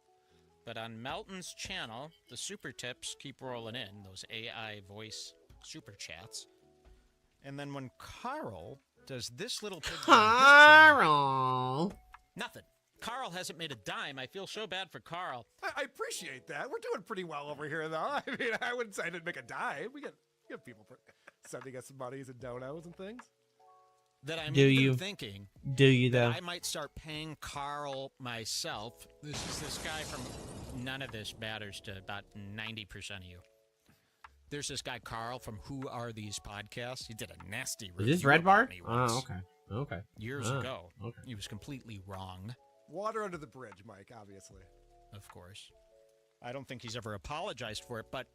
But on Melton's channel, the super tips keep rolling in, those AI voice super chats. And then when Carl does this little pig Carl! Nothing. Carl hasn't made a dime. I feel so bad for Carl. I appreciate that. We're doing pretty well over here, though. I mean, I wouldn't say I didn't make a dime. We get people sending us monies and donos and things. That I'm Do even you? thinking Do you, though? that I might start paying Carl myself. This is this guy from none of this matters to about 90% of you. There's this guy Carl from Who Are These Podcasts. He did a nasty Is review this Red Bar? about me once. Oh, okay. Okay. Years Ah, ago. okay. He was completely wrong. Water under the bridge, Mike, obviously. Of course. I don't think he's ever apologized for it, but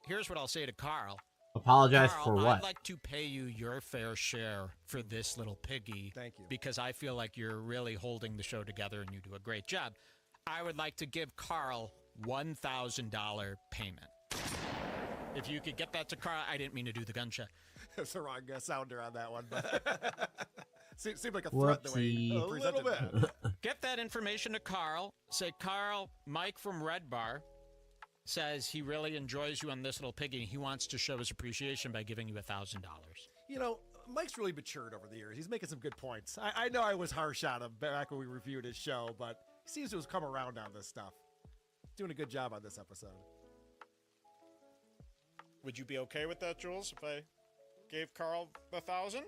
here's what I'll say to Carl. Apologize Carl, for what? I'd like to pay you your fair share for this little piggy. Thank you. Because I feel like you're really holding the show together and you do a great job. I would like to give Carl $1,000 payment. If you could get that to Carl, I didn't mean to do the gunshot. It's the wrong sounder on that one, but seemed like a threat the way you Whoopsie. presented that. Get that information to Carl. Say, Carl, Mike from Red Bar says he really enjoys you on this little piggy. He wants to show his appreciation by giving you $1,000. You know, Mike's really matured over the years. He's making some good points. I know I was harsh on him back when we reviewed his show, but he seems to have come around on this stuff. Doing a good job on this episode. Would you be okay with that, Jules, if I gave Carl $1,000?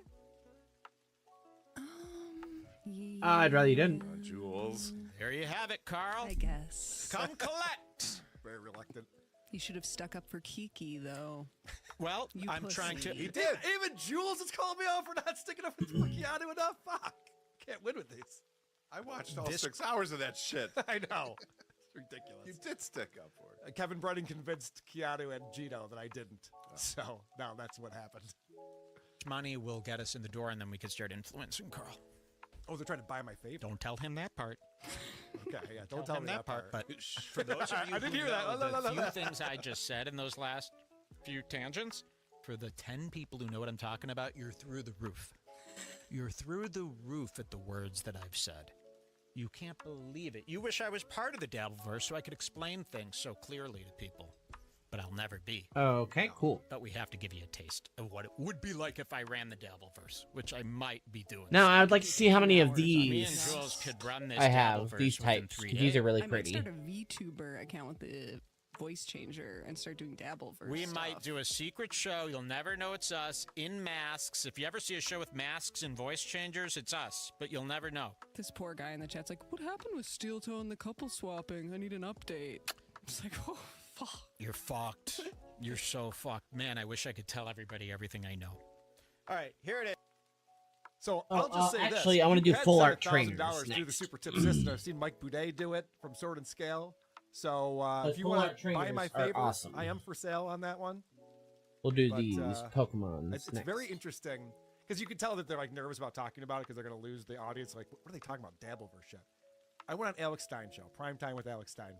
I'd rather you didn't. Jules. There you have it, Carl. I guess. Come collect. Very reluctant. You should have stuck up for Kiki, though. Well, You I'm trying to. pussy. He did. Even Jules is calling me out for not sticking up for Keanu enough. Fuck. Can't win with these. I watched all 6 hours of that shit. I know. It's ridiculous. You did stick up for it. Kevin Brennan convinced Keanu and Gino that I didn't. So now that's what happened. Money will get us in the door, and then we can start influencing Carl. Oh, they're trying to buy my favor. Don't tell him that part. Okay, yeah, don't tell me that part. But for those of you I didn't who hear that. know the few things I just said in those last few tangents, for the 10 people who know what I'm talking about, you're through the roof. You're through the roof at the words that I've said. You can't believe it. You wish I was part of the Dabbleverse so I could explain things so clearly to people. But I'll never be. Okay, cool. But we have to give you a taste of what it would be like if I ran the Dabbleverse, which I might be doing. Now, I would like to see how many of Me and these Jules could run this I have. Dabbleverse These within types. 3 These are really I might pretty. start a VTuber account with the voice changer and start doing Dabbleverse We stuff. might do a secret show. You'll never know it's us in masks. If you ever see a show with masks and voice changers, it's us, but you'll never know. This poor guy in the chat's like, what happened with Steel Toe and the couple swapping? I need an update. It's like, oh, fuck. You're fucked. You're so fucked. Man, I wish I could tell everybody everything I know. All right, here it is. So Oh, I'll just say actually, this. I wanna You do had full $7,000 art trainers through the next. super tip system. I've seen Mike Boudet do it from Sword and Scale. So if you full want art to buy my trainers are favorite, awesome. I am for sale on that one. We'll do But, these Pokemon. It's very interesting because you can tell that they're like nervous about talking about it because they're going to lose the audience. Like, what are they talking about? Dabbleverse shit. I went on Alex Stein show, Prime Time with Alex Stein.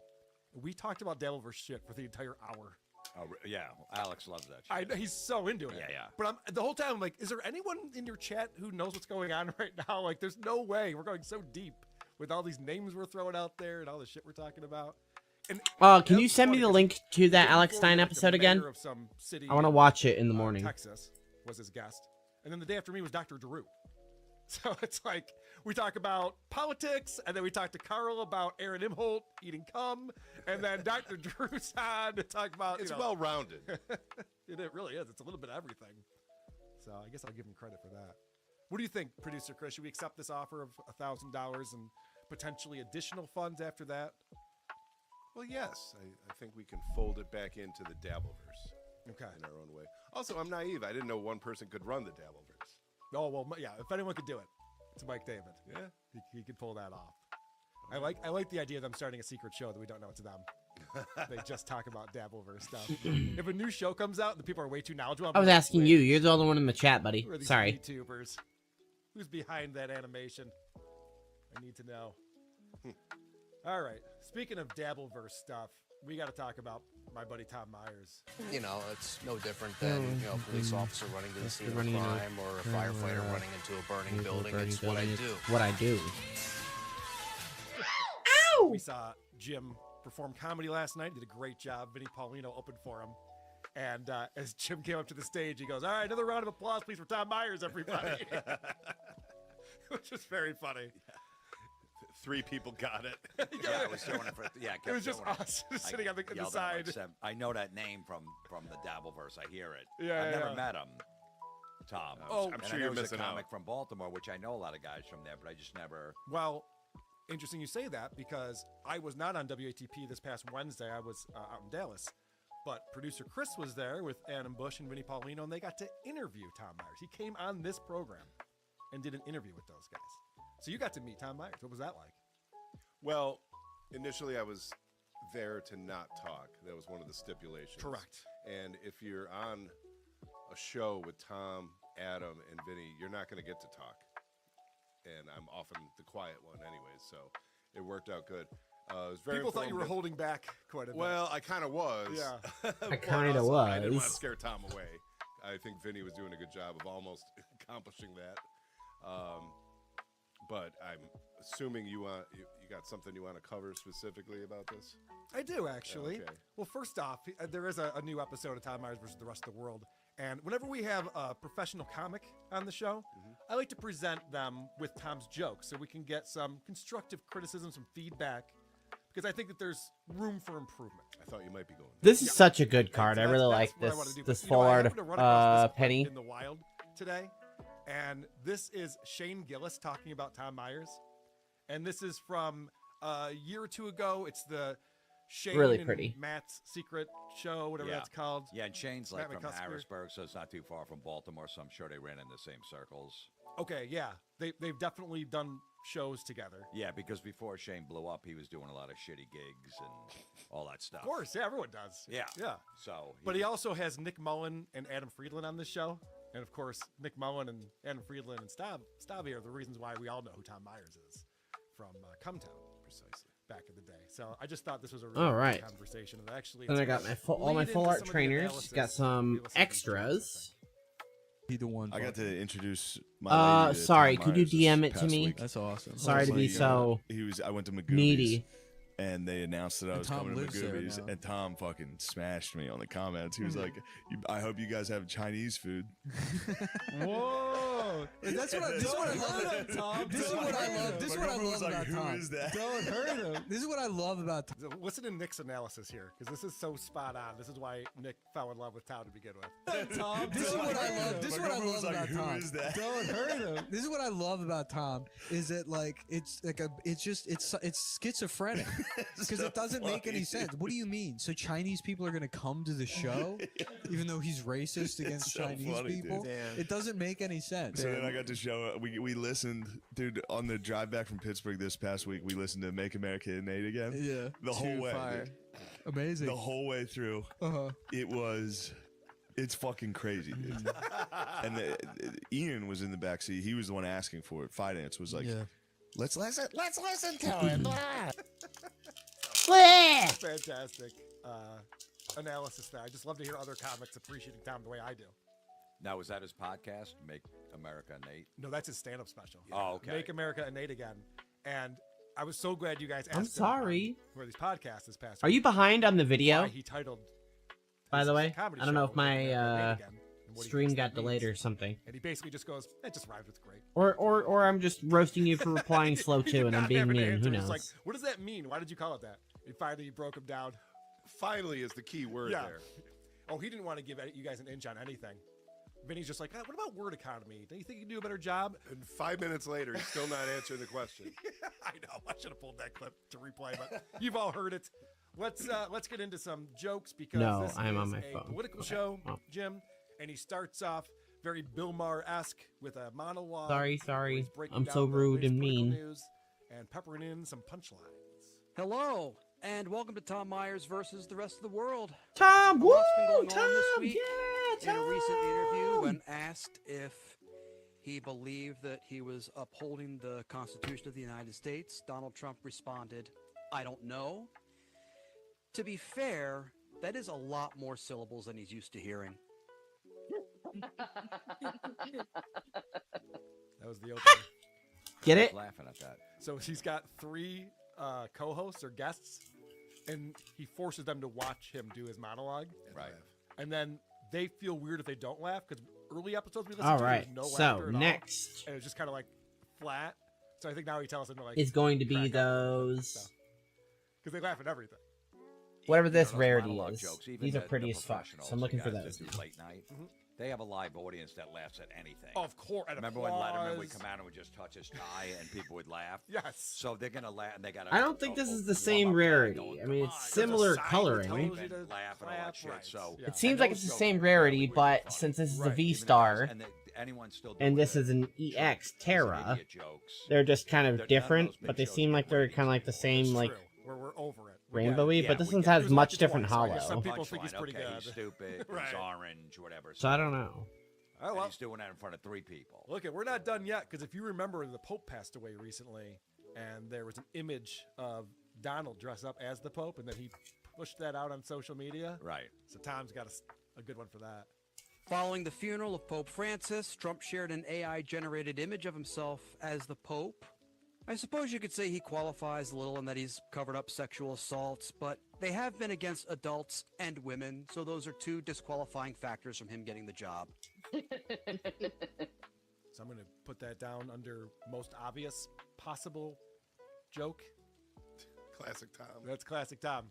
We talked about Dabbleverse shit for the entire hour. Oh, yeah, Alex loves that shit. He's so into it. Yeah, yeah. But the whole time I'm like, is there anyone in your chat who knows what's going on right now? Like, there's no way. We're going so deep with all these names we're throwing out there and all the shit we're talking about. And Can you send me the link to that Alex Stein episode again? Of some city, I want to watch it in the morning. Texas was his guest. And then the day after me was Dr. Drew. So it's like we talk about politics, and then we talk to Carl about Aaron Imholt eating cum, and then Dr. Drew's on to talk about. It's well-rounded. It really is. It's a little bit of everything. So I guess I'll give him credit for that. What do you think, Producer Chris? Should we accept this offer of $1,000 and potentially additional funds after that? Well, yes. I think we can fold it back into the Dabbleverse. Okay. In our own way. Also, I'm naive. I didn't know one person could run the Dabbleverse. Oh, well, yeah. If anyone could do it, it's Mike David. Yeah. He could pull that off. I like the idea of them starting a secret show that we don't know it's them. They just talk about Dabbleverse stuff. If a new show comes out and the people are way too knowledgeable, I was asking you. You're the only one in the chat, buddy. Who are these Sorry. YouTubers? Who's behind that animation? I need to know. All right. Speaking of Dabbleverse stuff, we got to talk about my buddy Tom Myers. You know, it's no different than a police officer running to the scene of a crime or a firefighter running into a burning building. It's what I do. What I do. Ow! We saw Jim perform comedy last night. He did a great job. Vinnie Paulino opened for him. And as Jim came up to the stage, he goes, all right, another round of applause, please, for Tom Myers, everybody. Which was very funny. Yeah. 3 people got it. Yeah, I was doing it for. Yeah, it was just us sitting on the side. I know that name from the Dabbleverse. I hear it. Yeah, I've never yeah. met him, Tom. I'm sure you're he's missing a comic out. from Baltimore, which I know a lot of guys from there, but I just never. Well, interesting you say that because I was not on WATP this past Wednesday. I was out in Dallas. But producer Chris was there with Adam Bush and Vinnie Paulino, and they got to interview Tom Myers. He came on this program and did an interview with those guys. So you got to meet Tom Myers. What was that like? Well, initially I was there to not talk. That was one of the stipulations. Correct. And if you're on a show with Tom, Adam, and Vinny, you're not going to get to talk. And I'm often the quiet one anyways, so it worked out good. It was very People thought you were informative. holding back quite a bit. Well, I kind of was. Yeah. I But kinda also, I didn't want was. to scare Tom away. I think Vinny was doing a good job of almost accomplishing that. But I'm assuming you got something you want to cover specifically about this? I do, actually. Okay. Well, first off, there is a new episode of Tom Myers versus the Rest of the World. And whenever we have a professional comic on the show, I like to present them with Tom's jokes so we can get some constructive criticism, some feedback, because I think that there's room for improvement. I thought you might be going. This is such a good card. I So really that's like what I this. wanna do. This But, full I art happened to run across of this Penny. in the wild today, and this is Shane Gillis talking about Tom Myers. And this is from a year or two ago. It's the Shane Really and pretty. Matt's secret show, whatever that's called. Yeah, and Shane's like Matt from McCusker. Harrisburg, so it's not too far from Baltimore, so I'm sure they ran in the same circles. Okay, yeah. They've definitely done shows together. Yeah, because before Shane blew up, he was doing a lot of shitty gigs and all that stuff. Of course, yeah, everyone does. Yeah. Yeah. So, But he also has Nick Mullen and Adam Friedland on this show. And of course, Nick Mullen and Adam Friedland and Stabby are the reasons why we all know who Tom Myers is from Cumtown. Precisely. Back in the day. So I just thought this was a really All good right. conversation. And actually, Then I got all my lead full into art some of the trainers. analysis. Got some extras. He the one. I got to introduce my lady to sorry, Tom could you Myers this DM it to past me? week. That's awesome. Sorry to be so I went to Magoobies, needy. and they announced that I And was Tom coming to lives there Magoobies, now. and Tom fucking smashed me on the comments. He was like, "I hope you guys have Chinese food." Whoa! That's what I love, Tom. This is what I love. This is what I love about Tom. Who is that? Don't hurt him. This is what I love about Tom. Listen to Nick's analysis here, because this is so spot on. This is why Nick fell in love with Tom to begin with. Tom, this is what I love. This is what I love about Who Tom. is that? Don't hurt him. This is what I love about Tom. Is that like it's schizophrenic because it doesn't make any sense. What do you mean? So Chinese people are gonna come to the show, even though he's racist against so Chinese funny, people? dude. It doesn't make any sense. So then I got to show we listened, dude, on the drive back from Pittsburgh this past week. We listened to "Make America Great Again." Yeah, the whole way, fire. dude. Amazing. The whole way through. Uh-huh. It's fucking crazy, dude. And Ian was in the backseat. He was the one asking for it. Finance was like, Yeah. let's listen to him. Fantastic analysis there. I just love to hear other comics appreciating Tom the way I do. now, was that his podcast, Make America Nate? No, that's his stand-up special. Oh, okay. Make America Innate Again. And I was so glad you guys asked I'm him sorry. for these podcasts this past Are you week. behind on the video? Why he titled By the way, comedy I don't know show, if my Innate Again, and what he stream thinks got that delayed means. or something. And he basically just goes, it just rhymes with great. Or I'm just roasting you for replying slow He too, did and I'm not being have an mean. answer. Who He's knows? like, what does that mean? Why did you call it that? And finally, he broke him down. Finally is the key word there. Oh, he didn't want to give you guys an inch on anything. Vinny's just like, what about word economy? Do you think you can do a better job? And 5 minutes later, he's still not answering the question. I know. I should have pulled that clip to replay, but you've all heard it. Let's get into some jokes because No, this I'm is on my a phone. political Okay. show, Oh. Jim, and he starts off very Bill Maher-esque with a monologue. Sorry, where sorry. he's breaking I'm down so the rude latest and political mean. news and peppering in some punchlines. Hello, and welcome to Tom Myers versus the rest of the world. Tom, A lot's been woo, going on this Tom, week. yeah, In a recent interview, Tom. when asked if he believed that he was upholding the Constitution of the United States, Donald Trump responded, "I don't know." To be fair, that is a lot more syllables than he's used to hearing. That was the opening. Get I it? was laughing at that. So he's got 3 co-hosts or guests, and he forces them to watch him do his monologue. Right. And then they feel weird if they don't laugh because early episodes we listened All to, right, there's no so laughter at all. next And it was just kind of like flat. So I think now he tells them to like Is going to be those because they laugh at everything. whatever this those rarity monologue is. jokes, even These are the pretty as fuck. professionals, So I'm looking the for guys those. that do late night. They have a live audience that laughs at anything. Of course. And Remember when Letterman would applause. come out and would just touch his tie and people would laugh? Yes. So they're gonna laugh, and they gotta. I don't think this is the same rarity. I mean, it's similar coloring. Laugh and all that shit. So It seems like it's the same rarity, but since this is a V star and this is an EX Terra, they're just kind of different, but they seem like they're kind of like the same, like We're over it. rainbowy. But this one has much different hollow. Some people think he's pretty okay, good. He's stupid. Right. He's orange, whatever. So I don't know. Oh, And well. he's doing that in front of 3 people. Look, we're not done yet because if you remember, the Pope passed away recently, and there was an image of Donald dressed up as the Pope, and then he pushed that out on social media. Right. So Tom's got a good one for that. Following the funeral of Pope Francis, Trump shared an AI-generated image of himself as the Pope. I suppose you could say he qualifies a little in that he's covered up sexual assaults, but they have been against adults and women, so those are 2 disqualifying factors from him getting the job. So I'm going to put that down under most obvious possible joke. Classic Tom. That's classic Tom.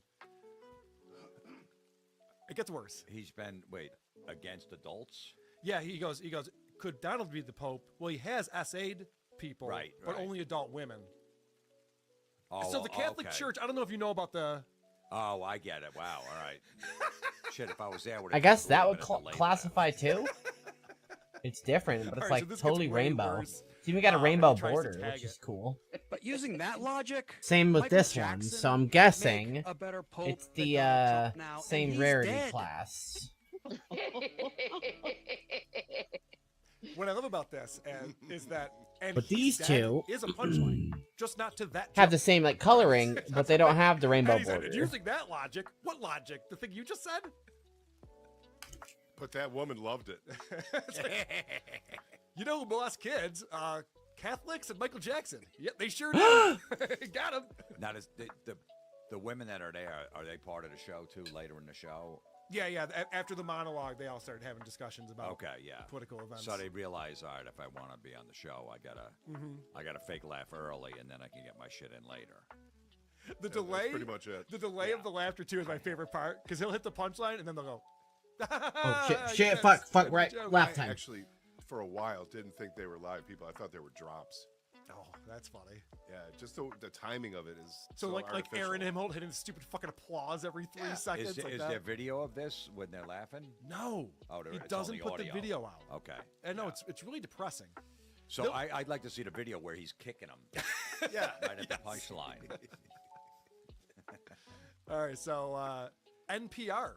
It gets worse. He's been against adults. Yeah, he goes, could Donald be the Pope? Well, he has SA'd people, Right, but right. only adult women. Oh, So the Catholic okay. Church, I don't know if you know about the... Oh, I get it. Wow. All right. Shit, if I was there, I guess that would classify too. It's different, but it's Alright, so like this gets totally way rainbow. worse. It's even got a And rainbow he tries to border, tag which it. is cool. But using that logic, Same with Michael this one, Jackson so I'm would guessing make a better pope it's than the Donald Trump now, and same he's rarity dead. class. What I love about this is that... And But he's these dead two is a punchline, just not to that have joke. the same like coloring, but they don't have the rainbow And he said, border. using that logic, what logic? The thing you just said? But that woman loved it. It's like, you know who molest kids? Catholics and Michael Jackson. Yeah, they sure do. Got him. Now, does the women that are there, are they part of the show too? Later in the show? Yeah. After the monologue, they all started having discussions about political events. So they realize, all right, if I want to be on the show, I gotta fake laugh early, and then I can get my shit in later. The delay, that's pretty much it. The delay of the laughter too is my favorite part because he'll hit the punchline and then they'll go. Oh shit! Yes, Fuck! good Right! joke. Left I time. actually, for a while, didn't think they were live people. I thought they were drops. Oh, that's funny. Yeah, just the timing of it is So like artificial. Aaron Himholt hitting stupid fucking applause every 3 seconds. Is like there that. video of this when they're laughing? No. Oh, He it's doesn't only put the audio. video out. Okay. And no, it's really depressing. So They'll- I'd like to see the video where he's kicking him. Yeah, Right at the punchline. All right, so NPR.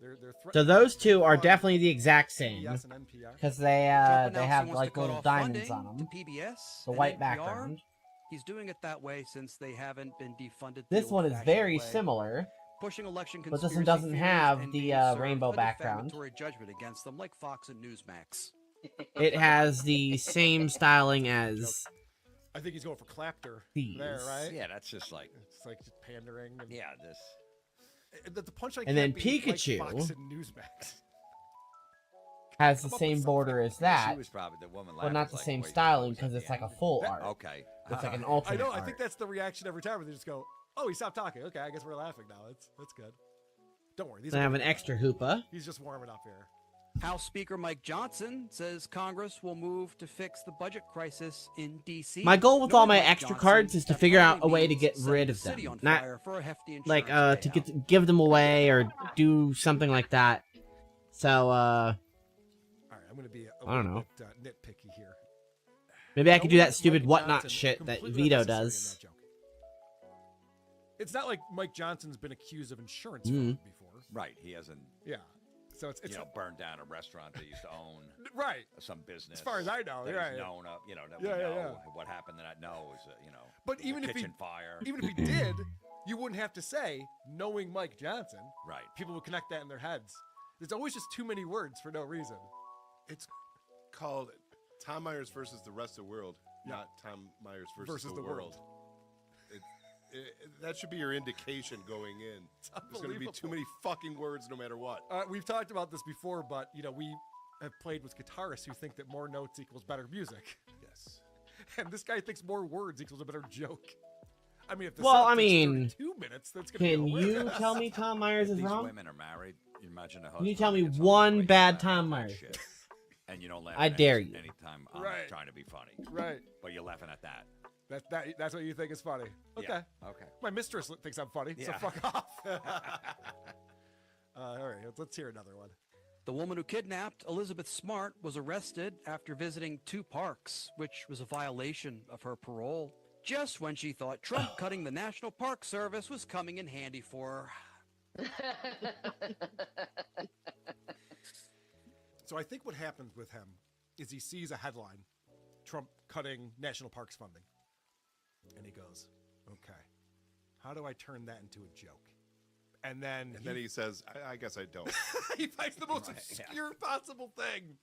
They're So those two are definitely the exact same, PBS and NPR. because they Trump have announced he wants like to cut little off diamonds funding on them. to PBS The and white NPR. background. He's doing it that way since they haven't been defunded. This the one is old-fashioned very way, similar, pushing election but this one conspiracy doesn't theories have and the being served rainbow a background. defamatory judgment against them, like Fox and Newsmax. It has the same styling as I think he's going for Clapter These. there, right? Yeah, that's just like It's like just pandering. And this. The punchline And then can't be Pikachu like Fox and Newsmax. has the same border as that, She was probably the woman but laughing not the like, same wait, styling because it's like a full art. Okay. It's like an I alternate know. I art. think that's the reaction every time where they just go, "Oh, he stopped talking. Okay, I guess we're laughing now. That's good. Don't worry. These Then I are have an good. extra hoopa. He's just warming up here." House Speaker Mike Johnson says Congress will move to fix the budget crisis in D.C. My goal with all Knowing my Mike extra Johnson, cards is to that figure out a probably way to means get setting rid the of them, city on not fire for a hefty like insurance to give them away or do something like that. So All right, I'm going to be a I don't little know. bit nitpicky here. Maybe I could do No that stupid Mike whatnot Johnson shit that completely Vito unnecessary in does. that joke. It's not like Mike Johnson's been accused of insurance Mhm. fraud before. Right. He hasn't. Yeah. So it's burned down a restaurant that he used to own. Right. Some business. As far as I know, that right. he's known of, that Yeah, we yeah, know yeah. what happened that I know is, But was a even if he kitchen fire. even if he did, you wouldn't have to say knowing Mike Johnson. Right. People would connect that in their heads. There's always just too many words for no reason. It's called Tom Myers versus the rest of the world, not Tom Myers versus the world. That should be your indication going in. There's going to be too many fucking words no matter what. We've talked about this before, but we have played with guitarists who think that more notes equals better music. Yes. And this guy thinks more words equals a better joke. I mean, if the Well, song I takes mean, 32 minutes, that's gonna can be you tell me Tom Myers is These wrong? women are married. You imagine a husband. Can you tell me gets home one late, bad laughing Tom at Myers shit, joke? and you don't laugh. I at dare any- you. Anytime I'm Right. trying to be funny. Right. But you're laughing at that. That's what you think is funny. Okay. Yeah, okay. My mistress thinks I'm funny, so Yeah. fuck off. All right, let's hear another one. The woman who kidnapped Elizabeth Smart was arrested after visiting 2 parks, which was a violation of her parole, just when she thought Trump cutting the National Park Service was coming in handy for her. So I think what happened with him is he sees a headline, Trump cutting national parks funding. And he goes, okay, how do I turn that into a joke? And then he says, I guess I don't. he finds the most obscure possible thing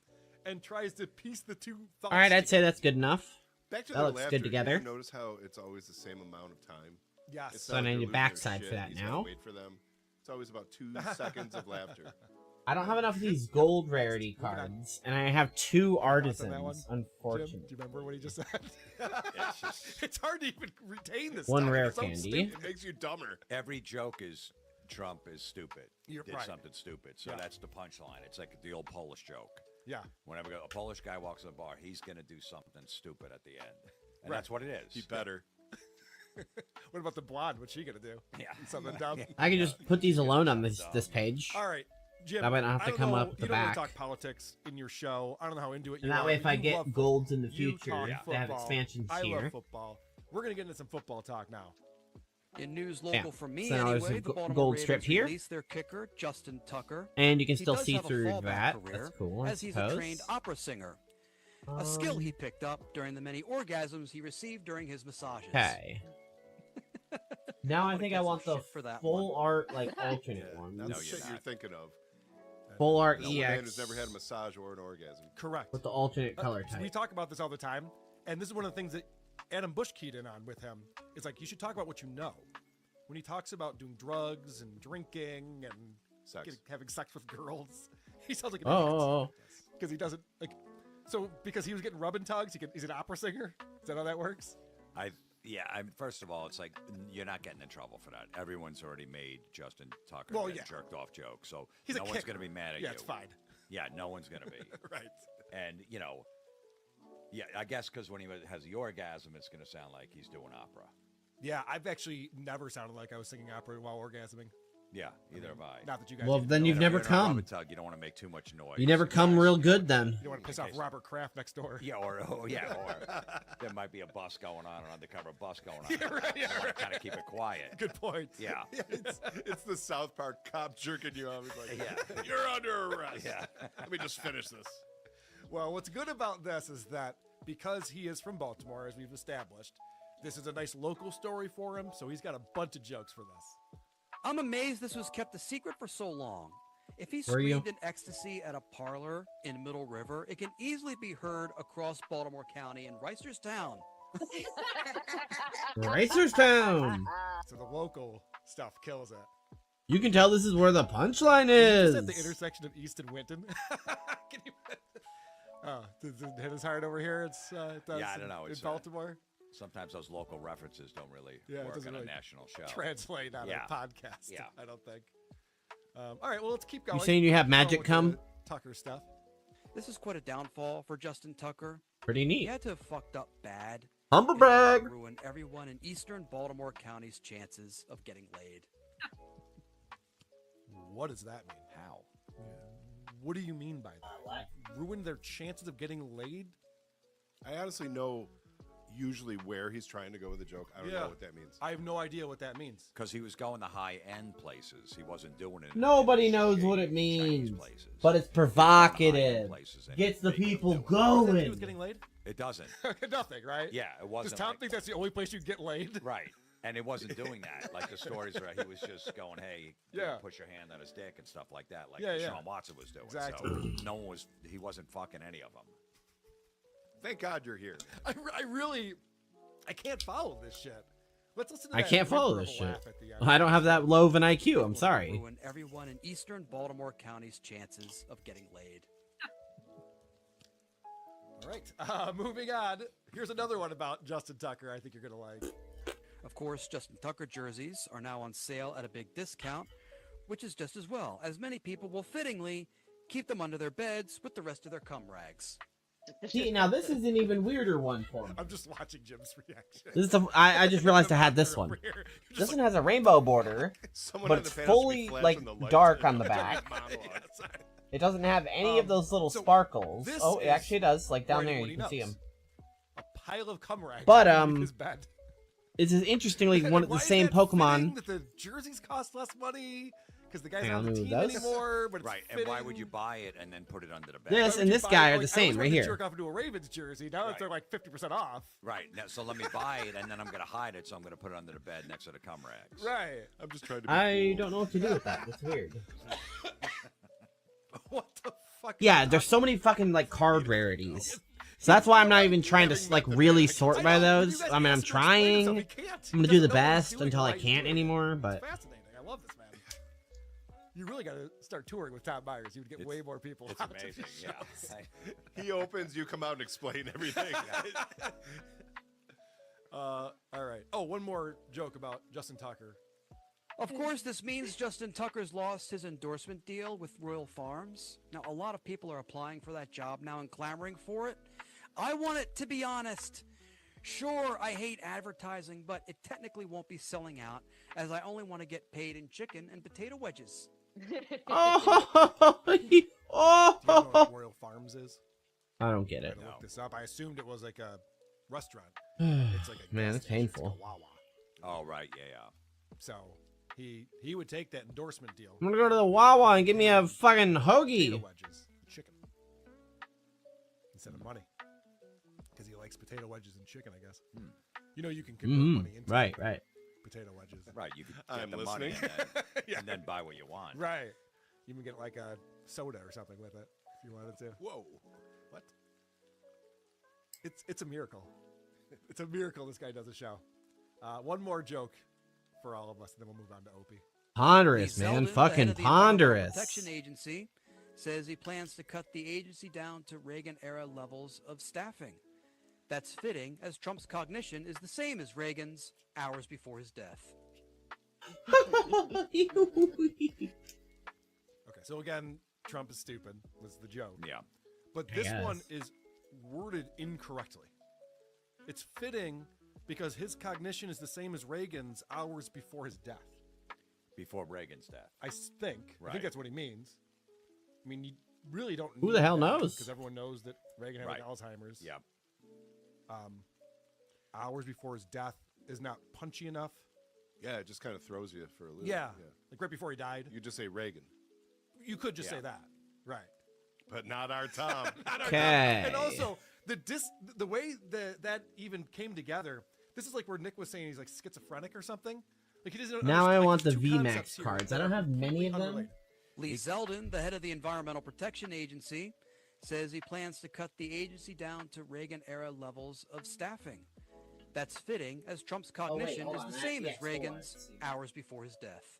and tries to piece the two thoughts. All right, I'd say that's good enough. Back to that the looks laughter, good did together. you notice how it's always the same amount of time? Yes. It's So not I like need they're a losing backside their for shit, that he's gotta now. Wait for them. It's always about 2 seconds of laughter. I don't have enough of these gold rarity cards, and I have 2 That one? artisans, Jim, unfortunately. do you remember what he just said? It's hard to even retain this. One stuff. rare It's so candy. stupid. It makes you dumber. Every joke is Trump is stupid. You're did right. something stupid. So Yeah. that's the punchline. It's like the old Polish joke. Yeah. Whenever a Polish guy walks in the bar, he's going to do something stupid at the end. And Right. that's what it is. He better. What about the blonde? What's she gonna do? Yeah, something dumb. I can just put these alone on this page. All right, Jim. That way I don't have to come know, up the you don't back. really talk politics in your show. I don't know how into it you And that are. way, if but I you get love golds in the You future, talk they have football. expansions I here. love football. We're gonna get into some football talk now. In news local Yeah. from me, So now there's anyway, a the Baltimore gold Ravens strip here. released their kicker, Justin Tucker. And you can He still does see have a through fallback that. career, That's cool, I as he's a suppose. trained opera singer. A skill he picked up during the many orgasms he received during his massages. Okay. Now I think I want the for that full art, like, alternate one. That's the shit you're thinking of. Full art No, a man EX. who's never had a massage or an orgasm. Correct. With the alternate color So type. we talk about this all the time, and this is one of the things that Adam Bush keyed in on with him. It's like you should talk about what you know. When he talks about doing drugs and drinking and having sex with girls, he sounds like an idiot. Because he doesn't like. So because he was getting rub and tugs, he's an opera singer. Is that how that works? First of all, it's like you're not getting in trouble for that. Everyone's already made Justin Tucker Well, get yeah. jerked off jokes, so He's a no one's kicker. going to be mad at you. Yeah, it's fine. Yeah, no one's going to be. Right. And I guess because when he has the orgasm, it's going to sound like he's doing opera. Yeah, I've actually never sounded like I was singing opera while orgasming. Yeah, either have I. Not that you guys. Well, did. then you've never You're in a come. rub and tug, you don't want to make too much noise. You never come real good then. You don't want to piss off Robert Kraft next door. Yeah, or there might be a bus going on, an undercover bus going on. Yeah, right, yeah, right. Kind of keep it quiet. Good point. Yeah. It's the South Park cop jerking you off. He's like, Yeah. you're under arrest. Yeah. Let me just finish this. Well, what's good about this is that because he is from Baltimore, as we've established, this is a nice local story for him, so he's got a bunch of jokes for this. I'm amazed this was kept a secret for so long. If he Were you? screamed in ecstasy at a parlor in Middle River, it can easily be heard across Baltimore County in Reisterstown. Reisterstown. So the local stuff kills it. You can tell this is where the punchline Is is. at the intersection of East and Winton? Can you? Oh, does it hit as hard over here? It does I don't know. in It's, Baltimore. Sometimes those local references don't really It work doesn't on a really national show. translate on Yeah. a podcast. Yeah. I don't think. All right, well, let's keep going. You saying you have magic With come? the Tucker stuff. This is quite a downfall for Justin Tucker. Pretty He neat. had to have fucked up bad. Humble and brag. Ruin everyone in eastern Baltimore County's chances of getting laid. What does that mean? How? What do you mean by that? Ruin their chances of getting laid? I honestly know usually where he's trying to go with the joke. I don't know what that means. I have no idea what that means. Because he was going to high-end places. He wasn't doing it. Nobody knows what it means, but it's provocative. Gets the people He was going. getting laid? It doesn't. Nothing, right? Yeah, it wasn't. Does Tom like- think that's the only place you get laid? Right. And it wasn't doing that. Like the stories where he was just going, hey, push your hand on his dick and stuff like that, like Deshaun Watson was doing. Exactly. So he wasn't fucking any of them. Thank God you're here. I can't follow this shit. Let's listen to I that can't follow whimper this of a shit. laugh at the end. I don't have that low of an IQ. I'm sorry. Ruin everyone in eastern Baltimore County's chances of getting laid. All right, moving on. Here's another one about Justin Tucker I think you're going to like. Of course, Justin Tucker jerseys are now on sale at a big discount, which is just as well, as many people will fittingly keep them under their beds with the rest of their cum rags. See, now this is an even weirder one for me. I'm just watching Jim's reaction. This is I just realized I had this one. This one has a rainbow border, Someone but on the it's panel should fully be flashing like the lights dark in on the the back. monologue. It doesn't have any of those little sparkles. this Oh, it is actually does. Like down writing there, what you he can see knows. them. A pile of cum rags But underneath his bed. it's interestingly one of Why the is same that Pokemon. fitting that the jerseys cost less money because the guy's Hang not on, on the move team those. anymore. But it's Right. And why would you buy it and then put it under the bed? This and this guy are the same right here. Jerk off into a Ravens jersey. Now they're like 50% off. Right. Now, so let me buy it, and then I'm going to hide it, so I'm going to put it under the bed next to the cum rags. Right. I'm just trying to. I don't know what to do with that. That's weird. What the fuck? Yeah, there's so many fucking like card rarities. So that's why I'm not even trying to like really sort by those. I mean, I'm trying. I'm gonna do the best until I can't anymore. But Fascinating. I love this, man. You really got to start touring with Tom Myers. You would get way more people. It's out to amazing. these Yeah. shows. He opens, you come out and explain everything. All right. Oh, one more joke about Justin Tucker. Of course, this means Justin Tucker's lost his endorsement deal with Royal Farms. Now, a lot of people are applying for that job now and clamoring for it. I want it, to be honest. Sure, I hate advertising, but it technically won't be selling out, as I only want to get paid in chicken and potato wedges. Oh, Do you know what Royal Farms is? I don't get it. I looked this up. I assumed it was like a restaurant. It's like a Man, gas that's station. It's painful. like a Wawa. Oh, right. Yeah. So he would take that endorsement deal. I'm gonna go to the Wawa and give me a fucking hoagie. Potato wedges, chicken, instead of money, because he likes potato wedges and chicken. I guess. You know, you can convert money into Right. potato wedges. Right. You can get I'm the listening. money Yeah. and then buy what you want. Right. You can get like a soda or something with it if you wanted to. Whoa. What? It's a miracle. It's a miracle this guy does a show. One more joke for all of us, and then we'll move on to Opie. Ponderous, Lee man. Zeldin, the head Fucking of the Environmental ponderous. Protection Agency says he plans to cut the agency down to Reagan-era levels of staffing. That's fitting, as Trump's cognition is the same as Reagan's hours before his death. Okay, so again, Trump is stupid was the joke. Yeah. But I this guess. one is worded incorrectly. It's fitting because his cognition is the same as Reagan's hours before his death. Before Reagan's death. I think. I Right. think that's what he means. I mean, you really don't. Who the hell knows? Because everyone knows that Reagan had like Right. Alzheimer's. Yep. Hours before his death is not punchy enough. Yeah, it just kind of throws you for a little. Yeah. Like right before he died. You just say Reagan. You could just Yeah. say that. Right. But not our Tom. Not our Tom. Okay. And also the way that even came together. This is like where Nick was saying he's like schizophrenic or something. Like he doesn't. Now I understand, like, want the there's two VMAX concepts here cards. that I don't are have many of them. unrelated. Lee Zeldin, the head of the Environmental Protection Agency, says he plans to cut the agency down to Reagan-era levels of staffing. That's fitting, as Trump's cognition hold is on. the same Yes, as hold on. Reagan's hours before his death.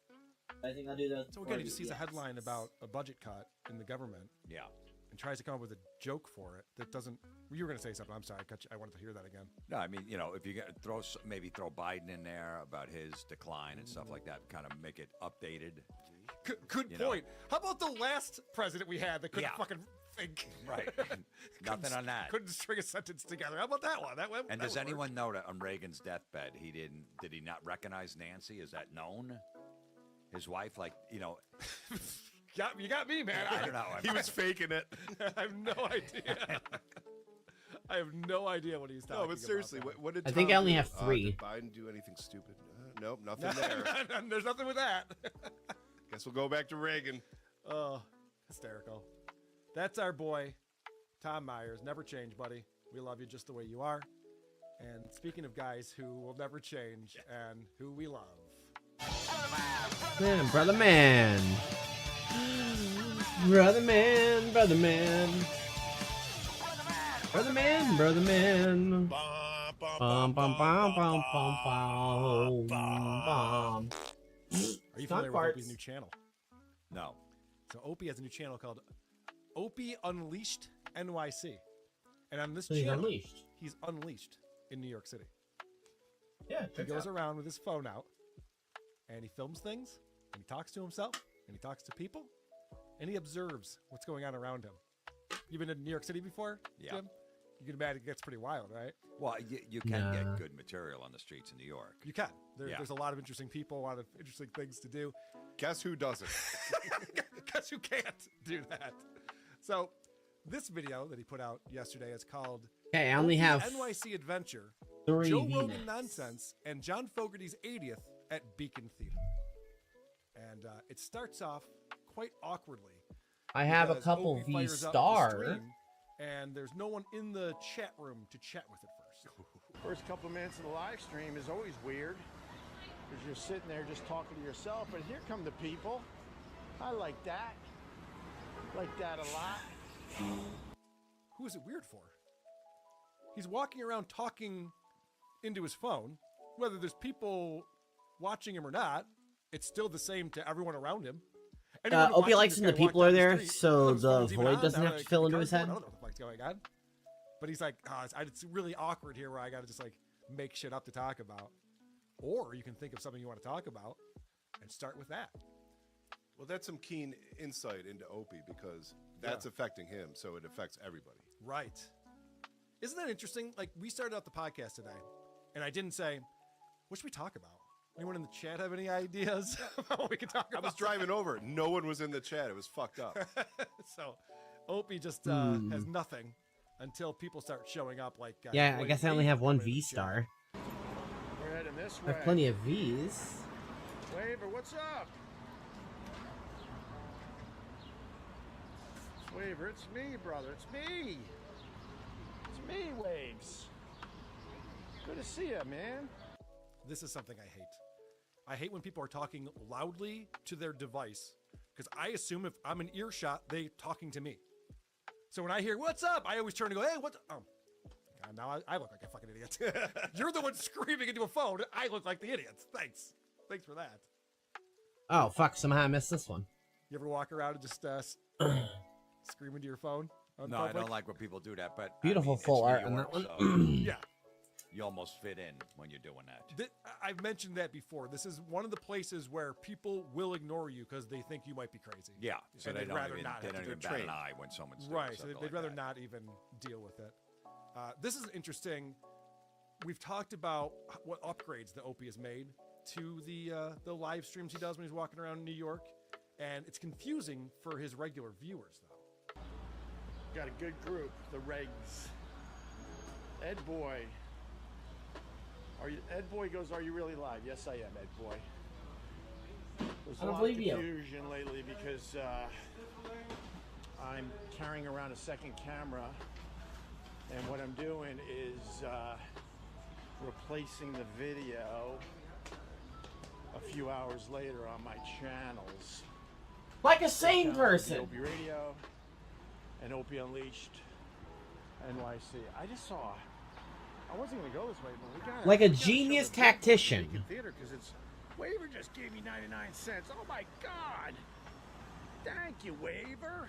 I think I'll do that. So again, he just sees a headline about a budget cut in the government. Yeah. And tries to come up with a joke for it that doesn't. You were going to say something. I'm sorry. I cut you. I wanted to hear that again. No, I mean, you know, if you get maybe throw Biden in there about his decline and stuff like that, kind of make it updated. Good You know. point. How about the last president we had that couldn't Yeah. fucking think? Right. Nothing on that. Couldn't string a sentence together. How about that one? That went. And that does would work. anyone know that on Reagan's deathbed did he not recognize Nancy? Is that known? His wife, like, you know. You got me, man. I don't know. He was faking it. I have no idea. I have no idea what he's talking No, about. but seriously, what did I think Tom I only do? have 3. Did Biden do anything stupid? Nope, nothing there. There's nothing with that. Guess we'll go back to Reagan. Oh, hysterical. That's our boy, Tom Myers. Never change, buddy. We love you just the way you are. And speaking of guys who will never change and who we love. Man, brother man. Brother man, brother man. Brother man, brother man. Bum, bum, bum, bum, bum, bum, bum. Are you familiar with Opie's new channel? No. So Opie has a new channel called Opie Unleashed NYC. And on this So he's channel, unleashed. he's unleashed in New York City. Yeah, He goes around with his phone out, and he films things, and he talks to himself, and he talks to people, and he observes what's going on around him. You've been in New York City before, Yeah. Jim? You can imagine it gets pretty wild, right? Well, you can get good material on the streets in New York. You can. Yeah. There's a lot of interesting people, a lot of interesting things to do. Guess who doesn't? Guess who can't do that? So, this video that he put out yesterday is called Okay, I only Opie have NYC Adventure, 3 Joe VMAX. Rogan Nonsense, and John Fogerty's 80th at Beacon Theater. And it starts off quite awkwardly. I have a because couple Opie fires up the V-Star. stream, and there's no one in the chat room to chat with it first. First couple of minutes of the live stream is always weird because you're sitting there just talking to yourself, but here come the people. I like that. Like that a lot. Who is it weird for? He's walking around talking into his phone. Whether there's people watching him or not, it's still the same to everyone around him. Anyone Opie watching likes this when the guy walk people are down there, street, so his the phone's even void on, doesn't now have to that fill the into his card's head. going, I don't know what the fuck's going on. But he's like, it's really awkward here where I got to just like make shit up to talk about. Or you can think of something you want to talk about and start with that. Well, that's some keen insight into Opie because that's affecting him, so it affects everybody. Right. Isn't that interesting? Like, we started out the podcast today, and I didn't say, what should we talk about? Anyone in the chat have any ideas about what we could talk about? I was driving over. No one was in the chat. It was fucked up. So, Opie just has nothing until people start showing up. Like, yeah, I guess I only have one V star. We're heading this I way. have plenty of Vs. Waver, what's up? Waver, it's me, brother. It's me. It's me, Waves. Good to see you, man. This is something I hate. I hate when people are talking loudly to their device, because I assume if I'm in earshot, they talking to me. So when I hear, what's up? I always turn and go, hey, what's up? God, now I look like a fucking idiot. You're the one screaming into a phone. I look like the idiot. Thanks. Thanks for that. Oh, fuck. Somehow I missed this one. You ever walk around and just scream into your phone? No, I don't like when people do that, but beautiful it's full New art on York, that one. Yeah. You almost fit in when you're doing that. I've mentioned that before. This is one of the places where people will ignore you because they think you might be crazy. Yeah, so And they they'd don't rather even, not they have don't to even get bat an trained. eye when someone's doing Right, so something they'd like rather that. not even deal with it. This is interesting. We've talked about what upgrades the Opie has made to the live streams he does when he's walking around New York, and it's confusing for his regular viewers, though. Got a good group, the Regs. Ed Boy. Ed Boy goes, are you really live? Yes, I am, Ed Boy. There's I a don't lot of believe you. confusion lately because I'm carrying around a second camera, and what I'm doing is replacing the video a few hours later on my channels. Like a sane person. Opie Radio and Opie Unleashed NYC. I just saw. I wasn't gonna go this way, but we got Like a genius tactician. theater because it's Waver just gave me 99 cents. Oh my God! Thank you, Waver.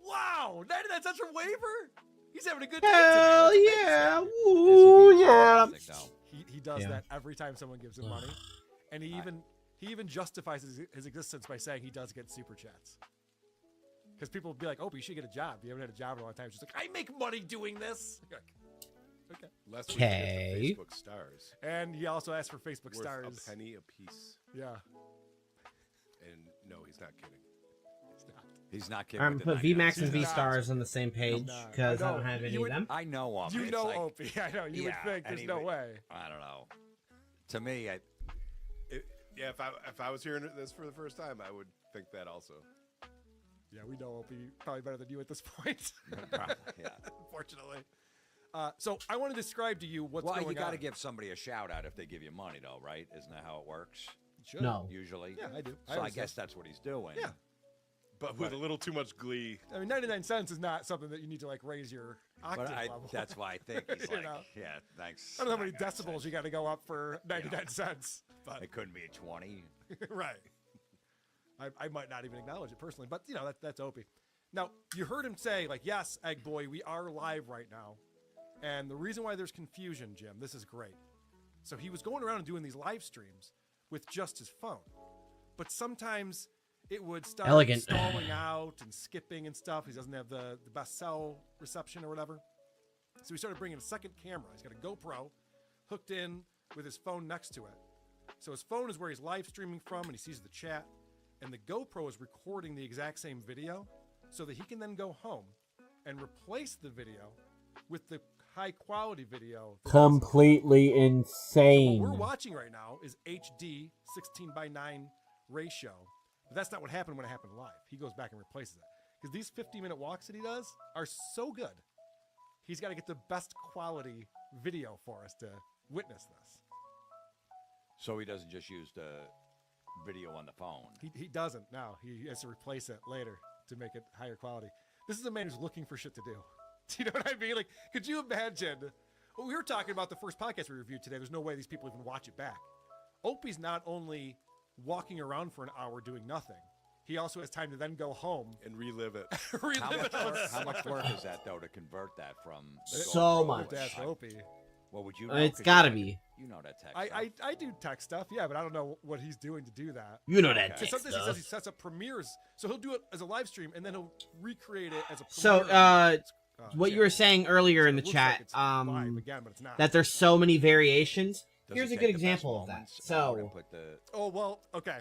Wow, 99 cents from Waver? He's having a good day Hell today. yeah! Ooh yeah! He does Yeah. that every time someone gives him money, and he even justifies his existence by saying he does get super chats. Because people will be like, "Oh, but you should get a job. You haven't had a job in a long time." She's like, "I make money doing this." You're like, okay. Less we can get the Facebook stars. And he also asked for Facebook Worth stars. a penny a piece. Yeah. And no, he's not kidding. He's not. He's not kidding. I'm with the put 99 VMAX and cents. V stars on the same page because I don't have any of them. I know him. You It's know like- Opie. I know. You would think and there's he no would- way. I don't know. To me, Yeah, if I was hearing this for the first time, I would think that also. Yeah, we know Opie probably better than you at this point. Probably, yeah. Unfortunately. So I want to describe to you what's well, going on. you got to give somebody a shout out if they give you money, though, right? Isn't that how it works? Should. No. Usually. Yeah, I do. So I always guess do. that's what he's doing. Yeah. But with a little too much glee. I mean, 99 cents is not something that you need to like raise your octave But level. that's why I think he's You like, know? yeah, thanks. I don't know how many 99 decibels cents. you got to go up for 99 cents, but It couldn't be 20. right. I might not even acknowledge it personally, but you know that's Opie. Now you heard him say like, "Yes, Egg Boy, we are live right now," and the reason why there's confusion, Jim, this is great. So he was going around and doing these live streams with just his phone, but sometimes it would start Elegant. stalling out and skipping and stuff. He doesn't have the best cell reception or whatever. So he started bringing a second camera. He's got a GoPro hooked in with his phone next to it. So his phone is where he's live streaming from, and he sees the chat. And the GoPro is recording the exact same video so that he can then go home and replace the video with the high quality video. Completely So insane. what we're watching right now is HD 16:9 ratio. But that's not what happened when it happened live. He goes back and replaces it. Because these 50-minute walks that he does are so good. He's got to get the best quality video for us to witness this. So he doesn't just use the video on the phone. He doesn't now. He has to replace it later to make it higher quality. This is a man who's looking for shit to do. Do you know what I mean? Like, could you imagine? Well, we were talking about the first podcast we reviewed today. There's no way these people even watch it back. Opie's not only walking around for an hour doing nothing, he also has time to then go home and relive it. How much work is that, though, to convert that from... So much. To ask Opie. What would you know? It's 'Cause gotta you know be. You know that tech I do tech stuff, yeah, but I don't know what he's doing to do that. You know that Because tech sometimes he stuff. says he sets up premieres, so he'll do it as a live stream and then he'll recreate it as a So, premiere. what you were saying earlier in the chat, that there's so many variations. Here's a good example of that. So, oh well, okay.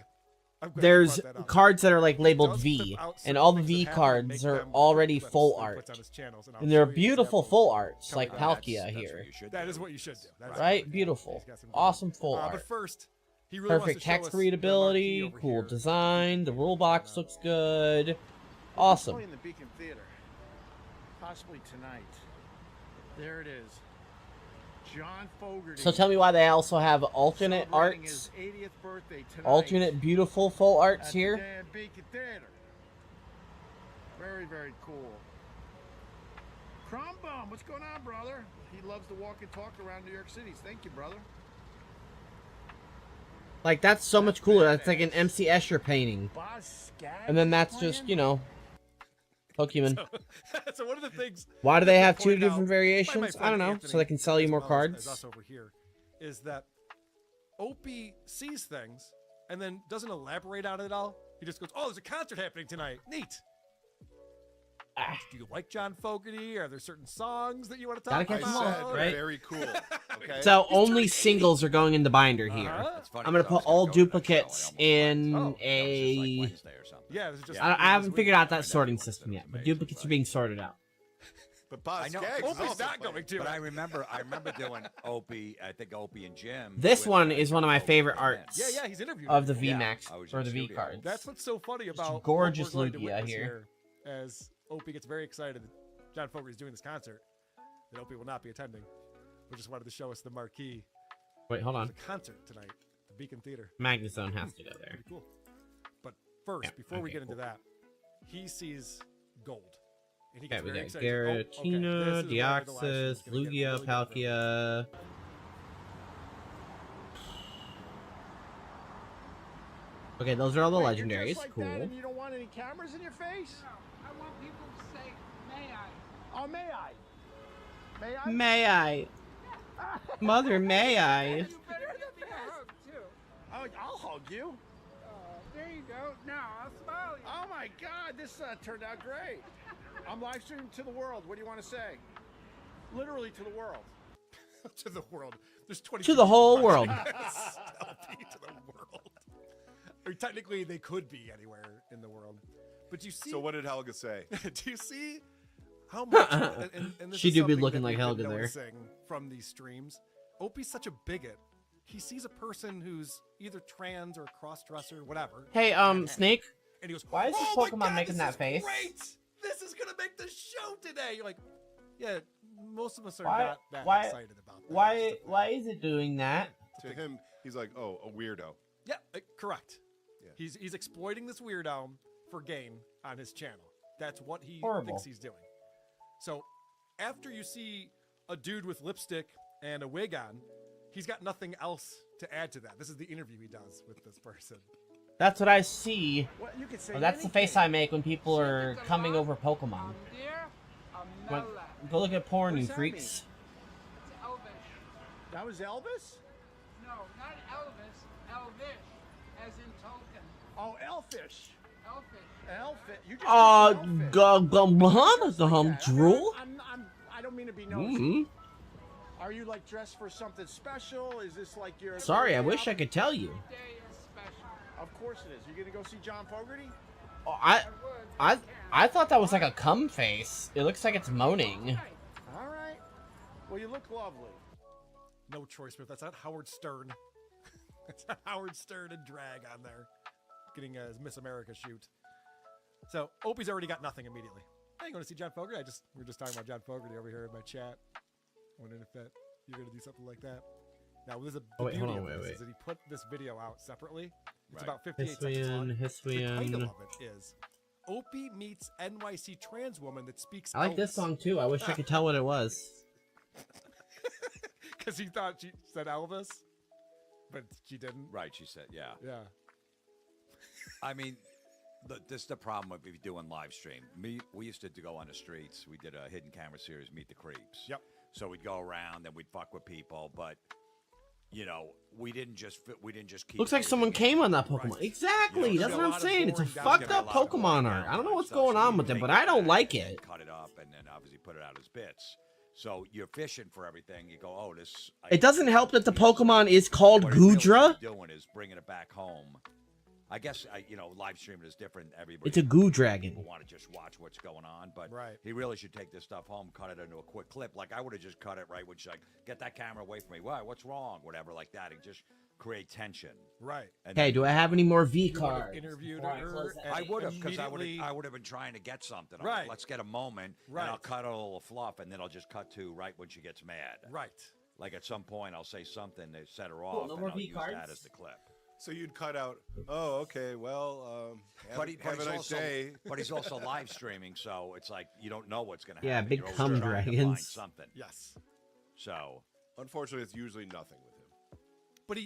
there's cards that are like labeled V, and all the V cards are already full art, and they're beautiful full arts, like Palkia here. That is what you should do. That's Right? Beautiful, awesome full art. But first, he really Perfect text readability, cool design. The rule box looks good. Awesome. Play in the Beacon Theater, possibly tonight. There it is. John Fogerty. So tell me why they also have alternate celebrating arts, his 80th birthday tonight alternate beautiful full arts at the here. damn Beacon Theater. Very, very cool. Crumbum, what's going on, brother? He loves to walk and talk around New York City. Thank you, brother. Like, that's so much cooler. That's like an MC Escher painting. And then that's just, you know, Pokemon. So one of the things. Why do they have two pointed out different by my variations? I friend don't know. Anthony, So they can sell you as more well as cards? us over here, is that Opie sees things and then doesn't elaborate on it at all. He just goes, "Oh, there's a concert happening tonight. Neat. Do you like John Fogerty? Are there certain songs that you want to talk Gotta about?" catch 'em all, right? Very cool. Okay. So only singles are going in the binder here. I'm gonna put all duplicates in a. Yeah, this is just. I haven't figured out that sorting system yet, but duplicates are being sorted out. But Boss I know. Skaggs is Opie's also not playing. going to. But I remember doing Opie. I think Opie and Jim. This with, one is one of my favorite arts. Yeah, he's interviewed of the people. VMAX I was or in the V studio. cards. That's what's so funny about gorgeous what we're going to Lugia witness here. as Opie gets very excited that John Fogerty's doing this concert, that Opie will not be attending. We just wanted to show us the marquee. Wait, hold on. There's a concert tonight, the Beacon Theater. Magnezone has to go there. Pretty cool. But first, Yeah, before we okay, get into cool. that, he sees gold. And he Okay, gets we very got excited. Garatina, This is where the live stream Deoxys, is gonna get Lugia, really good. Palkia. Okay, those are all the Wait, you're legendaries. dressed like Cool. that and you don't want any cameras in your face? I want people to say, may I? Oh, may I? May I? May I? Mother, may I? You better give me a hug, too. Oh, I'll hug you. There you go. Now I'll smile you. Oh my God, this turned out great. I'm live streaming to the world. What do you want to say? Literally to the world. To the world. There's 20 To the whole world. LP to the world. Or technically, they could be anywhere in the world. But you see. So what did Helga say? Do you see how much? and this She is do be something looking that like we've been Helga there. noticing from these streams. Opie's such a bigot. He sees a person who's either trans or cross-dresser, whatever. Hey, Snake. And he goes, Why is this "Oh my Pokemon God, making this that is face? Great! This is gonna make the show today." You're like, yeah, most of us are Why? not that Why? excited about that. Why is it doing that? To him, he's like, oh, a weirdo. Yeah, correct. Yeah. He's exploiting this weirdo for gain on his channel. That's what he Horrible. thinks he's doing. So after you see a dude with lipstick and a wig on, he's got nothing else to add to that. This is the interview he does with this person. That's what I see. Well, you could say Well, that's the face I make when people are coming over Pokemon. Like, go look at porn, you What does that freaks. It's Elvish. That was Elvis? No, not Elvis. Elvish, as in Tolkien. Oh, Elfish. Elfish. Elfish. You just Drool? I don't mean to be nosy. Mm-hmm. Are you like dressed for something special? Is this like your? Sorry, I wish I could tell you. Of course it is. You gonna go see John Fogerty? Oh, I thought that was like a cum face. It looks like it's moaning. All right. Well, you look lovely. No choice, but that's not Howard Stern. It's not Howard Stern and drag on there, getting a Miss America shoot. So Opie's already got nothing immediately. I ain't going to see John Fogerty. We're just talking about John Fogerty over here in my chat. Wondering if you're going to do something like that. Now, there's a Oh, wait, hold beauty on, of this wait. is that he put this video out separately. It's Right. about 58 seconds long. The Hisuian. title of it is Opie meets NYC trans woman that speaks I like this Elvis. song too. I wish I could tell what it was. Because he thought she said Elvis, but she didn't. Right, she said, yeah. Yeah. I mean, this is the problem with doing live stream. We used to go on the streets. We did a hidden camera series, Meet the Creeps. Yep. So we'd go around and we'd fuck with people, but you know, we didn't just keep. Looks like someone came on that Pokemon. Exactly. That's what I'm saying. It's a fucked up Pokemon art. I don't know what's going on with it, but I don't like it. Cut it up and then obviously put it out as bits. So you're fishing for everything. You go, oh, this. It doesn't help that the Pokemon is called Goodra. What doing is bringing it back home. I guess live streaming is different. Everybody. It's a goo dragon. People want to just watch what's going on, but he really should take this stuff home, cut it into a quick clip. Like I would have just cut it right when she's like, "Get that camera away from me." Why? What's wrong? Whatever, like that. And just create tension. Right. And Hey, do I have any more V cards? Interviewed before I her. close that? I would have, because immediately- I would have been trying to get something. I'm Right. like, let's get a moment, Right. and I'll cut a little fluff, and then I'll just cut to right when she gets mad. Right. Like at some point, I'll say something to set her Cool, off, no and more I'll V use cards? that as the clip. So you'd cut out, oh, okay, well, have But a he's nice also, day. but he's also live streaming, so it's like you don't know what's going to Yeah, happen. big You're always cum trying to find dragons. something. Yes. So, unfortunately, it's usually nothing with him. But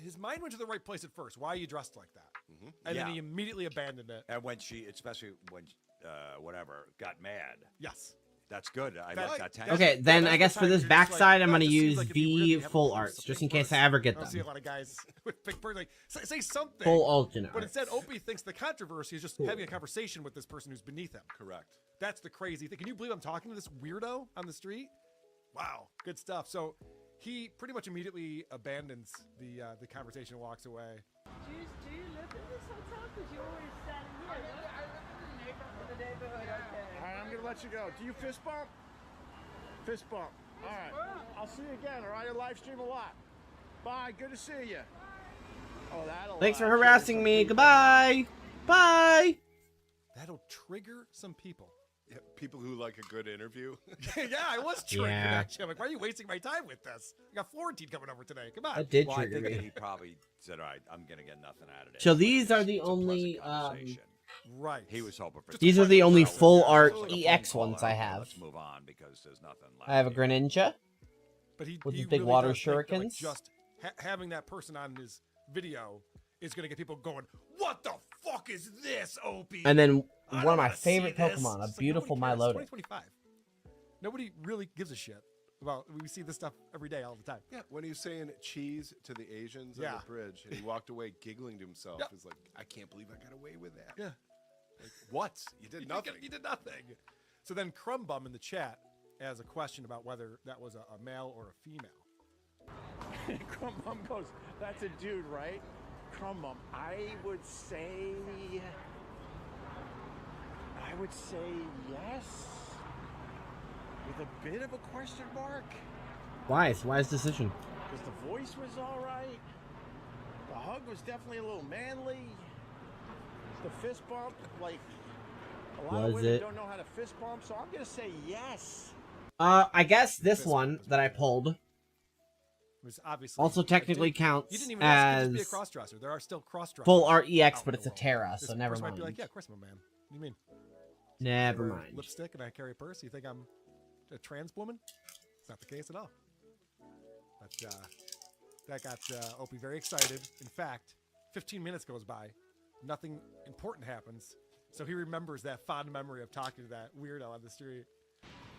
his mind went to the right place at first. Why are you dressed like that? And then Yeah. he immediately abandoned it. And when she, especially when, got mad. Yes. That's good. I That- like that tension. Okay, then that's I guess the for time this you're just like, backside, I'm it gonna just seems use like it'd be weird V to have full a arts, big just in case person. I ever get I don't see a them. lot of guys with big birds like say something. Full alternate But arts. instead, Opie thinks the controversy is just having a conversation with this person who's beneath him. Correct. That's the crazy thing. Can you believe I'm talking to this weirdo on the street? Wow, good stuff. So he pretty much immediately abandons the conversation and walks away. Do you live in this hotel? Because you always standing here. I live in the neighborhood. Okay. All right, I'm gonna let you go. Do you fist bump? Fist bump. All right. I'll see you again. All right, I live stream a lot. Bye. Good to see you. Oh, that'll. Thanks for harassing me. Goodbye. Bye. That'll trigger some people. Yeah, people who like a good interview. Yeah, I was triggered. Yeah. Actually, I'm like, why are you wasting my time with this? I got Florentine coming over today. Come on. That did Well, trigger I think me. that he probably said, "All right, I'm gonna get nothing out of it." So these are the only Right. He was hoping for. These are the only full art Just a phone EX call, ones I have. Let's move on because there's nothing left. I have a Greninja. But he with he the big really water does think that, like, shurikens. just having that person on his video is going to get people going, what the fuck is this, Opie? And then I one don't of my wanna see favorite this. Pokemon, a It's like, beautiful nobody cares. Milotic. 2025. Nobody really gives a shit about. We see this stuff every day, all the time. Yeah, when he was saying cheese to the Asians on Yeah. the bridge, and he walked away giggling to himself. Yep. He's like, I can't believe I got away with that. Yeah. Like, what? You did nothing. You did nothing. So then Crumbum in the chat has a question about whether that was a male or a female. Crumbum goes, that's a dude, right? Crumbum, I would say yes, with a bit of a question mark, Wise decision. because the voice was all right, the hug was definitely a little manly, the fist bump, like a lot Was of women it? don't know how to fist bump, so I'm gonna say yes. I guess this one that I pulled It was obviously also technically you counts didn't even ask to as be a cross-dresser. There are still cross-dressers. full art EX, out but in it's a the world. Terra, This so never person might be mind. like, yeah, of course I'm a man. What do you mean? Never I wear mind. Lipstick and I carry a purse. You think I'm a trans woman? It's not the case at all. But that got Opie very excited. In fact, 15 minutes goes by, nothing important happens, so he remembers that fond memory of talking to that weirdo on the street.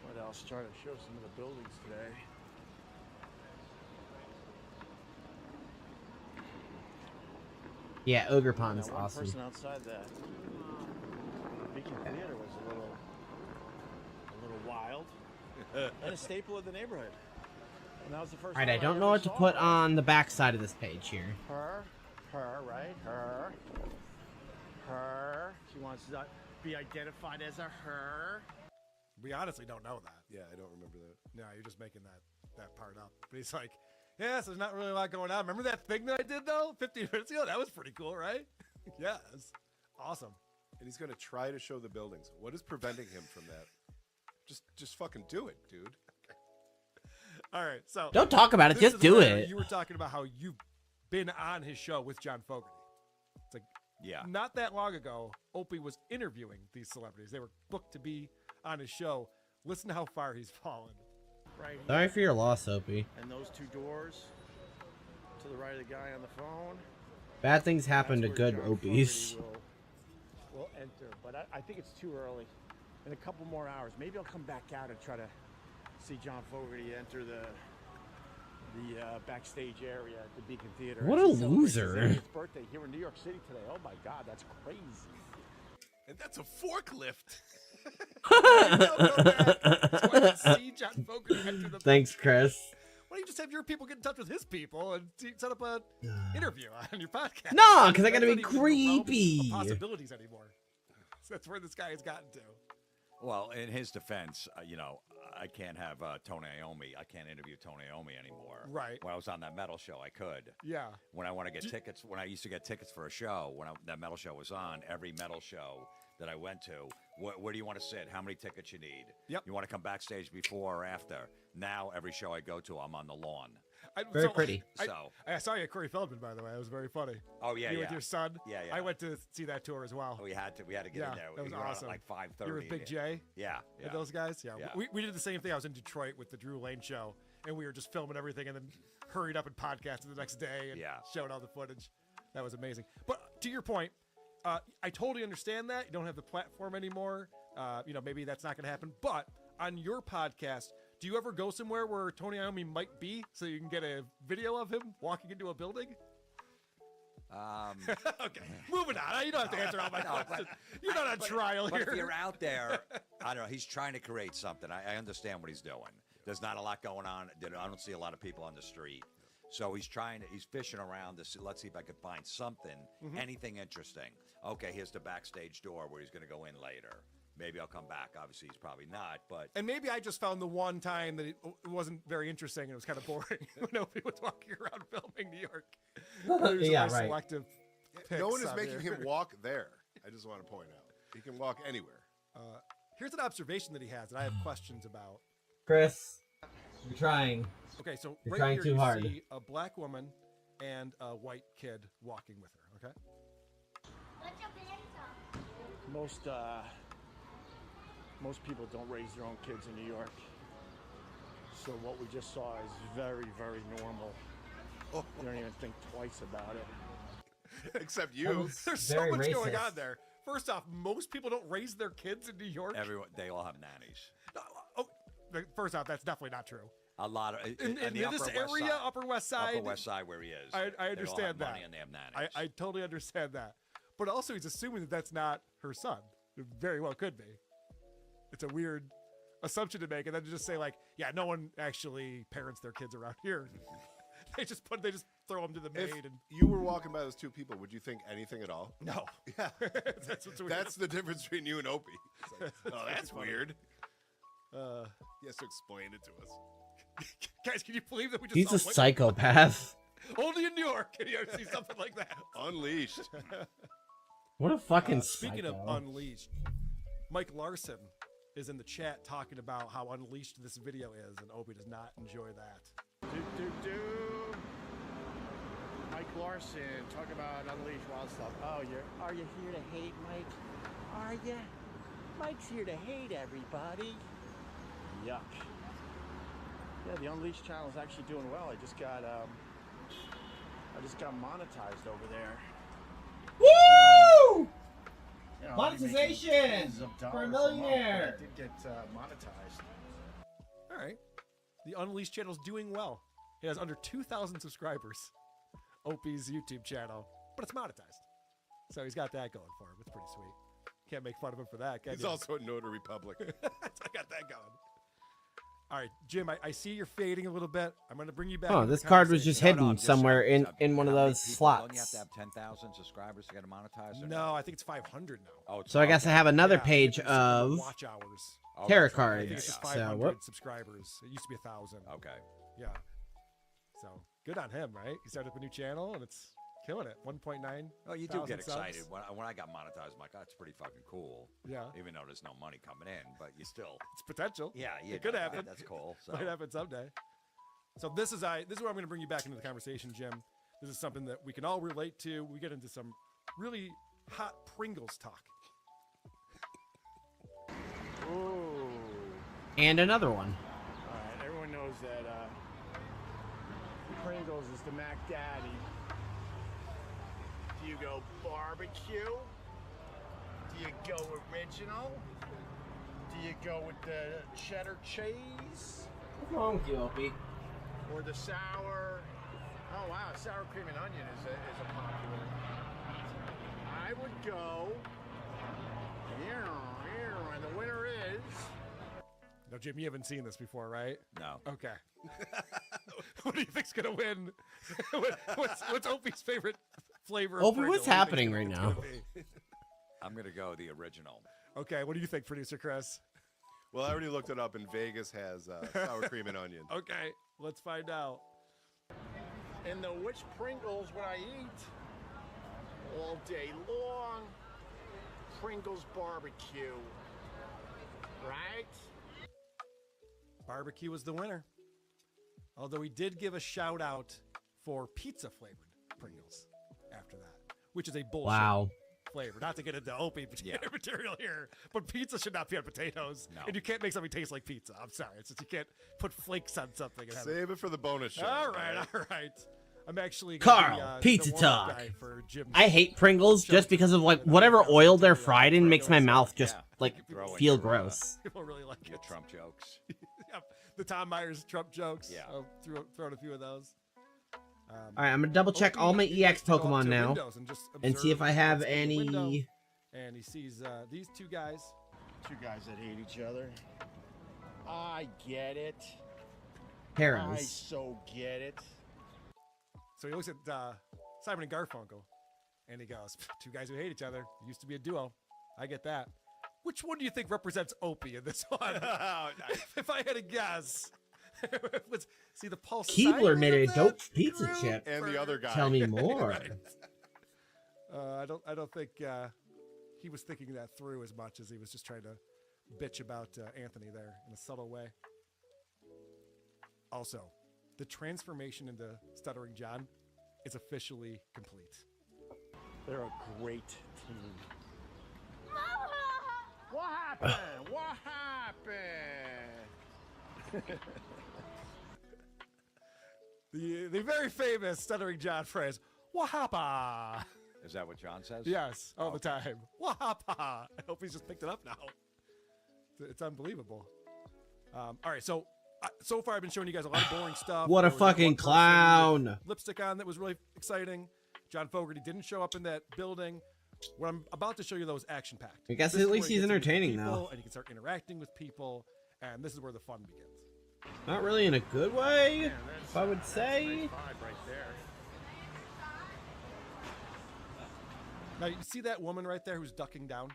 What else? Try to show some of the buildings today. Yeah, Ogre Pond's That one awesome. person outside that Beacon Theater was a little wild, and a staple of the neighborhood. And that was the first. Alright, time I don't ever know what to saw put her. on the back side of this page here. Her, right? Her. She wants to be identified as a her. We honestly don't know that. Yeah, I don't remember that. No, you're just making that part up. But he's like, yeah, so there's not really a lot going on. Remember that thing that I did, though, 15 minutes ago? That was pretty cool, right? Yeah, it's awesome. And he's going to try to show the buildings. What is preventing him from that? Just fucking do it, dude. All right, so Don't talk about it, this just is do where it. You were talking about how you've been on his show with John Fogerty. It's like, yeah, not that long ago, Opie was interviewing these celebrities. They were booked to be on his show. Listen to how far he's fallen. Right. Sorry for your loss, Opie. And those two doors to the right of the guy on the phone. Bad things happen to That's good where John Opies. Fogerty will enter, but I think it's too early. In a couple more hours, maybe I'll come back out and try to see John Fogerty enter the the backstage area at the Beacon Theater. What a loser. His birthday here in New York City today. Oh my God, that's crazy. And that's a forklift. Go back so I can see John Fogerty enter the. Thanks, Chris. Why don't you just have your people get in touch with his people and set up an interview on your podcast? No, because I gotta That's be not even in the realm creepy. of possibilities anymore. So that's where this guy has gotten to. Well, in his defense, I can't have Tony Iommi. I can't interview Tony Iommi anymore. Right. When I was on that metal show, I could. Yeah. When I want to get tickets, when I used to get tickets for a show, that metal show was on, every metal show that I went to, where do you want to sit? How many tickets you need? Yep. You want to come backstage before or after? Now, every show I go to, I'm on the lawn. Very pretty. I saw you at Corey Feldman, by the way. It was very funny. Oh, yeah, You yeah. with your son? Yeah, yeah. I went to see that tour as well. We had to get in there. That was We were on at awesome. like 5:30. You were with Big J? Yeah. And those guys? Yeah. Yeah. We did the same thing. I was in Detroit with the Drew Lane show, and we were just filming everything and then hurried up and podcasted the next day and showed all the footage. That was amazing. But to your point, I totally understand that. You don't have the platform anymore. Maybe that's not going to happen. But on your podcast, do you ever go somewhere where Tony Iommi might be so you can get a video of him walking into a building? Okay, moving on. You don't have to answer all my questions. You're not on trial But here. if you're out there, I don't know. He's trying to create something. I understand what he's doing. There's not a lot going on. I don't see a lot of people on the street. So he's fishing around to see, let's see if I could find something, anything interesting. Okay, here's the backstage door where he's going to go in later. Maybe I'll come back. Obviously, he's probably not, but... And maybe I just found the one time that it wasn't very interesting and it was kind of boring when nobody was walking around filming New York. There's Yeah, a right. Selective No one picks is on making here. him walk there. I just want to point out. He can walk anywhere. Here's an observation that he has that I have questions about. Chris, you're trying. Okay, so You're right trying here too you hard. see a black woman and a white kid walking with her, okay? Most people don't raise their own kids in New York. So what we just saw is very, very normal. You don't even think twice about it. Except That was There's so very much going racist. on there. First off, most people don't raise their kids in New York. they all have nannies. First off, that's definitely not true. A lot of... In the this Upper West area, Side. Upper West Side. Upper West Side where he is. I They all understand have that. money and they have nannies. I totally understand that. But also, he's assuming that that's not her son. It very well could be. It's a weird assumption to make, and then to just say like, yeah, no one actually parents their kids around here. they just throw them to the maid. If And you were walking by those two people, would you think anything at all? No. Yeah. That's what's weird. That's the difference between you and Opie. It's like, oh, that's funny. weird. He has to explain it to us. Guys, can you believe that we just He's saw a Whitney? psychopath. Only in New York can you ever see something like that. Unleashed. What a fucking Speaking psycho. of Unleashed, Mike Larson is in the chat talking about how unleashed this video is, and Opie does not enjoy that. Mike Larson, talk about Unleash Wild Stuff. Oh, are you here to hate, Mike? Are you? Mike's here to hate everybody. Yuck. Yeah, the Unleashed channel is actually doing well. I just got monetized over there. Woo! You know, Monetization I'm making tens of for a dollars millionaire. month, but I did get monetized. All right. The Unleashed channel is doing well. It has under 2,000 subscribers. Opie's YouTube channel, but it's monetized. So he's got that going for him. It's pretty sweet. Can't make fun of him for that, can He's you? also a Notary Public. I got that going. All right, Jim, I see you're fading a little bit. I'm going to bring you back. Oh, into this the card was just conversation. hidden somewhere in one of those Don't you have slots. to have 10,000 subscribers to get it monetized? Or No, I think it's 500 now. Oh, So I guess I have another Yeah, page it's of watch hours. tarot I think it's cards. just So 500 whoop. subscribers. It used to be 1,000. Okay. Yeah. So good on him, right? He started up a new channel and it's killing it. 1.9. Oh, you do get thousand excited. subs. When I got monetized, I'm like, oh, that's pretty fucking cool. Yeah. Even though there's no money coming in, but you still. It's potential. Yeah, It could happen. That's cool. So. Might happen someday. So this is where I'm going to bring you back into the conversation, Jim. This is something that we can all relate to. We get into some really hot Pringles talk. Ooh. And another one. All right, everyone knows that Pringles is the Mac Daddy. Do you go barbecue? Do you go original? Do you go with the cheddar cheese? What's wrong with you, Opie? or the sour. Oh wow, sour cream and onion is a popular. I would go. And the winner is. Now, Jim, you haven't seen this before, right? No. Okay. What do you think's gonna win? what's Opie's favorite flavor? Opie, what's happening right now? I'm gonna go the original. Okay, what do you think, producer Chris? Well, I already looked it up, and Vegas has sour cream and onion. Okay, let's find out. And the which Pringles would I eat all day long? Pringles barbecue, right? Barbecue was the winner. Although he did give a shout out for pizza flavored Pringles after that, which is a bullshit flavor. Not to get into Opie material here, but pizza should not be on potatoes. No. And you can't make something taste like pizza. I'm sorry. It's just you can't put flakes on something. And have Save it for the bonus show. All right. I'm actually Carl, the, pizza the talk. guy for Jim's I hate Pringles just because of like whatever oil they're fried in makes my mouth just like feel gross. People really like it. Trump jokes. Yep. The Tom Myers Trump jokes. Yeah. Throwing a few of those. All right, I'm gonna double check all my EX Pokemon now and see if I have And any. he sees these two guys. Two guys that hate each other. I get it. I Paras. so get it. So he looks at Simon and Garfunkel, and he goes, two guys who hate each other. Used to be a duo. I get that. Which one do you think represents Opie in this one? If I had to guess. Let's see the pulse. Keebler made a dope pizza chip. And the other guy. Tell me more. Right. I don't think he was thinking that through as much as he was just trying to bitch about Anthony there in a subtle way. Also, the transformation into Stuttering John is officially complete. They're a great team. What happened? What happened? The very famous Stuttering John phrase, "Wahapa." Is that what John says? Yes, all the time. Wahapa. I hope he's just picked it up now. It's unbelievable. All right, so far I've been showing you guys a lot of boring stuff. What a There was that fucking one person clown. with lipstick on that was really exciting. John Fogerty didn't show up in that building. What I'm about to show you, though, is action-packed. I guess This is at where least you he's get to meet entertaining people, now. And you can start interacting with people, and this is where the fun begins. Not really in a good way, if I would say. Now, you see that woman right there who's ducking down?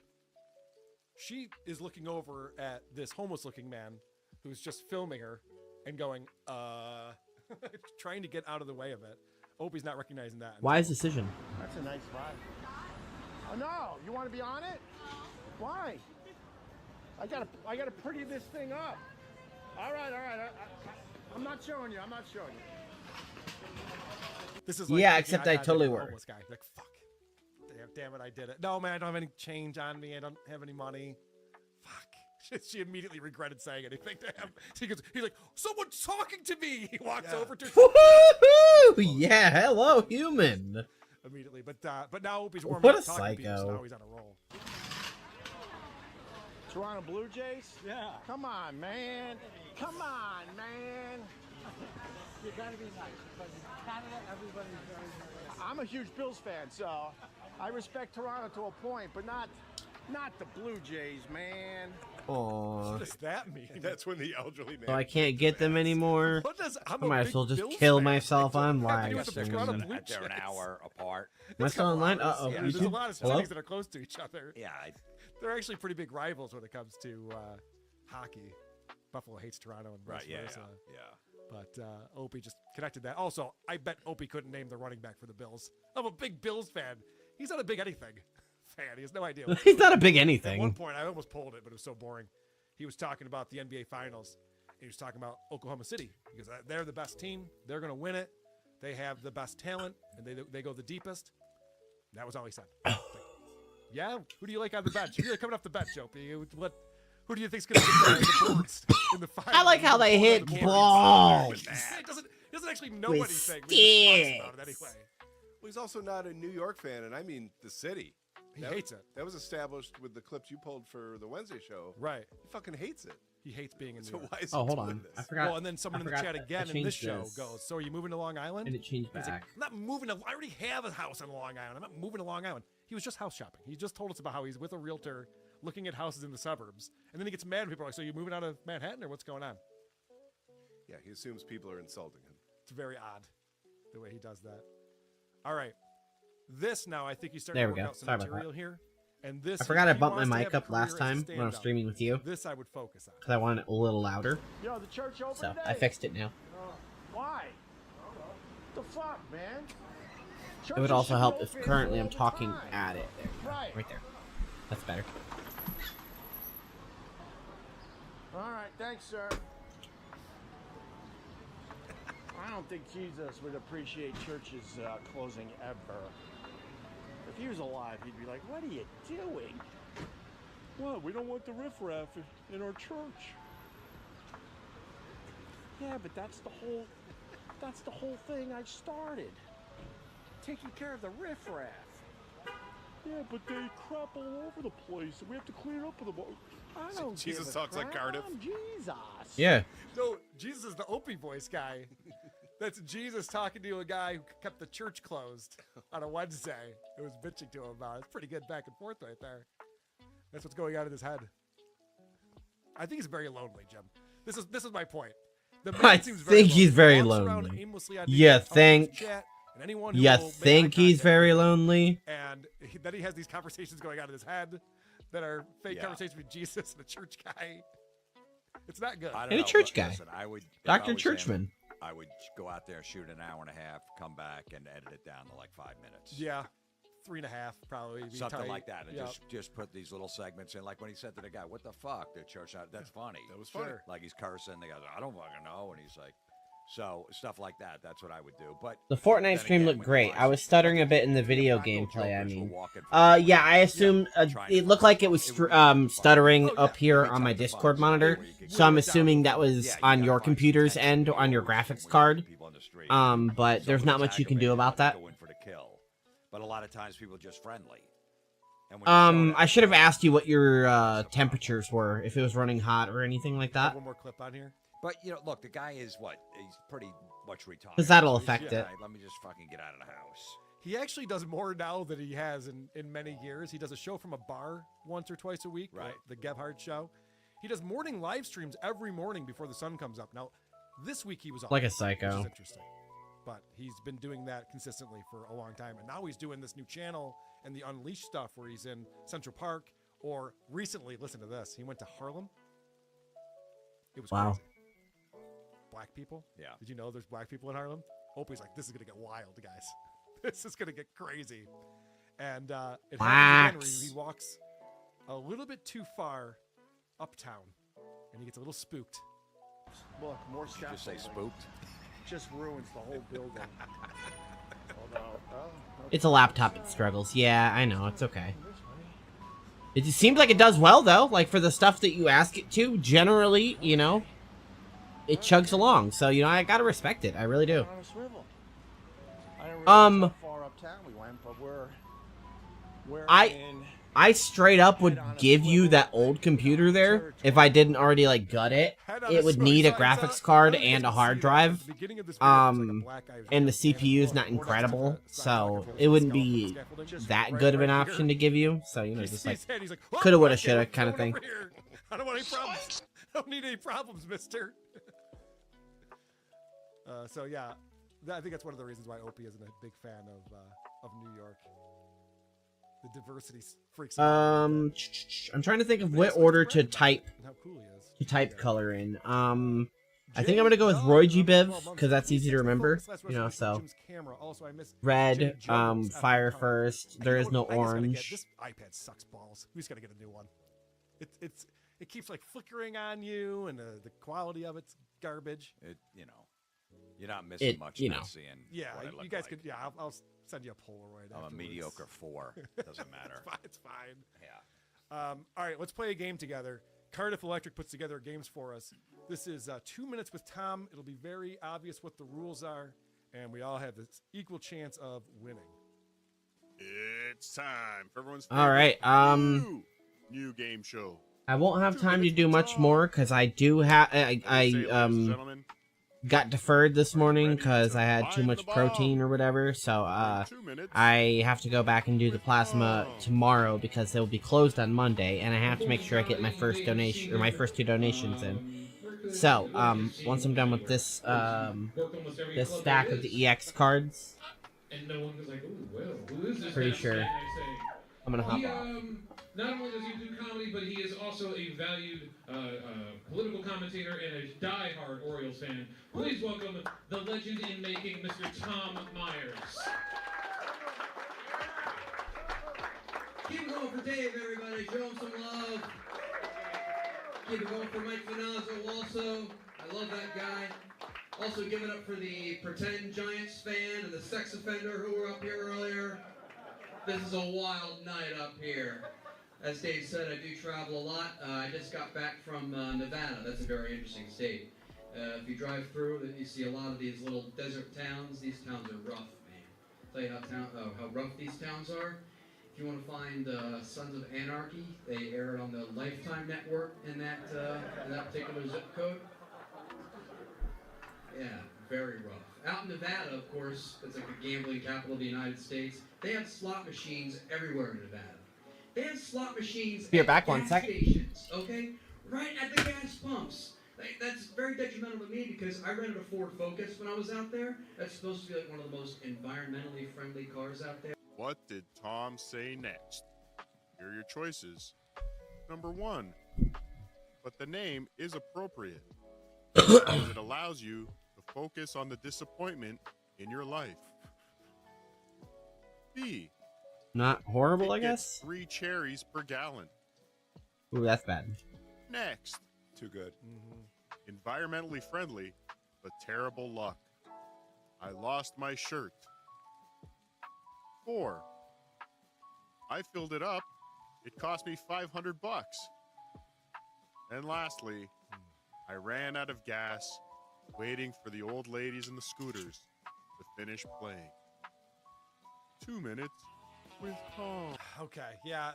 She is looking over at this homeless-looking man who's just filming her and going, trying to get out of the way of it. Opie's not recognizing that. Wise decision. That's a nice vibe. Oh no, you want to be on it? Why? I gotta pretty this thing up. All right. I'm not showing you. This is Yeah, making except eye I contact totally with the were. homeless guy. Like, fuck. Damn it, I did it. No, man, I don't have any change on me. I don't have any money. Fuck. She immediately regretted saying anything to him. He's like, someone's talking to me. He walks over to her. Woohoo! Yeah, hello, human. Immediately, but now Opie's warming What up a talking to people, so psycho. now he's on a roll. Toronto Blue Jays? Yeah. Come on, man. You gotta be nice because in Canada, everybody's very nice. I'm a huge Bills fan, so I respect Toronto to a point, but not the Blue Jays, man. Aww. What does that mean? That's when the elderly man. So I can't get them anymore. What does I I'm a might as big well just Bills kill fan. myself on What does that have to live do with the stream. Toronto Blue They're an Jays? hour apart. Am I still online? Yeah, Uh-oh. there's a lot of Hello? cities that are close to each other. Yeah. They're actually pretty big rivals when it comes to hockey. Buffalo hates Toronto and vice versa. Yeah. But Opie just connected that. Also, I bet Opie couldn't name the running back for the Bills. I'm a big Bills fan. He's not a big anything fan. He has no idea. He's not a big At anything. one point, I almost pulled it, but it was so boring. He was talking about the NBA Finals. He was talking about Oklahoma City because they're the best team. They're going to win it. They have the best talent, and they go the deepest. That was all he said. Yeah? Who do you like on the bench? Who do you like coming off the bench, Opie? Who do you think's going to get the boards in the finals? I like how they hit balls. He doesn't actually know With anything. We just talks sticks. about it anyway. Well, he's also not a New York fan, and I mean the city. He hates it. That was established with the clips you pulled for the Wednesday show. Right. He fucking hates it. He hates being in New So York. why is Oh, he hold doing on. this? I forgot. Well, and then someone in the chat again in this show goes, "So are you moving to Long Island?" And it changed He's like, back. "I'm not moving to. I already have a house in Long Island. I'm not moving to Long Island." He was just house shopping. He just told us about how he's with a realtor looking at houses in the suburbs, and then he gets mad when people are like, "So you moving out of Manhattan or what's going on?" Yeah, he assumes people are insulting him. It's very odd the way he does that. All right, this now I think he's starting There to we work go. out some Sorry about material that. here. And this, I forgot I he bumped my wants to mic have a up last career as a time when I was stand-up. streaming with you. This I would focus on. Because I wanted it a little louder. Yo, the church open So today? I fixed it now. Why? The fuck, man? It would also help if currently I'm talking at it. There we go. Right. Right there. That's better. All right, thanks, sir. I don't think Jesus would appreciate churches closing ever. If he was alive, he'd be like, "What are you doing?" Well, we don't want the riffraff in our church. Yeah, but that's the whole thing I started. Taking care of the riffraff. Yeah, but they crap all over the place, and we have to clean it up with them. I don't Jesus give a talks like crap. Cardiff. I'm Jesus. Yeah. No, Jesus is the Opie voice guy. That's Jesus talking to a guy who kept the church closed on a Wednesday. It was bitching to him about it. It's pretty good back and forth right there. That's what's going on in his head. I think he's very lonely, Jim. This is my point. The man I seems very think he's lonely. very Walks around lonely. aimlessly on You videos, think? chat, and anyone who You will make eye think he's contact very with him. lonely? And then he has these conversations going on in his head that are fake Yeah. conversations with Jesus and a church guy. It's not good. I don't And a know, church but guy. listen, I would, if Dr. I was him, Churchman. I would go out there, shoot an hour and a half, come back, and edit it down to like 5 minutes. Yeah, 3.5 probably. Be Something tight. like that, and Yep. just put these little segments in, like when he said to the guy, "What the fuck?" The church, that's funny. That was funny. Sure. Like he's cursing, the guy, "I don't fucking know," and he's like, so stuff like that. That's what I would do. But The Fortnite then stream again, looked when great. you I was stuttering a bit in the video practical gameplay. I jokers will mean, walk in front of yeah, I assume it looked like it was stuttering up here on my Discord monitor. So I'm assuming that was on your computer's end, on your graphics card. But there's not much you can do about that. go in for the kill. But a lot of times people are just friendly. And when you show that, I should have asked you what your temperatures were, if it was running hot or anything like that. One more clip on here. But you know, look, the guy is what? He's pretty much retired. 'Cause that'll So he's affect just, it. "All right, let me just fucking get out of the house." He actually does more now than he has in many years. He does a show from a bar once or twice a week, Right. The Gebhard Show. He does morning live streams every morning before the sun comes up. Now, this week he was off, Like a which psycho. is interesting. But he's been doing that consistently for a long time. And now he's doing this new channel and the Unleashed stuff where he's in Central Park. Or recently, listen to this, he went to Harlem. It was Wow. crazy. Black people? Yeah. Did you know there's black people in Harlem? Opie's like, this is going to get wild, guys. This is going to get crazy. And it happens again where he walks a little bit too far uptown. And he gets a little spooked. Look, more Did you just say scaffolding. spooked? Just ruins the whole building. Although, It's a laptop that struggles. Yeah, I know. It's okay. It just seems like it does well, though. Like, for the stuff that you ask it to, generally, you know, it chugs along. So, you know, I gotta respect it. I really do. on a swivel. I didn't realize how far uptown we went, but we're in. I straight up would give you that old computer there if I didn't already, like, gut it. It would need a graphics card and a hard drive. And the CPU is not incredible, so it wouldn't be that good of an option to give you. So, you know, just like, He's like, coulda, woulda, shoulda kind of thing. I don't want any problems. I don't need any problems, mister. So, yeah, I think that's one of the reasons why Opie isn't a big fan of New York. The diversity freaks him out. I'm trying to think of what order to type color in. I think I'm gonna go with Roy G. Biv because that's easy to remember. You know, so red, fire first. There is no orange. This iPad sucks balls. We just gotta get a new one. It keeps like flickering on you, and the quality of it's garbage. You know, you're not missing much. You know. Not seeing Yeah, what I you look guys like. could. Yeah, I'll send you a Polaroid. I'm a afterwards. mediocre 4. Doesn't matter. It's fine. Yeah. All right, let's play a game together. Cardiff Electric puts together games for us. This is 2 minutes with Tom. It'll be very obvious what the rules are, and we all have this equal chance of winning. It's time for everyone's All right. new game show. I won't have time to do much more because I do have got deferred this morning because I had too much protein or whatever. So I have to go back and do the plasma tomorrow because they'll be closed on Monday, and I have to make sure I get my first donation or my first 2 donations in. So once I'm done with this this stack of the EX cards, And no one was like, "Oh, well, who is this?" pretty sure I'm gonna hop he, off. Not only does he do comedy, but he is also a valued political commentator and a die-hard Orioles fan. Please welcome the legend in making, Mr. Tom Myers. Keep it going for Dave, everybody. Show him some love. Keep it going for Mike Finazzo also. I love that guy. Also give it up for the Pretend Giants fan and the sex offender who were up here earlier. This is a wild night up here. As Dave said, I do travel a lot. I just got back from Nevada. That's a very interesting state. If you drive through, you see a lot of these little desert towns. These towns are rough, man. I'll tell you how rough these towns are. If you want to find Sons of Anarchy, they air it on the Lifetime network in that particular zip code. Yeah, very rough. Out in Nevada, of course, it's like the gambling capital of the United States. They have slot machines everywhere in Nevada. They have slot machines Be at back gas 1 second. stations, okay? Right at the gas pumps. That's very detrimental to me because I rented a Ford Focus when I was out there. That's supposed to be like one of the most environmentally friendly cars out there. What did Tom say next? Here are your choices. Number 1, but the name is appropriate because it allows you to focus on the disappointment in your life. B, Not horrible, I it gets guess. 3 cherries per gallon. Ooh, that's bad. Next, too good. Environmentally friendly, but terrible luck. I lost my shirt. 4, I filled it up. It cost me $500. And lastly, I ran out of gas waiting for the old ladies and the scooters to finish playing. 2 minutes with Tom. Okay, yeah,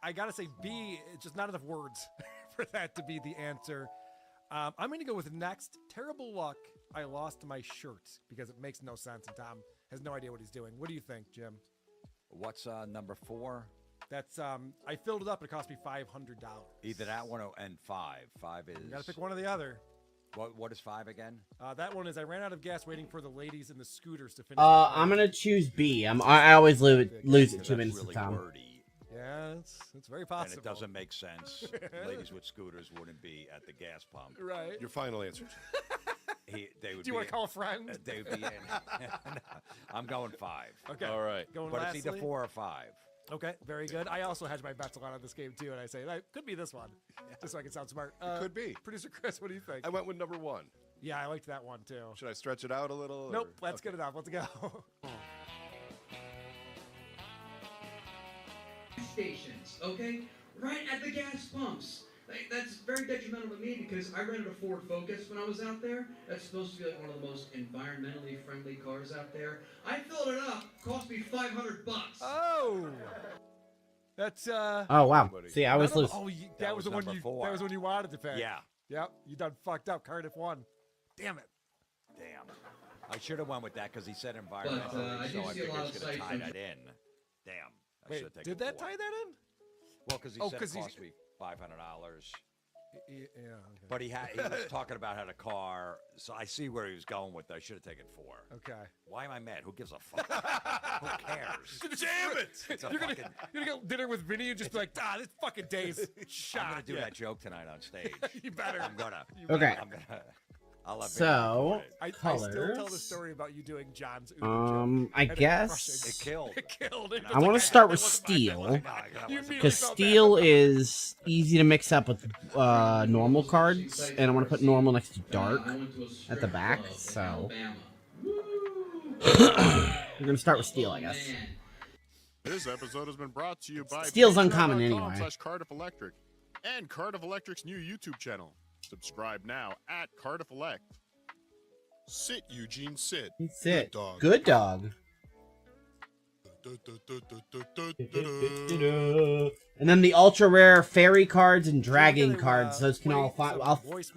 I gotta say B. It's just not enough words for that to be the answer. I'm gonna go with next. Terrible luck. I lost my shirt because it makes no sense, and Tom has no idea what he's doing. What do you think, Jim? What's number 4? That's I filled it up. It cost me $500. Either that one and 5. 5 is. You gotta pick one or the other. What is 5 again? That one is I ran out of gas waiting for the ladies and the scooters to finish. I'm gonna choose B. I always lose it 2 minutes really to Tom. wordy. Yeah, it's very possible. And it doesn't make sense. Ladies with scooters wouldn't be at the gas pump. Right. Your final answer. They would Do you want to call a friend? They would be in. I'm going 5. Okay. All right. Going but lastly? it's either 4 or 5. Okay, very good. I also hedge my bets a lot on this game too, and I say that could be this one, just so I can sound smart. It could be. Producer Chris, what do you think? I went with number 1. Yeah, I liked that one too. Should I stretch it out a little? Nope, or? let's get it up. Let's go. Stations, okay? Right at the gas pumps. That's very detrimental to me because I rented a Ford Focus when I was out there. That's supposed to be like one of the most environmentally friendly cars out there. I filled it up. Cost me $500. Oh, that's Oh wow. See, I always lose. Oh, that was the one number you. 4. That was when you wanted to pick. Yeah. Yep. You done fucked up. Cardiff won. Damn it. Damn. I should have went with that because he said environmentally, I do so I see a figured lot it's of going to sites tie on- that in. Damn. I Wait, should have taken did that 4. tie that in? Well, because he Oh, said 'cause it he's- cost me $500. Yeah. Okay. But he was talking about how the car, so I see where he was going with that. I should have taken 4. Okay. Why am I mad? Who gives a fuck? Who cares? Damn it! It's a You're gonna fucking- go dinner with Vinny and just be like, this fucking day's shot. I'm gonna do that joke tonight on stage. You better. I'm gonna. Okay. I'm gonna. I'll let So, I still tell the colors. story about you doing John's Uber joke. I And it guess crushed. It killed. It killed. It I want to start with steel because steel is easy to mix up with normal cards, and I want to put normal next to dark at the back. So we're gonna start with steel, I guess. This episode has been brought to you by Steel's uncommon anyway. /Cardiff Electric and Cardiff Electric's new YouTube channel. Subscribe now at Cardiff Elect. Sit, Eugene, sit. Sit. Good dog. Good dog. And then the ultra rare fairy cards and dragon cards. Those can all find.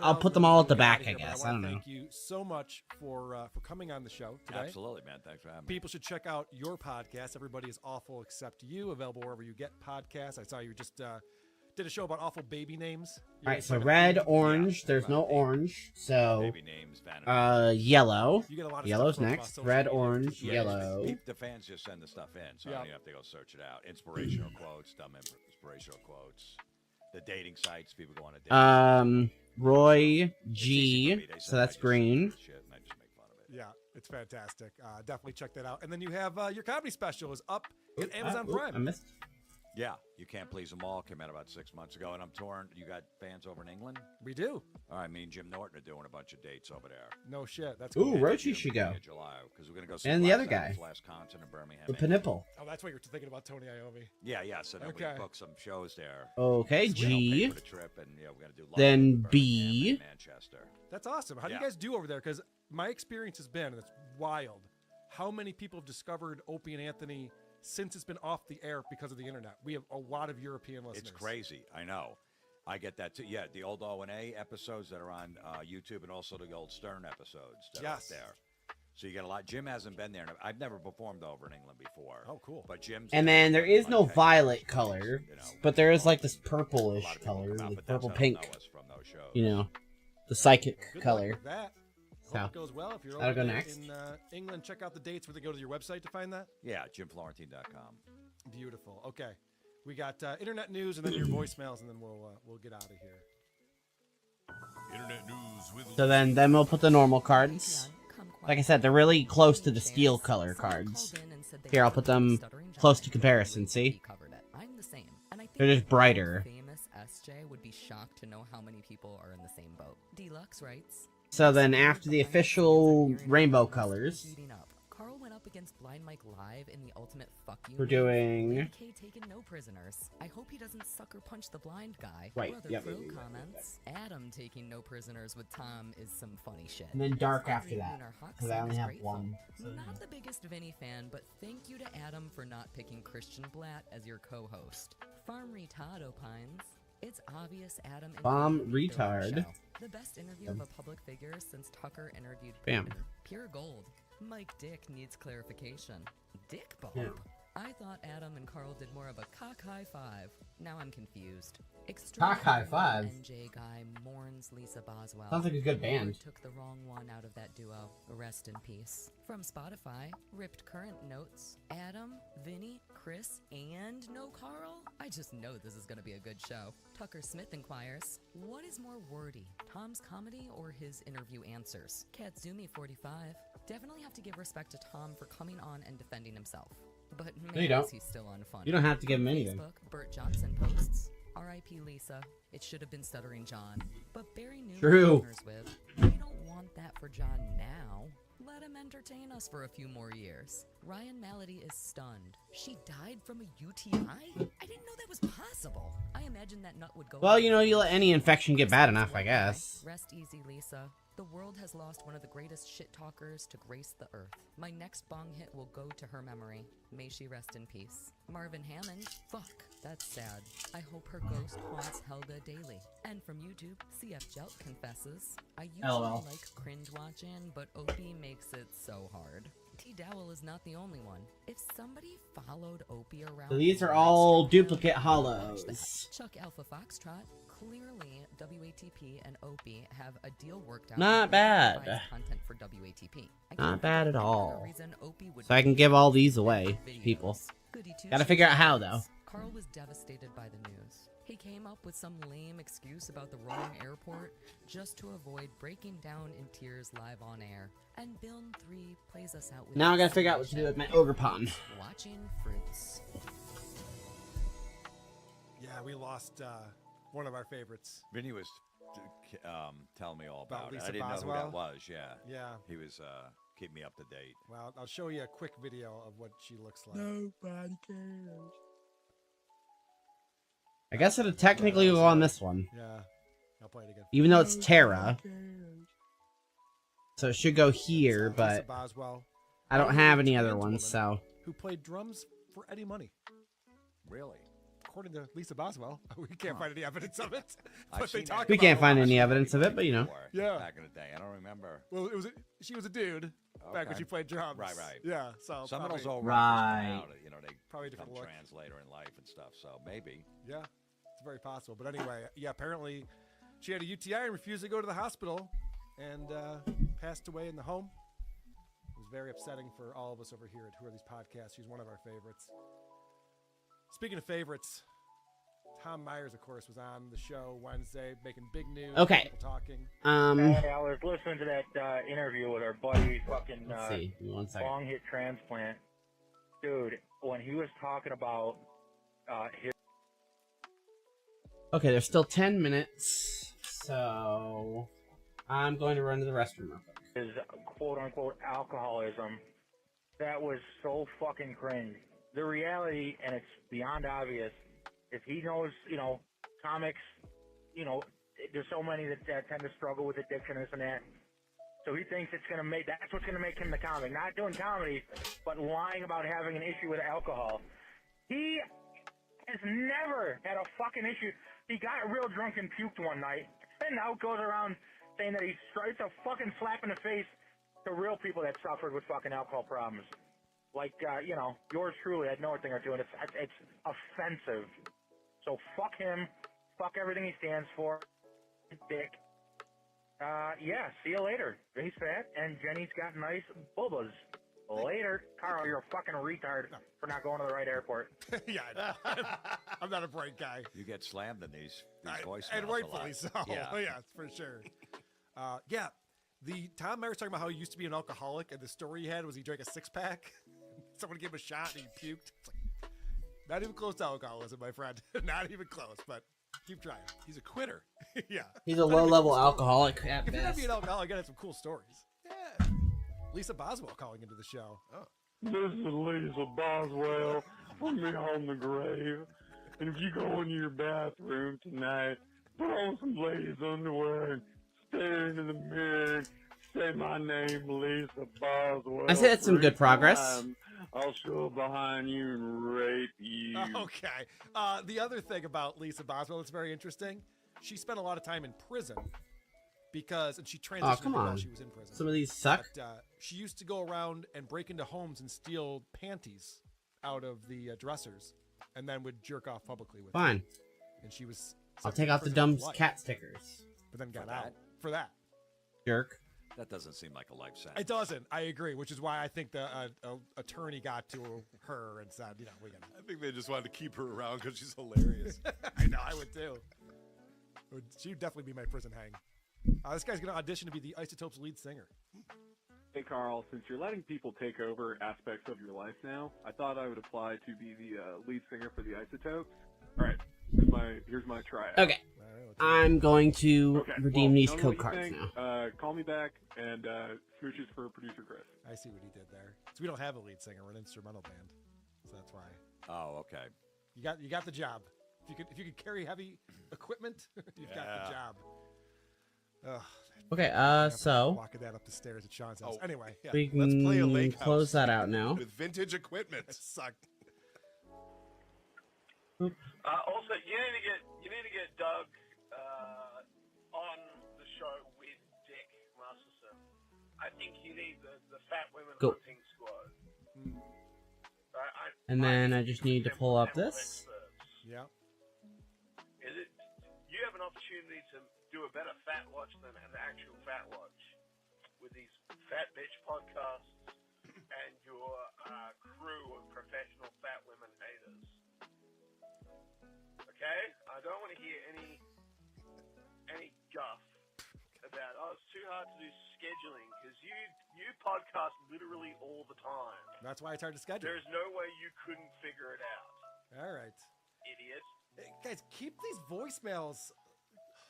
I'll put them all at the back, I guess. I don't know. Thank you so much for coming on the show today. Absolutely, man. Thanks for having me. People should check out your podcast. Everybody is awful except you. Available wherever you get podcasts. I saw you just did a show about awful baby names. All right, so red, orange. There's no orange, so Baby names, yellow. You get a lot of Yellow's stuff from next. social Red, media. orange, Yeah, yellow. The fans just send the stuff in, so I don't even have to go search it out. Inspirational quotes, dumb inspirational quotes. The dating sites, people go on a date. Roy G. So that's green. Yeah, it's fantastic. Definitely check that out. And then you have your comedy special is up at Amazon Prime. I missed. Yeah, You Can't Please Them All came out about 6 months ago, and I'm touring. You got fans over in England? We do. All right, me and Jim Norton are doing a bunch of dates over there. No shit. That's Ooh, cool. Rochi should go. July, because we're gonna go see And the other Black guy. Sabbath's last concert in Birmingham. The Pinipple. Oh, that's what you're thinking about, Tony Iommi. Yeah, so then Okay. we booked some shows there. Okay, So we don't G. pay for the trip, and we're gonna do London, Then Birmingham, B. and Manchester. That's awesome. How do you Yeah. guys do over there? Because my experience has been, and it's wild, how many people have discovered Opie and Anthony since it's been off the air because of the internet. We have a lot of European listeners. It's crazy. I know. I get that too. Yeah, the old O&A episodes that are on YouTube, and also the old Stern episodes that are up there. So you get a lot. Jim hasn't been there. I've never performed over in England before. Oh, cool. But Jim's And then there is no violet color, but there is like this purplish color, like purple pink. You know, the psychic Good luck color. with that. So, Hope it goes well. If you're that'll over go there next. in England, check out the dates where they go to your website to find that. Yeah, JimFlorentine.com. Beautiful. Okay, we got internet news and then your voicemails, and then we'll get out of here. Internet news with So then we'll put the normal cards. Like I said, they're really close to the steel color cards. Here, I'll put them close to comparison, see? I'm the same, and I think They're just brighter. famous SJ would be shocked to know how many people are in the same boat. Deluxe writes. So then after the official rainbow colors, Heating up. Carl went up against Blind Mike live in the ultimate fuck you. we're doing... AK taking no prisoners. I hope he doesn't sucker punch the blind guy. Right, Brother yep. Crow comments. Adam taking no prisoners with Tom is some funny shit. And then dark Fiery after that, Lunar Hawk because I Sun only is have grateful. one. So- Not the biggest Vinny fan, but thank you to Adam for not picking Christian Blatt as your co-host. Farm Retard opines. It's obvious Adam and Bomb Vinny did their own retard. show. The best interview of a public figure since Tucker interviewed Bam. Peter. Pure gold. Mike Dick needs clarification. Dick Bob? Yeah. I thought Adam and Carl did more of a cock high five. Now I'm confused. Cock high five? NJ guy mourns Lisa Boswell. Sounds like a good band. Whoever took the wrong one out of that duo. Rest in peace. From Spotify, ripped current notes. Adam, Vinny, Chris, and no Carl? I just know this is going to be a good show. Tucker Smith inquires, what is more wordy, Tom's comedy or his interview answers? Katsumi45, definitely have to give respect to Tom for coming on and defending himself. But No, man, you don't. is he still unfunny. You don't have to give him anything. Facebook, Bert Johnson posts, R.I.P. Lisa, it should have been Stuttering John. But Barry Newman True. partners with, we don't want that for John now. Let him entertain us for a few more years. Ryan Malady is stunned. She died from a UTI? I didn't know that was possible. I imagine that nut would go... Well, you know, you let any infection get bad enough, I guess. Rest easy, Lisa. The world has lost one of the greatest shit talkers to grace the earth. My next bong hit will go to her memory. May she rest in peace. Marvin Hammond, fuck, that's sad. I hope her ghost haunts Helga daily. And from YouTube, CF Jelt confesses, I usually LOL. like cringe watching, but Opie makes it so hard. T. Dowell is not the only one. If somebody followed Opie around... So these are all duplicate hollows. Chuck Alpha Foxtrot, clearly WATP and Opie have a deal worked out. Not to bad. provide Content for WATP. Not bad at all. reason Opie would So I can give all these away to people. Goody two Gotta figure out shoes. how, though. Carl was devastated by the news. He came up with some lame excuse about the wrong airport just to avoid breaking down in tears live on air. And Bilm 3 plays us out with... Now I gotta figure out what to do with my ogre pond. Watching fruits. Yeah, we lost one of our favorites. Vinny was telling me all about it. Lisa I didn't know who Boswell? that was. Yeah. Yeah. He was keeping me up to date. Well, I'll show you a quick video of what she looks like. Nobody cares. I guess it'll technically go on this one. Yeah. I'll play it again. Even though it's Terra. So it should go here, Lisa but Boswell. I don't have any other ones, so... Who played drums for any money. Really? According to Lisa Boswell, we can't find any evidence of it. I've But they seen talk We about can't it. find any evidence of it, but you know. Yeah. Back in the day, I don't remember. Well, she was a dude back when Okay. she played drums. Right. Yeah, so some of those probably- old rappers come Right. out, you know, they Probably become different look. trans later in life and stuff. So maybe. Yeah, it's very possible. But anyway, yeah, apparently she had a UTI and refused to go to the hospital and passed away in the home. It was very upsetting for all of us over here at Who Are These Podcasts. She's one of our favorites. Speaking of favorites, Tom Myers, of course, was on the show Wednesday, making big news. Okay. People talking. Hey, I was listening to that interview with our buddy, fucking Let's see. 1 second. long hit transplant. Dude, when he was talking about his Okay, there's still 10 minutes, so I'm going to run to the restroom real quick. his quote unquote alcoholism, that was so fucking cringe. The reality, and it's beyond obvious, if he knows, comics, there's so many that tend to struggle with addiction, this and that. So he thinks that's what's gonna make him the comic. Not doing comedy, but lying about having an issue with alcohol. He has never had a fucking issue. He got real drunk and puked one night, and now goes around saying that it's a fucking slap in the face to real people that suffered with fucking alcohol problems. Like, yours truly had no thing or two, and it's offensive. So fuck him, fuck everything he stands for, dick. Yeah, see you later. He's fat, and Jenny's got nice boobas. Later. Carl, you're a fucking retard for not going to the right airport. Yeah, I'm not a bright guy. You get slammed in these voicemails. And rightfully so. Yeah. Yeah, for sure. Yeah, the Tom Myers talking about how he used to be an alcoholic, and the story he had was he drank a 6-pack. Someone gave him a shot, and he puked. It's like, not even close to alcoholism, my friend. Not even close, but keep trying. He's a quitter. Yeah. He's a low-level alcoholic at If you're going to best. be an alcoholic, you got to have some cool stories. Yeah. Lisa Boswell calling into the show. Oh. This is Lisa Boswell from Behind the Grave. And if you go into your bathroom tonight, put on some ladies' underwear and stare into the mirror and say my name, Lisa Boswell. I say that's some good 3 progress. times. I'll show up behind you and rape you. Okay. The other thing about Lisa Boswell that's very interesting, she spent a lot of time in prison and she transitioned come while on. she was in prison. Some of these suck. But, she used to go around and break into homes and steal panties out of the dressers, and then would jerk off publicly with Fine. them. And she was. I'll sent take to off the prison dumb for life, cat stickers. But then got For out that? for that. Jerk. That doesn't seem like a life sentence. It doesn't. I agree, which is why I think the attorney got to her and said, we got. I think they just wanted to keep her around because she's hilarious. I know, I would too. She would definitely be my prison hang. This guy's going to audition to be the Isotopes lead singer. Hey Carl, since you're letting people take over aspects of your life now, I thought I would apply to be the lead singer for the Isotopes. All right, here's my tryout. Okay. I'm going to Okay, redeem well, these tell me code what you cards think. now. Call me back and smooches for producer Chris. I see what he did there. So we don't have a lead singer; we're an instrumental band, so that's why. Oh, okay. You got the job. If you could carry heavy equipment, you've got the job. Ugh. Okay, so walking that up the stairs at Sean's house. Anyway, yeah. we Let's play a can lake close house that out now. with vintage equipment. It sucked. Also, you need to get Doug on the show with Dick Masterson. I think you need the Fat Women Go. Hunting Squad. And then I just need to pull up this. Yeah. You have an opportunity to do a better Fat Watch than an actual Fat Watch with these Fat Bitch podcasts and your crew of professional fat women haters. Okay? I don't want to hear any guff about, it's too hard to do scheduling, because you podcast literally all the time. That's why it's hard to schedule. There's no way you couldn't figure it out, All right. idiot. Hey, guys, keep these voicemails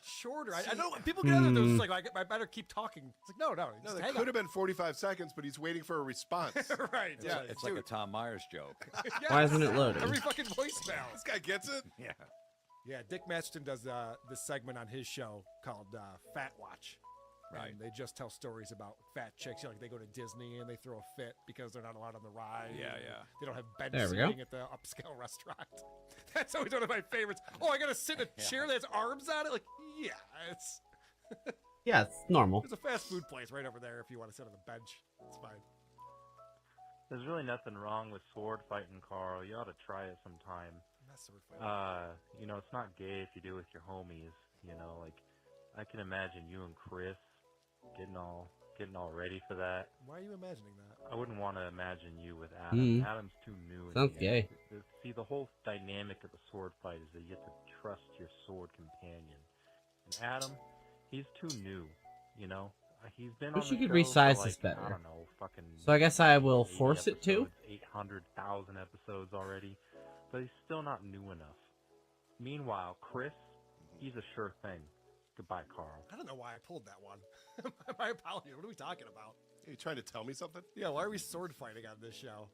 shorter. I know people get out of those like, I better keep talking. It's like, no. No, just that hang could on. have been 45 seconds, but he's waiting for a response. Right, yeah. It's like a Tom Myers joke. Why isn't it loading? Every fucking voicemail. This guy gets it? Yeah. Yeah, Dick Masterson does this segment on his show called Fat Watch. Right. And they just tell stories about fat chicks. You know, like they go to Disney and they throw a fit because they're not allowed on the ride. Yeah, yeah. They don't have bench There we go. seating at the upscale restaurant. That's always one of my favorites. Oh, I gotta sit in a chair that has arms on it. Like, yeah, it's Yeah, it's normal. there's a fast food place right over there if you want to sit on the bench. It's fine. There's really nothing wrong with sword fighting, Carl. You ought to try it sometime. Not sword fighting. You know, it's not gay if you do it with your homies. You know, like I can imagine you and Chris getting all ready for that. Why are you imagining that? I wouldn't want to imagine you with Adam. Adam's too new. Sounds gay. See, the whole dynamic of the sword fight is that you have to trust your sword companion. And Adam, he's too new. You know, he's been on Wish the you could show resize for, this like, better. I don't know, fucking. So I guess I will 80 force it to. episodes, 800,000 episodes already, but he's still not new enough. Meanwhile, Chris, he's a sure thing. Goodbye, Carl. I don't know why I pulled that one. My apologies. What are we talking about? Are you trying to tell me something? Yeah, why are we sword fighting on this show?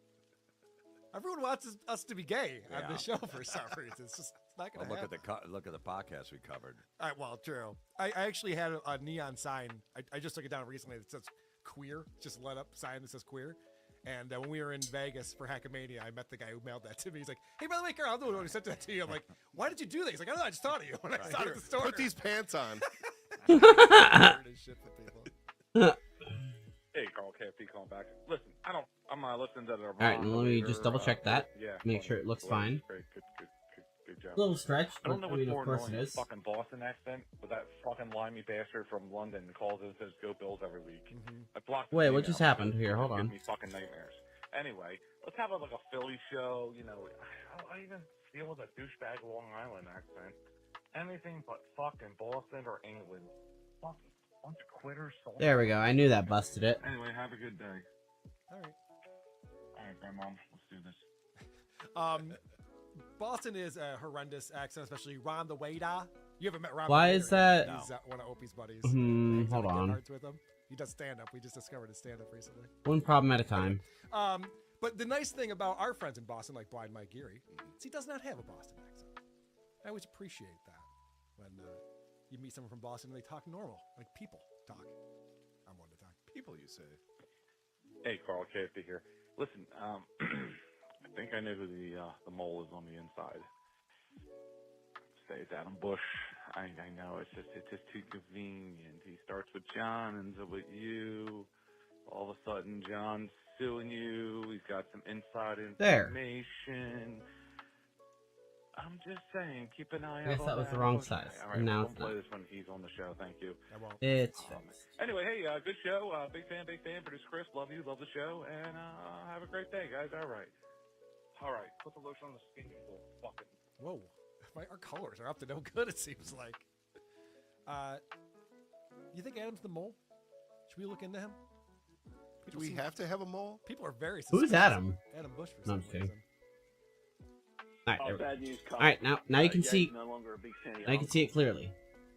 Everyone wants us to be gay on this show for some reason. It's not going to Well, happen. look at the podcast we covered. All right, well, true. I actually had a neon sign. I just took it down recently that says queer. Just lit up sign that says queer. And when we were in Vegas for Hackamania, I met the guy who mailed that to me. He's like, "Hey, by the way, Carl, I'm the one who sent that to you." I'm like, "Why did you do that?" He's like, "I don't know. I just thought of you when I saw it at the store." Put these pants on. Hey, Carl, KFP calling back. Listen, I'm not listening to the. All right, let me just double check that. Make sure it looks fine. Great, good job. A little stretch, I don't but know I mean, what's of more course it annoying, is. fucking Boston accent, but that fucking limey bastard from London calls in and says "Go Bills" every week. I blocked. Wait, his what email. just happened here? Hold It on. gives me fucking nightmares. Anyway, let's have like a Philly show. You know, I even deal with a douchebag Long Island accent. Anything but fucking Boston or England. Fucking bunch of quitters. There we go. I knew that busted it. Anyway, have a good day. All right. All right, Grandma, let's do this. Boston is a horrendous accent, especially Ron the Waiter. You haven't met Ron. Why the Waiter is that- yet. He's one of Opie's buddies. Hold on. Cards with him. He does stand up. We just discovered his stand up recently. One problem at a time. But the nice thing about our friends in Boston, like Blind Mike Geary, is he does not have a Boston accent. I always appreciate that when you meet someone from Boston and they talk normal, like people talk. I'm one to talk. People, you say. Hey, Carl, KFD here. Listen, I think I know who the mole is on the inside. Say it's Adam Bush. I know it's just too convenient. He starts with John, ends up with you. All of a sudden, John's suing you. He's got some inside information. I'm just saying, keep an eye out. I guess on that was the Adam wrong Bush. size. All right, And now we'll it's play not. this when he's on the show. Thank you. It's Anyway, hey, good show. Big fan. Producer Chris, love you, love the show, and have a great day, guys. All right. Put the lotion on the skin, you little fucking. Whoa. Our colors are up to no good, it seems like. You think Adam's the mole? Should we look into him? Do we have to have a mole? People are very Who's suspicious Adam? of Adam Bush for No, I'm some just kidding. reason. All right, there we go. Bad news, Carl. All right, now you can Jay's see. no longer a big fan of Now you can see it clearly.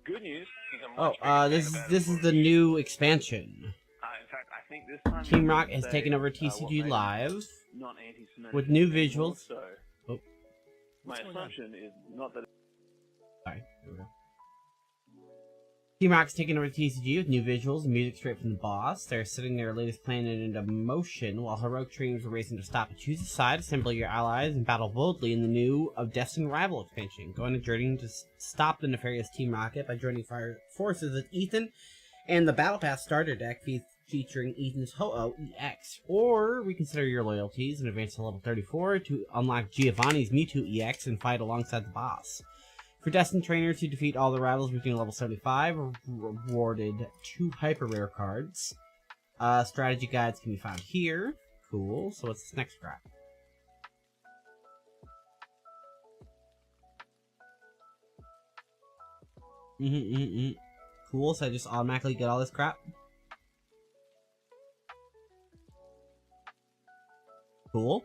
Good news. He's a Oh, much bigger fan this of is Adam this is Bush. the new expansion. In fact, I think this time Team he's Rock gonna has say, taken over what TCG made him Live not anti-Semitic with new anymore, visuals. So Oh, my assumption is not that. sorry. There we go. Team Rock's taking over TCG with new visuals and music straight from the boss. They're setting their latest plan into motion while heroic dreams are racing to stop it. Choose a side, assemble your allies, and battle boldly in the new of Destined Rival expansion. Go on a journey to stop the nefarious Team Rocket by joining forces with Ethan and the Battle Pass starter deck featuring Ethan's Ho-Oh EX. Or reconsider your loyalties and advance to level 34 to unlock Giovanni's Mewtwo EX and fight alongside the boss. For Destined Trainers who defeat all the rivals reaching level 75, rewarded 2 hyper rare cards. Strategy guides can be found here. Cool. So what's this next crap? Cool. So I just automatically get all this crap. Cool.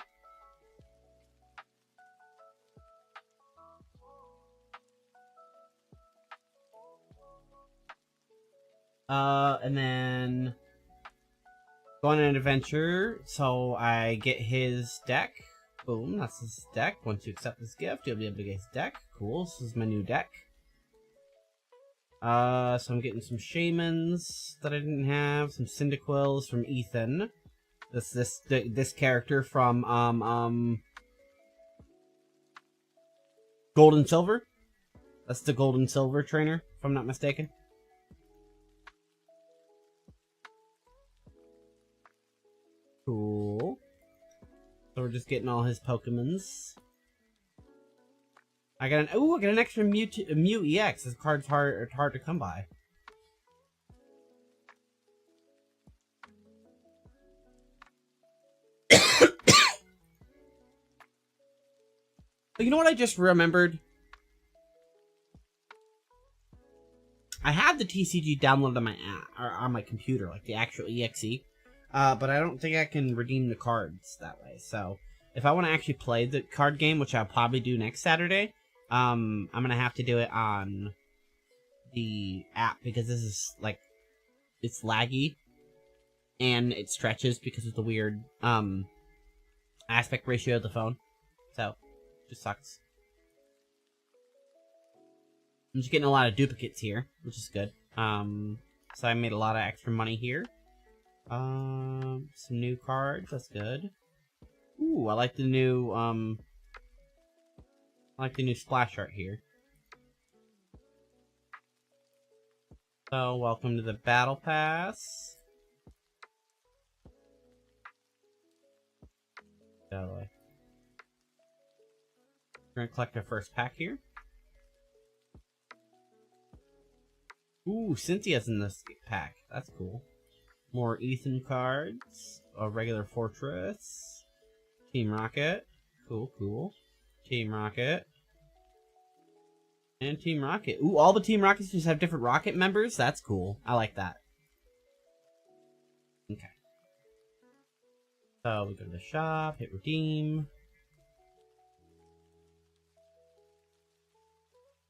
And then go on an adventure, so I get his deck. Boom, that's his deck. Once you accept this gift, you'll be able to get his deck. Cool, this is my new deck. So I'm getting some Shamans that I didn't have, some Cyndaquils from Ethan. This character from Gold and Silver. That's the Gold and Silver trainer, if I'm not mistaken. Cool. So we're just getting all his Pokemons. I got an extra Mew EX. This card's hard to come by. You know what I just remembered? I have the TCG downloaded on my app, or on my computer, like the actual EXE. But I don't think I can redeem the cards that way. So if I want to actually play the card game, which I'll probably do next Saturday, I'm gonna have to do it on the app because this is like it's laggy and it stretches because of the weird aspect ratio of the phone. So it just sucks. I'm just getting a lot of duplicates here, which is good. So I made a lot of extra money here. Some new cards, that's good. Ooh, I like the new splash art here. So, welcome to the Battle Pass. We're gonna collect our first pack here. Ooh, Cynthia's in this pack. That's cool. More Ethan cards. A regular Fortress. Team Rocket. Cool, cool. Team Rocket. And Team Rocket. Ooh, all the Team Rockets just have different Rocket members? That's cool. I like that. Okay. So we go to the shop, hit redeem.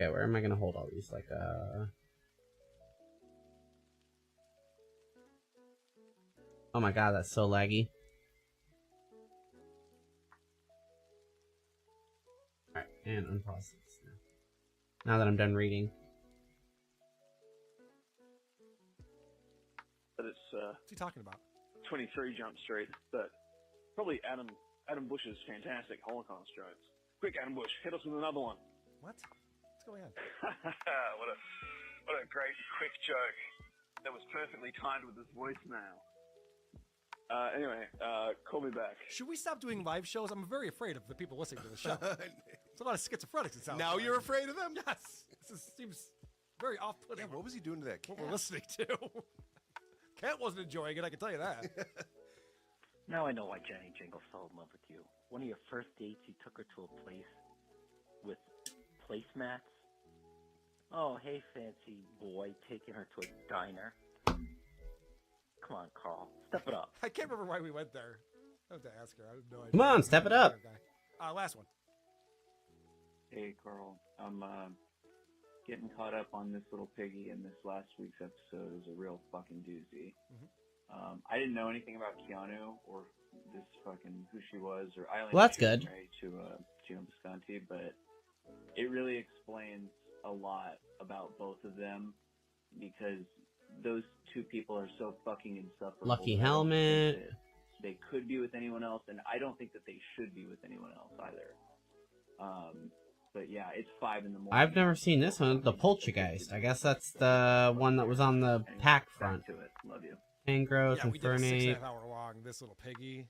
Okay, where am I gonna hold all these? Like, oh my god, that's so laggy. Alright, and unpause this now that I'm done reading. But it's What's he talking about? 23 Jump Street, but probably Adam Bush's fantastic Holocaust jokes. Quick, Adam Bush, hit us with another one. What? What's going on? what a great quick joke that was perfectly timed with his voicemail. Anyway, call me back. Should we stop doing live shows? I'm very afraid of the people listening to the show. There's a lot of schizophrenics. It sounds Now like. you're afraid of them? Yes. This seems very off-putting. Yeah, what was he doing to that cat? What we're listening to. Cat wasn't enjoying it, I can tell you that. Now I know why Jenny Jingle fell in love with you. One of your first dates, you took her to a place with placemats. Oh, hey, fancy boy, taking her to a diner. Come on, Carl. Step it up. I can't remember why we went there. I have to ask her. I have no idea. Come on, step it up. Last one. Hey, Carl. I'm getting caught up on this little piggy, and this last week's episode was a real fucking doozy. I didn't know anything about Keanu or this fucking who she was, or I only Well, that's knew she was good. married to Gino Visconti, but it really explains a lot about both of them because those two people are so fucking insufferable. Lucky that I don't think helmet. that they could be with anyone else, and I don't think that they should be with anyone else either. But yeah, it's 5 in the morning. I've never seen this one, the Poltergeist. I guess that's the one that was on the pack front. To it. Love you. Tangrowth, Yeah, we did a Infernape, 6.5 hour long, this little piggy.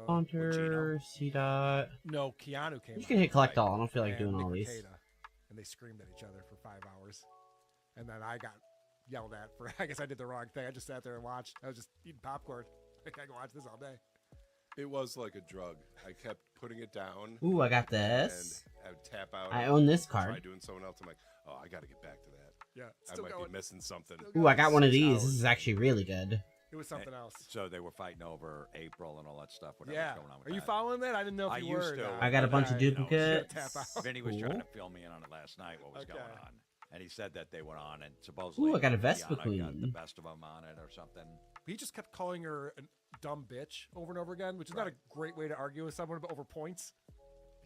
Haunter, C-Dot. No, Keanu came You on, can hit collect right, all. I don't feel like and doing all Nick these. Rekieta, and they screamed at each other for 5 hours. And then I got yelled at for, I guess I did the wrong thing. I just sat there and watched. I was just eating popcorn. I can watch this all day. It was like a drug. I kept putting it down. Ooh, I got this. And I would tap out. I own this Try card. doing someone else. I'm like, oh, I got to get back to that. Yeah, I still might going. be missing something. Ooh, I got one of 6 these. hours. This is actually really good. It was something else. So they were fighting over April and all that stuff. Whatever's Yeah. going on with Are you that. following that? I didn't know if I you were. used to. I got a bunch of You know, duplicates. Tap out. Vinny was trying Cool. to fill me in on it last night. What was Okay. going on? And he said that they went on, and supposedly Ooh, I got a Vespa Tiana got Queen. the best of them on it or something. He just kept calling her a dumb bitch over and over again, which is not a great way to argue with someone over points.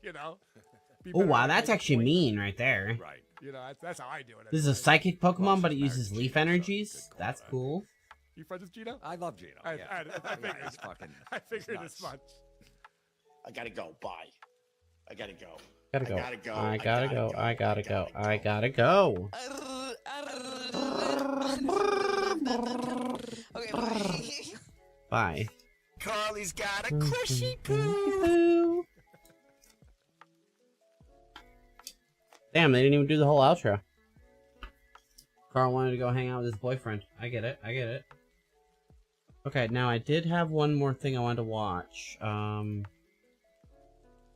You know? Oh wow, that's actually mean right there. Right. You know, that's how I do it. This is a psychic Pokemon, but it uses leaf energies. That's cool. You friends with Gino? I love Gino. I Yeah, he's fucking. I figured nuts. as much. I gotta go. Bye. I gotta go. Gotta go. I gotta go. I gotta go. I gotta go. I gotta go. Okay, bye. Bye. Carly's got a cushy poo. Damn, they didn't even do the whole outro. Carl wanted to go hang out with his boyfriend. I get it. I get it. Okay, now I did have one more thing I wanted to watch.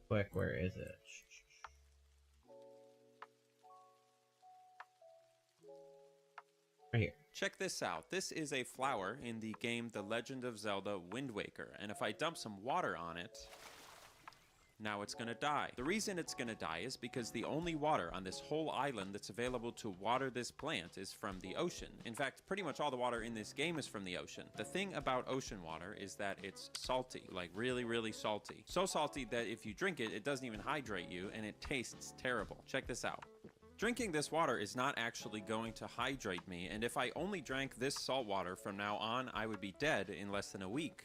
Quick, where is it? Right here. Check this out. This is a flower in the game The Legend of Zelda Wind Waker, and if I dump some water on it, now it's gonna die. The reason it's gonna die is because the only water on this whole island that's available to water this plant is from the ocean. In fact, pretty much all the water in this game is from the ocean. The thing about ocean water is that it's salty, like really, really salty. So salty that if you drink it, it doesn't even hydrate you, and it tastes terrible. Check this out. Drinking this water is not actually going to hydrate me, and if I only drank this salt water from now on, I would be dead in less than a week.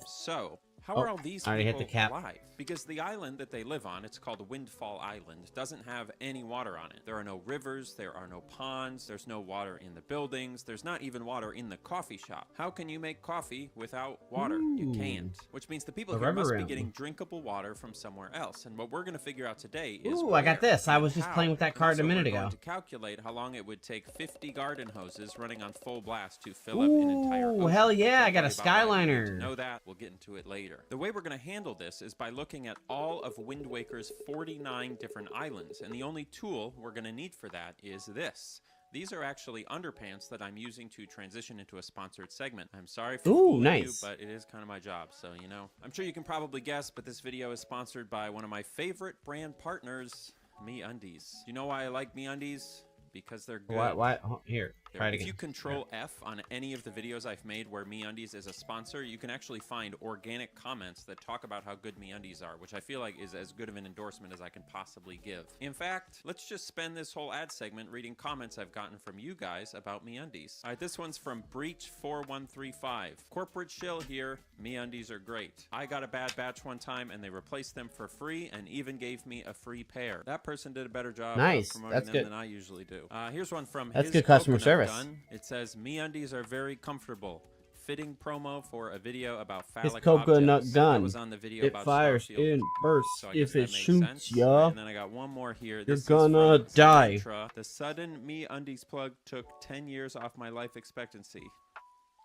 So, how are all these I already hit people the cap. alive? Because the island that they live on, it's called Windfall Island, doesn't have any water on it. There are no rivers, there are no ponds, there's no water in the buildings, there's not even water in the coffee shop. How can you make coffee without water? You can't. Which means the people A here must be rubber getting room. drinkable water from somewhere else. And what we're going to figure out today is Ooh, I got where this. I and was just how. playing with that And card a also minute we're ago. going to calculate how long it would take 50 garden hoses running on full blast to fill up an entire Ooh, ocean. hell yeah, Don't I got a worry about why you need to Skyliner. know that. We'll get into it later. The way we're going to handle this is by looking at all of Wind Waker's 49 different islands, and the only tool we're going to need for that is this. These are actually underpants that I'm using to transition into a sponsored segment. I'm sorry for fooling nice. you, but it is kind of my job, so you know. I'm sure you can probably guess, but this video is sponsored by one of my favorite brand partners, MeUndies. You know why I like MeUndies? Because they're good. What? Oh, here, try it If again. you control F on any of the videos I've made where MeUndies is a sponsor, you can actually find organic comments that talk about how good MeUndies are, which I feel like is as good of an endorsement as I can possibly give. In fact, let's just spend this whole ad segment reading comments I've gotten from you guys about MeUndies. All right, this one's from Breach4135. Corporate shill here. MeUndies are great. I got a bad batch one time and they replaced them for free and even gave me a free pair. That person did a better job Nice. of promoting That's them good. than I usually do. Here's one from That's His good customer Coconut service. Gun. It says, MeUndies are very comfortable. Fitting promo for a video about His phallic coconut objects. gun. That was on the video It about fires Starfield. in bursts So I guess if that it makes shoots sense. ya. And then I got one more here. You're This is gonna from die. Santra. The sudden MeUndies plug took 10 years off my life expectancy.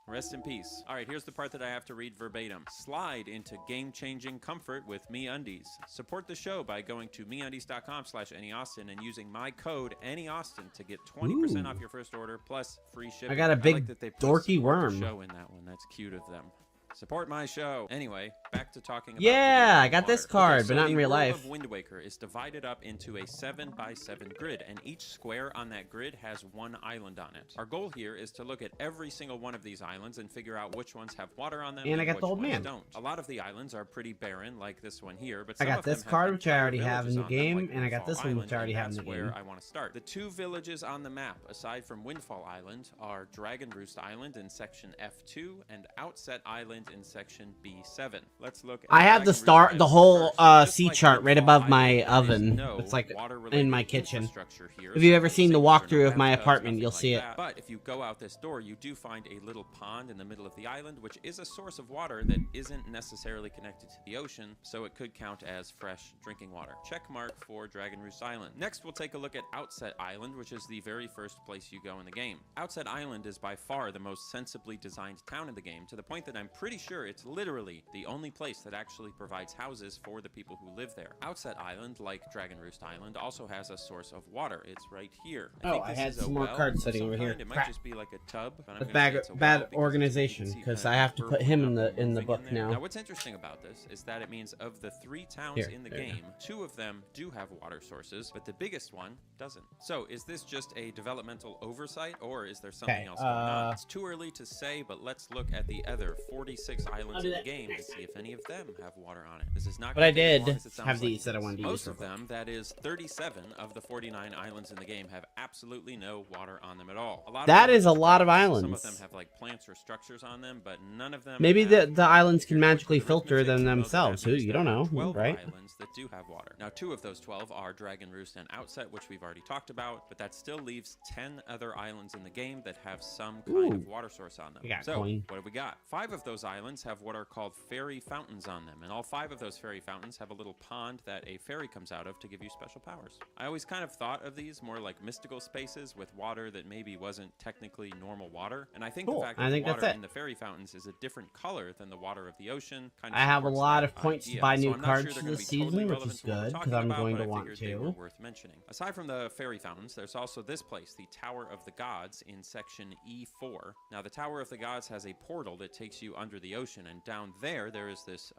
Rest in peace. All right, here's the part that I have to read verbatim. Slide into game-changing comfort with MeUndies. Support the show by going to MeUndies.com/AnyAustin and using my code AnyAustin to get 20% off your first order plus free shipping. I got a big like that they put dorky support worm. the show in that one. That's cute of them. Support my show. Anyway, back to talking about Yeah, video I got this water. card, Okay, but so not in the real world life. of Wind Waker is divided up into a 7x7 grid, and each square on that grid has one island on it. Our goal here is to look at every single one of these islands and figure out which ones have water on them And I got which the old ones man. don't. A lot of the islands are pretty barren, like this one here, but I some got of them this have card, which I entire already have in villages the on them, game, like and I got Windfall this one, which I Island, already and have in that's the where game. I want to start. The two villages on the map, aside from Windfall Island, are Dragon Roost Island in section F2 and Outset Island in section B7. Let's look at I have the Dragon Roost Island whole first. sea Just chart like right Windfall above my Island, there is oven. no It's like water-related in my kitchen. infrastructure here, If you've so ever seen the sinks or no walkthrough of my bathtubs, apartment, nothing you'll like see it. that. But if you go out this door, you do find a little pond in the middle of the island, which is a source of water that isn't necessarily connected to the ocean, so it could count as fresh drinking water. Check mark for Dragon Roost Island. Next, we'll take a look at Outset Island, which is the very first place you go in the game. Outset Island is by far the most sensibly designed town in the game, to the point that I'm pretty sure it's literally the only place that actually provides houses for the people who live there. Outset Island, like Dragon Roost Island, also has a source of water. It's right here. think I this had is a some more well cards of sitting some over here. kind. It might Crap. just be like a tub, but I'm That's gonna say it's a bad well because organization, you can see because kind I of have to put purple him and in the moving book in there. now. Now, what's interesting about this is that it means of the 3 towns Here, in the there you game, 2 of them do have water sources, but the biggest one doesn't. So, is this just a developmental oversight, or is there something else going on? It's too early to say, but let's look at the other 46 36 islands in the game and see if any of them have water on it. This is not But I gonna take as did long as it sounds have like these that I wanted to most use. of them, that is 37 of the 49 islands in the game, have absolutely no water on them at all. A lot That of them is a lot of Some of islands. them have like plants or structures on them, but none of them Maybe have the islands can magically filter them themselves. Who you don't know, 12 right? islands that do have water. Now, 2 of those 12 are Dragon Roost and Outset, which we've already talked about, but that still leaves 10 other islands in the game that have some kind of water source on them. So, what have we got? 5 of those islands have what are called fairy fountains on them, and all 5 of those fairy fountains have a little pond that a fairy comes out of to give you special powers. I always kind of thought of these more like mystical spaces with water that maybe wasn't technically normal water, and I think the fact that the water in the fairy fountains is a different color than the water of the ocean kind of I have a supports lot that of points to idea. buy So new I'm not sure cards they're for gonna this be totally season, which relevant is to what we're good because talking I'm about, going but to I want figured they were to. worth mentioning. Aside from the fairy fountains, there's also this place, the Tower of the Gods in section E4. Now, the Tower of the Gods has a portal that takes you under the ocean, and down there is this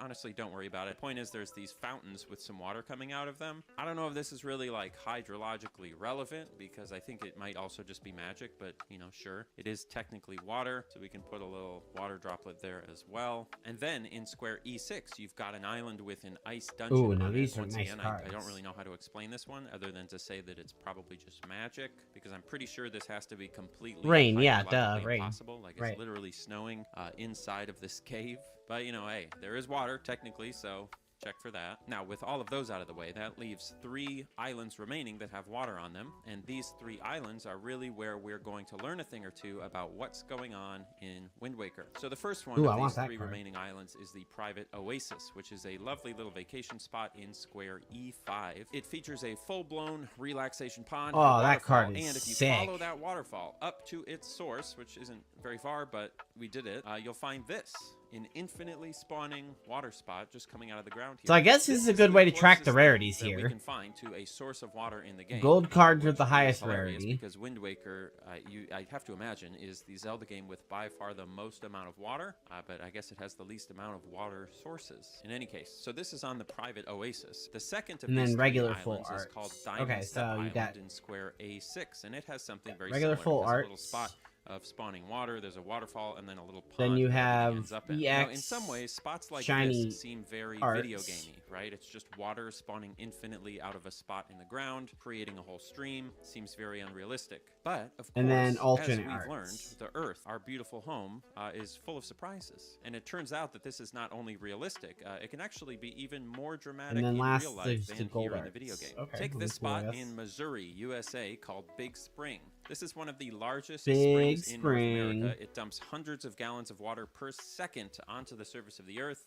honestly, don't worry about it. Point is, there's these fountains with some water coming out of them. I don't know if this is really like hydrologically relevant, because I think it might also just be magic, but you know, sure. It is technically water, so we can put a little water droplet there as well. And then in square E6, you've got an island with an ice dungeon. Ooh, now on it. these are Once nice again, cards. I don't really know how to explain this one other than to say that it's probably just magic, because I'm pretty sure this has to be completely Rain, yeah, duh, hydrologically rain. impossible. Like, it's literally snowing inside of this cave. But you know, hey, there is water technically, so check for that. Now, with all of those out of the way, that leaves 3 islands remaining that have water on them, and these 3 islands are really where we're going to learn a thing or two about what's going on in Wind Waker. So the first one of these 3 remaining islands is the private oasis, which is a lovely little vacation spot in square E5. It features a full-blown relaxation pond, Oh, that card is and if you sick. follow that waterfall up to its source, which isn't very far, but we did it, you'll find this. An infinitely spawning water spot just coming out of the ground here. So I guess this is a good way to track the rarities that we here. can find to a source of water in the game. Gold cards with the which is highest hilarious rarity. Because Wind Waker, I have to imagine, is the Zelda game with by far the most amount of water, but I guess it has the least amount of water sources. In any case, so this is on the private oasis. The second of And these then 3 regular full islands is arts. called Diamond Okay, Step so you Island got in square A6, and it has something very regular similar. full It has a little arts. spot of spawning water. There's a waterfall and then a little pond. Then you that everything have ends up in. EX Now, in some ways, spots like shiny this seem very arts. video gamey, right? It's just water spawning infinitely out of a spot in the ground, creating a whole stream. Seems very unrealistic. But of And course, then alternate as we've arts. learned, the Earth, our beautiful home, is full of surprises. And it turns out that this is not only realistic; it can actually be even more dramatic And then in last real life there's the than gold here in the video arts. game. Okay, Take well, this that's cool, I spot guess. in Missouri, USA, called Big Spring. This is one of the largest Big springs in North Spring. America. It dumps hundreds of gallons of water per second onto the surface of the Earth,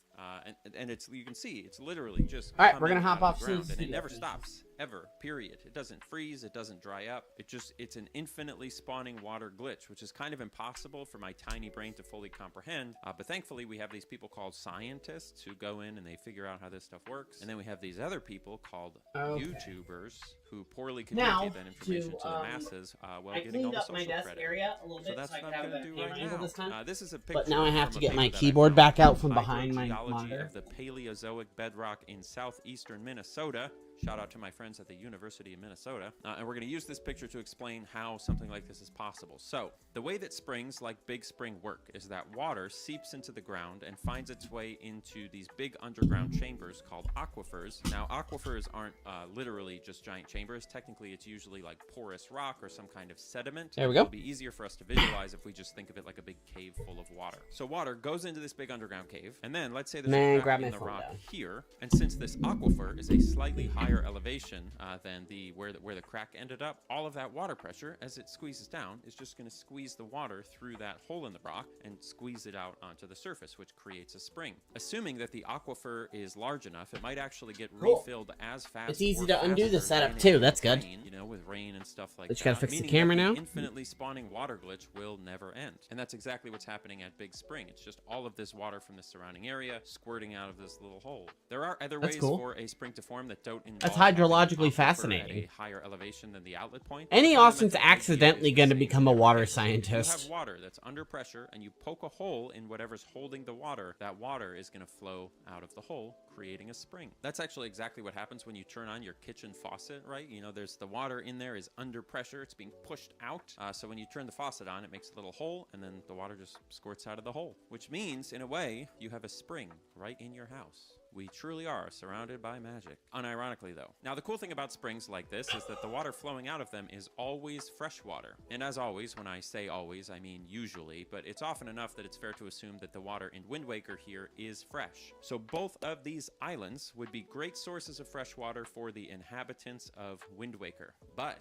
and it's, you can see it's literally just All right, we're coming gonna hop out off the ground, soon. and it never stops ever. Period. It doesn't freeze. It doesn't dry up. It's an infinitely spawning water glitch, which is kind of impossible for my tiny brain to fully comprehend. But thankfully, we have these people called scientists who go in and they figure out how this stuff works, and then we have these other people called YouTubers who poorly communicate that information to the masses while getting all the social credit. So that's what I'm going to do right now. This is a picture But now I have from to a get paper my that I keyboard found back out on from behind my hydrogeology monitor. of the Paleozoic bedrock in southeastern Minnesota. Shout out to my friends at the University of Minnesota. And we're going to use this picture to explain how something like this is possible. So, the way that springs like Big Spring work is that water seeps into the ground and finds its way into these big underground chambers called aquifers. Now, aquifers aren't literally just giant chambers. Technically, it's usually like porous rock or some kind of sediment. There we go. It'll be easier for us to visualize if we just think of it like a big cave full of water. So water goes into this big underground cave, and then let's say there's Man, a grab crack my in the phone rock down. here, and since this aquifer is a slightly higher elevation than where the crack ended up, all of that water pressure, as it squeezes down, is just going to squeeze the water through that hole in the rock and squeeze it out onto the surface, which creates a spring. Assuming that the aquifer is large enough, it might actually get Cool. refilled as fast. It's easy or to undo the faster setup than too. it That's would good. rain, you know, with rain and stuff like But you that. gotta fix the Meaning camera that now? the infinitely spawning water glitch will never end. And that's exactly what's happening at Big Spring. It's just all of this water from the surrounding area squirting out of this little hole. There are other That's ways cool. for a spring to form that don't That's wall at the hydrologically aquifer fascinating. At a higher elevation than the outlet point. Any The Austin's fundamental idea accidentally is the going to same become a in every water case. If you scientist. have water that's under pressure and you poke a hole in whatever's holding the water, that water is going to flow out of the hole, creating a spring. That's actually exactly what happens when you turn on your kitchen faucet, right? You know, there's the water in there is under pressure. It's being pushed out. So when you turn the faucet on, it makes a little hole, and then the water just squirts out of the hole, which means, in a way, you have a spring right in your house. We truly are surrounded by magic. Unironically, though. Now, the cool thing about springs like this is that the water flowing out of them is always fresh water. And as always, when I say always, I mean usually, but it's often enough that it's fair to assume that the water in Wind Waker here is fresh. So both of these islands would be great sources of fresh water for the inhabitants of Wind Waker. But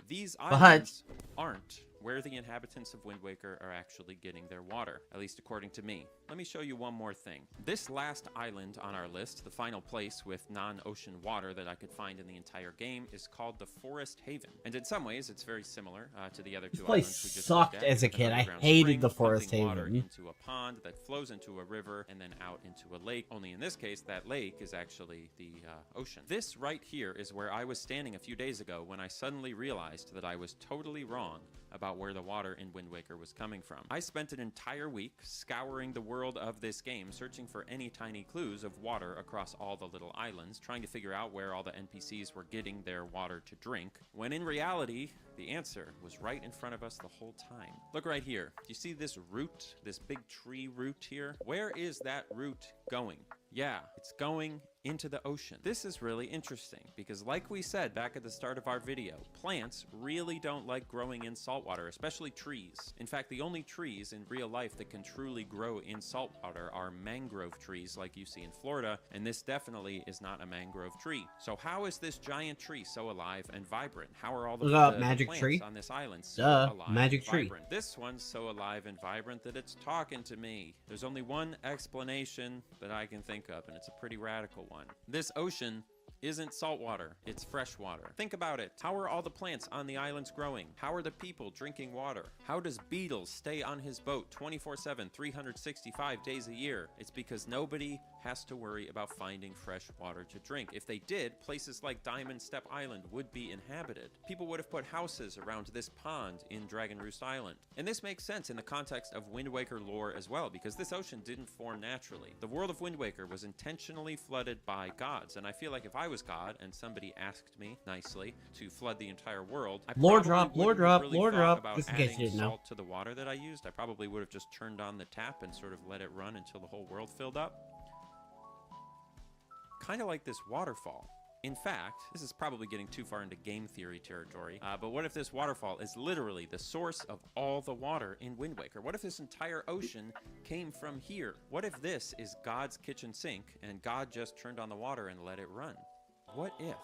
these islands aren't where the inhabitants of Wind Waker are actually getting their water, at least according to me. Let me show you one more thing. This last island on our list, the final place with non-ocean water that I could find in the entire game, is called the Forest Haven. And in some ways, it's very similar to the other two place islands we just sucked looked at. as a It's an kid. I underground hated spring the Forest pumping water Haven. into a pond that flows into a river and then out into a lake. Only in this case, that lake is actually the ocean. This right here is where I was standing a few days ago when I suddenly realized that I was totally wrong about where the water in Wind Waker was coming from. I spent an entire week scouring the world of this game, searching for any tiny clues of water across all the little islands, trying to figure out where all the NPCs were getting their water to drink, when in reality, the answer was right in front of us the whole time. Look right here. Do you see this root, this big tree root here? Where is that root going? Yeah, it's going into the ocean. This is really interesting because, like we said back at the start of our video, plants really don't like growing in saltwater, especially trees. In fact, the only trees in real life that can truly grow in saltwater are mangrove trees like you see in Florida, and this definitely is not a mangrove tree. So how is this giant tree so alive and vibrant? How are all the magic plants tree on this island so Duh, alive magic and tree. vibrant? This one's so alive and vibrant that it's talking to me. There's only one explanation that I can think of, and it's a pretty radical one. This ocean isn't saltwater, it's fresh water. Think about it. How are all the plants on the islands growing? How are the people drinking water? How does Beetles stay on his boat 24/7, 365 days a year? It's because nobody has to worry about finding fresh water to drink. If they did, places like Diamond Step Island would be inhabited. People would have put houses around this pond in Dragon Roost Island. And this makes sense in the context of Wind Waker lore as well, because this ocean didn't form naturally. The world of Wind Waker was intentionally flooded by gods, and I feel like if I was God and somebody asked me nicely to flood the entire world, I Lore probably drop, wouldn't lore have drop, really lore thought drop, about just in case adding you didn't know. salt to the water that I used. I probably would have just turned on the tap and sort of let it run until the whole world filled up. Kind of like this waterfall. In fact, this is probably getting too far into game theory territory, but what if this waterfall is literally the source of all the water in Wind Waker? What if this entire ocean came from here? What if this is God's kitchen sink and God just turned on the water and let it run? What if?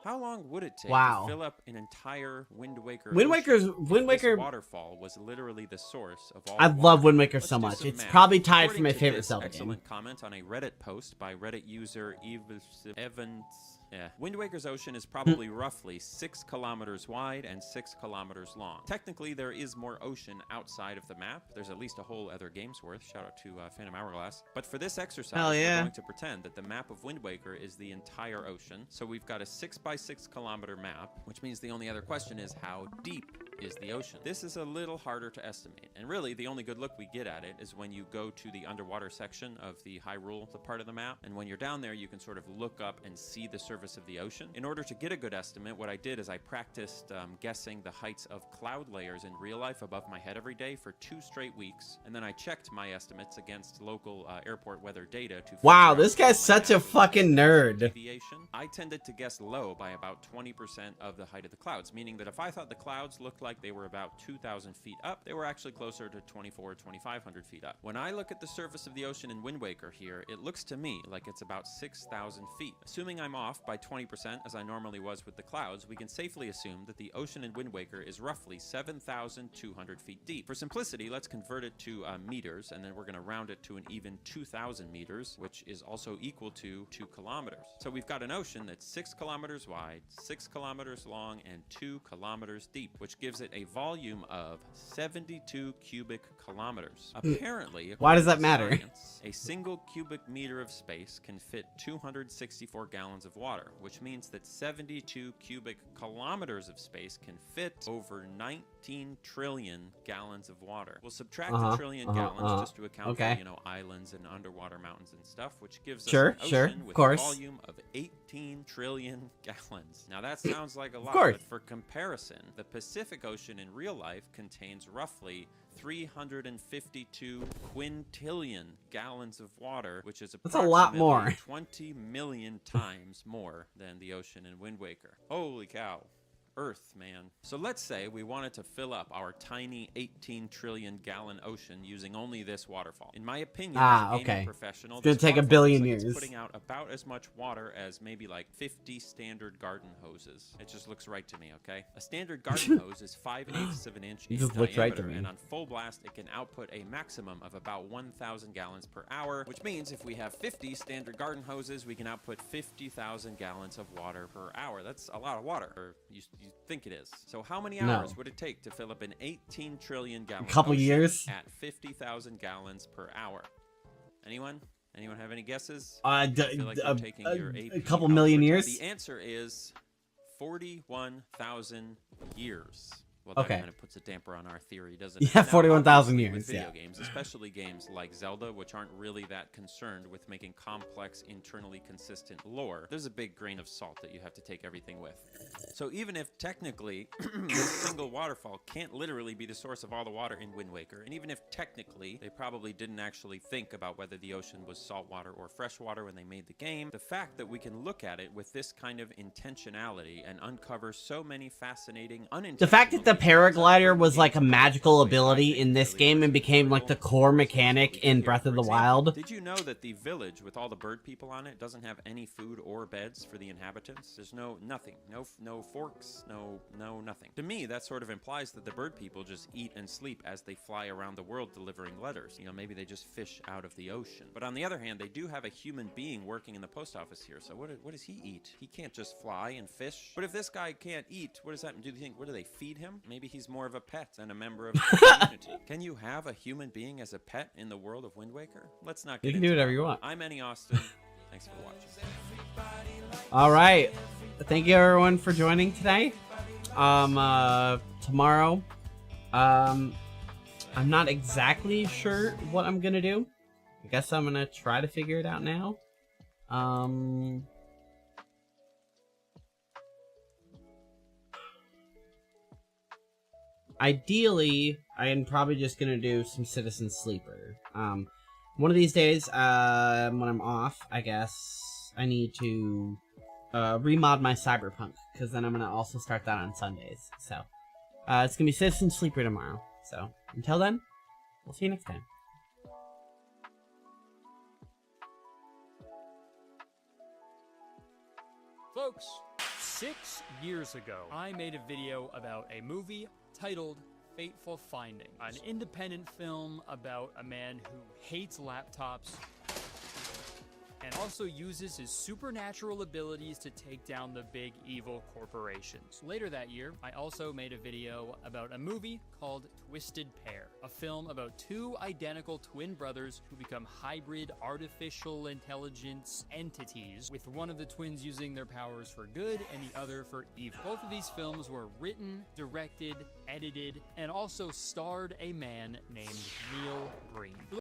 How long would it take Wow. to fill up an entire Wind Waker Wind Waker's ocean if Wind this Waker waterfall was literally the source of all I the love water? Wind Waker Let's so do much. some It's math. probably tied for According my to favorite this Zelda game. excellent comment on a Reddit post by Reddit user Evans. Yeah. Wind Waker's ocean is probably roughly 6 kilometers wide and 6 kilometers long. Technically, there is more ocean outside of the map. There's at least a whole other game's worth. Shout out to Phantom Hourglass. But for this exercise, Hell yeah. we're going to pretend that the map of Wind Waker is the entire ocean. So we've got a 6 by 6 kilometer map, which means the only other question is how deep is the ocean? This is a little harder to estimate. And really, the only good look we get at it is when you go to the underwater section of the Hyrule, the part of the map. And when you're down there, you can sort of look up and see the surface of the ocean. In order to get a good estimate, what I did is I practiced guessing the heights of cloud layers in real life above my head every day for 2 straight weeks. And then I checked my estimates against local airport weather data to Wow, figure this out guy's what my such a average fucking nerd. deviation. I tended to guess low by about 20% of the height of the clouds, meaning that if I thought the clouds looked like they were about 2,000 feet up, they were actually closer to 2,400 or 2,500 feet up. When I look at the surface of the ocean in Wind Waker here, it looks to me like it's about 6,000 feet. Assuming I'm off by 20% as I normally was with the clouds, we can safely assume that the ocean in Wind Waker is roughly 7,200 feet deep. For simplicity, let's convert it to meters, and then we're going to round it to an even 2,000 meters, which is also equal to 2 kilometers. So we've got an ocean that's 6 kilometers wide, 6 kilometers long, and 2 kilometers deep, which gives gives it a volume of 72 cubic kilometers. Apparently, Why does that according to matter? science, a single cubic meter of space can fit 264 gallons of water, which means that 72 cubic kilometers of space can fit over 19 trillion gallons of water. We'll subtract a trillion gallons just to account for, you know, islands and underwater mountains and stuff, which gives us an ocean with a volume of 18 trillion gallons. Now that sounds like a lot, but for comparison, the Pacific Ocean in real life contains roughly 352 quintillion gallons of water, which is That's a lot more. approximately 20 million times more than the ocean in Wind Waker. Holy cow. Earth, man. So let's say we wanted to fill up our tiny 18 trillion gallon ocean using only this waterfall. In my opinion, as a gaming professional, It's gonna this take a waterfall billion looks like years. It's putting out about as much water as maybe like 50 standard garden hoses. It just looks right to me, okay? A standard garden hose is 5/8 of an inch in just looks right to diameter, me. and on full blast, it can output a maximum of about 1,000 gallons per hour, which means if we have 50 standard garden hoses, we can output 50,000 gallons of water per hour. That's a lot of water, or you think it is. So how many hours would it take to fill up an 18 trillion gallon couple ocean years? at 50,000 gallons per hour? Anyone? Anyone have any guesses? I feel like you're taking your a AP couple million algebra. years? The answer is 41,000 years. Well, that Okay. kind of puts a damper on our theory, doesn't it? Yeah, Now, 41,000 obviously, years, With video yeah. games, especially games like Zelda, which aren't really that concerned with making complex, internally consistent lore, there's a big grain of salt that you have to take everything with. So even if technically this single waterfall can't literally be the source of all the water in Wind Waker, and even if technically they probably didn't actually think about whether the ocean was saltwater or freshwater when they made the game, the fact that we can look at it with this kind of intentionality and uncover so many fascinating, The fact that the paraglider was like a magical ability in this game and became like the core mechanic in Breath of the Wild. Did you know that the village with all the bird people on it doesn't have any food or beds for the inhabitants? There's nothing, no forks, no nothing. To me, that sort of implies that the bird people just eat and sleep as they fly around the world delivering letters. You know, maybe they just fish out of the ocean. But on the other hand, they do have a human being working in the post office here. So what does he eat? He can't just fly and fish. But if this guy can't eat, what does that mean? Do you think, what do they feed him? Maybe he's more of a pet than a member of the community. Can you have a human being as a pet in the world of Wind Waker? Let's not get You can into do whatever that. you want. I'm Annie Austin. Thanks for watching. All right. Thank you everyone for joining today. Tomorrow, I'm not exactly sure what I'm gonna do. I guess I'm gonna try to figure it out now. Ideally, I am probably just gonna do some Citizen Sleeper. One of these days, when I'm off, I guess I need to remod my Cyberpunk, because then I'm gonna also start that on Sundays. So, it's gonna be Citizen Sleeper tomorrow. So, until then, we'll see you next time. Folks, 6 years ago, I made a video about a movie titled Fateful Findings, an independent film about a man who hates laptops and also uses his supernatural abilities to take down the big evil corporations. Later that year, I also made a video about a movie called Twisted Pair, a film about two identical twin brothers who become hybrid artificial intelligence entities, with one of the twins using their powers for good and the other for evil. Both of these films were written, directed, edited, and also starred a man named Neil Breen.